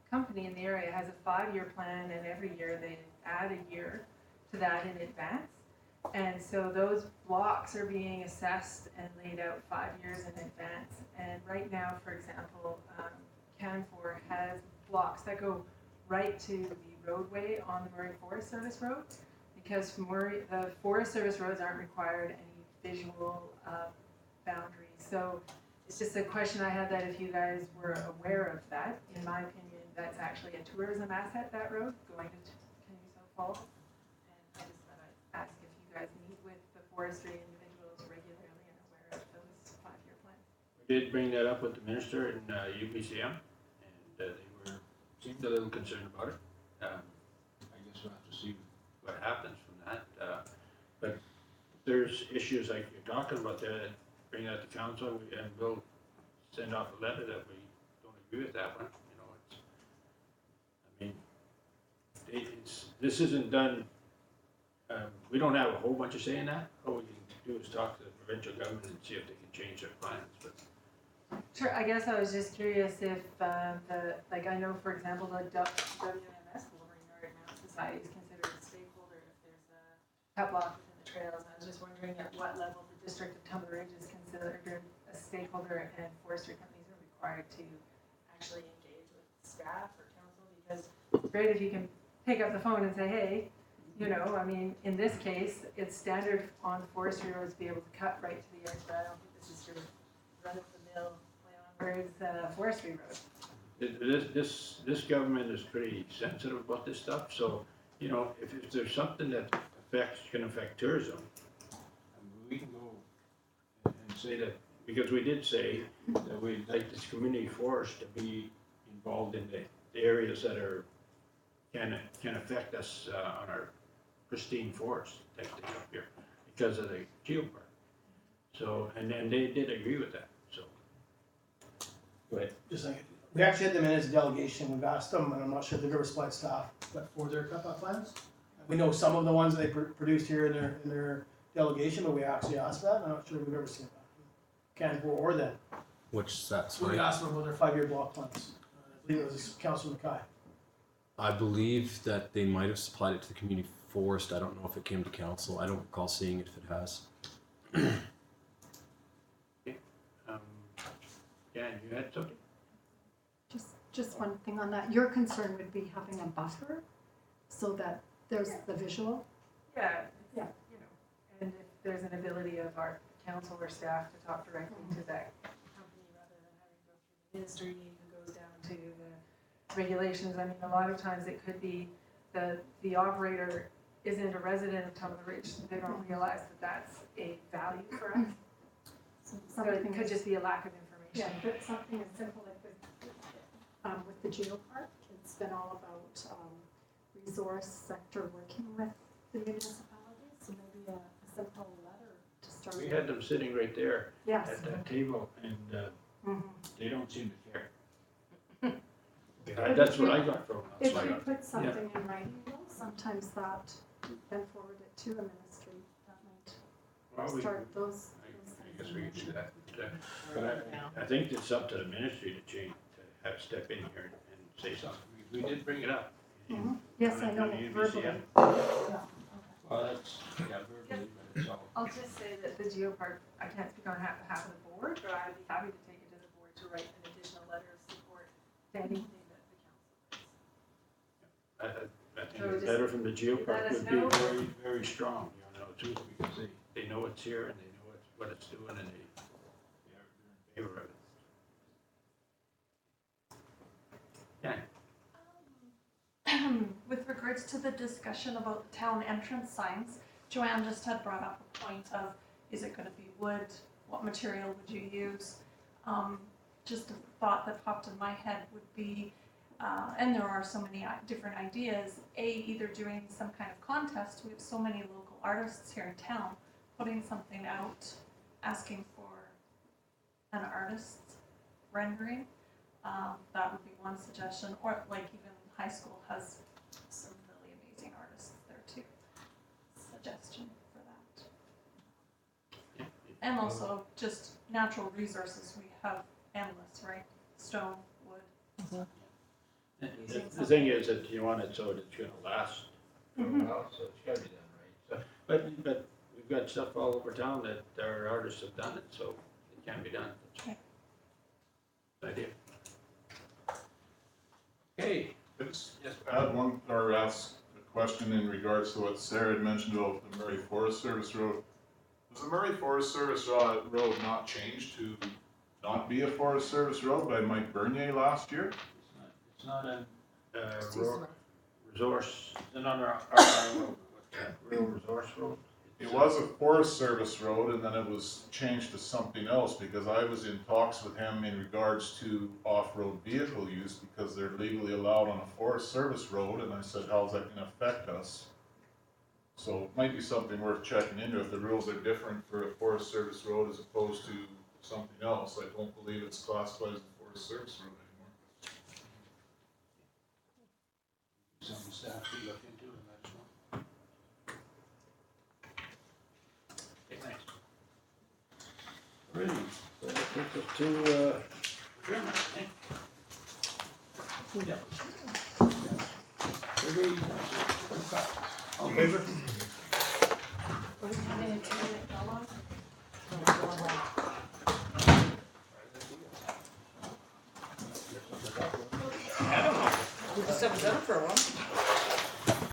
company in the area has a 5-year plan, and every year they add a year to that in advance. And so those blocks are being assessed and laid out 5 years in advance. And right now, for example, Canfor has blocks that go right to the roadway on the Murray Forest Service Road, because the Forest Service roads aren't required any visual boundaries. So it's just a question I had, that if you guys were aware of that. In my opinion, that's actually a tourism asset, that road going to Canoe Falls. And I just thought I'd ask if you guys meet with the forestry individuals regularly and aware of those 5-year plans. We did bring that up with the minister in UPCM, and they seemed a little concerned about it. I guess we'll have to see what happens from that. But there's issues like you're talking about there that bring that to council, and we'll send off a letter that we don't agree with that one. You know, this isn't done. We don't have a whole bunch of say in that. All we can do is talk to the provincial government and see if they can change their plans. But Sure, I guess I was just curious if like I know, for example, the WMS, Wolverine Northern Mountain Society, is considered a stakeholder if there's a cut block within the trails. I was just wondering at what level the District of Tumbler Ridge is considered a stakeholder, and forestry companies are required to actually engage with staff or council, because it's great if you can pick up the phone and say, hey, you know, I mean, in this case, it's standard on forestry roads to be able to cut right to the edge, but I don't think this is your run-of-the-mill play on words forestry road. this government is pretty sensitive about this stuff. So you know, if there's something that can affect tourism, we can go and say that, because we did say that we'd like this community forest to be involved in the areas that can affect us on our pristine forest type thing up here because of the geopark. So, and then they did agree with that, so. Go ahead. Just like, we actually had them in as a delegation, we've asked them, and I'm not sure if they've ever supplied staff, but for their cut-off plans. We know some of the ones they produced here in their delegation, but we actually asked that, and I'm not sure we've ever seen that. Canfor or them. Which that's So we asked them about their 5-year block plans. I believe it was Councilor Mackay. I believe that they might have supplied it to the community forest. I don't know if it came to council. I don't recall seeing it if it has. Yeah, you had something? Just one thing on that, your concern would be having a buffer so that there's the visual. Yeah, Yeah. you know, and if there's an ability of our council or staff to talk directly to that company rather than having to go through the ministry who goes down to the regulations. I mean, a lot of times it could be the operator isn't a resident of Tumbler Ridge. They don't realize that that's a value for us. So it could just be a lack of Yeah, information. but something as simple like with the geopark, it's been all about resource sector working with the municipalities, so maybe a simple letter to start. We had them sitting right there Yes. at that table, and Mhm. they don't seem to care. That's what I got from them. That's If what I you got. put something in writing, though, sometimes that, then forward it to a ministry, that Well, might we- start those. I guess we could do that. But I think it's up to the ministry to change, to have step in here and say something. We did bring it up. Mhm. Yes, I know, On the verbally. UBCM. Yeah. Well, that's, yeah, verbally, but it's all. I'll just say that the geopark, I can't speak on behalf of the board, but I'd be happy to take it to the board to write an additional letter of support to anything that the council I think So a just letter from the let geopark us would be know. very, very strong, you know, too, because they know it's here and they know what it's doing, and they're in favor of it. Yeah, With regards to the discussion about the town entrance signs, Joanne just had brought up a point of, is it gonna be wood? What material would you use? Just a thought that popped in my head would be, and there are so many different ideas, either doing some kind of contest, we have so many local artists here in town, putting something out, asking for an artist's rendering. That would be one suggestion, or like even high school has some really amazing artists there too. Suggestion for And also just natural resources, we have endless, right? Stone, wood. The thing is that you want it so that it's gonna last for a while, so it's gotta be done right. So, but we've got stuff all over town that our artists have done it, so it can be done. Okay. Idea. Okay, Let's add one, or ask a question in regards to what Sarah had mentioned about the Murray Forest Service Road. Was the Murray Forest Service Road not changed to not be a Forest Service Road by Mike Bernier last year? it's not a, Seasonal. resource, it's not our real resource road. It was a Forest Service road and then it was changed to something else because I was in talks with him in regards to off-road vehicle use because they're legally allowed on a Forest Service road and I said, how's that gonna affect us? So it might be something worth checking into if the rules are different for a Forest Service road as opposed to something else. I don't believe it's classified as a Forest Service road anymore. Some staff could look into it, that's one. Okay, thanks. Alrighty, so that takes us to, adjournment, eh? Yeah. Everybody, all in favor? We just haven't done it for a while.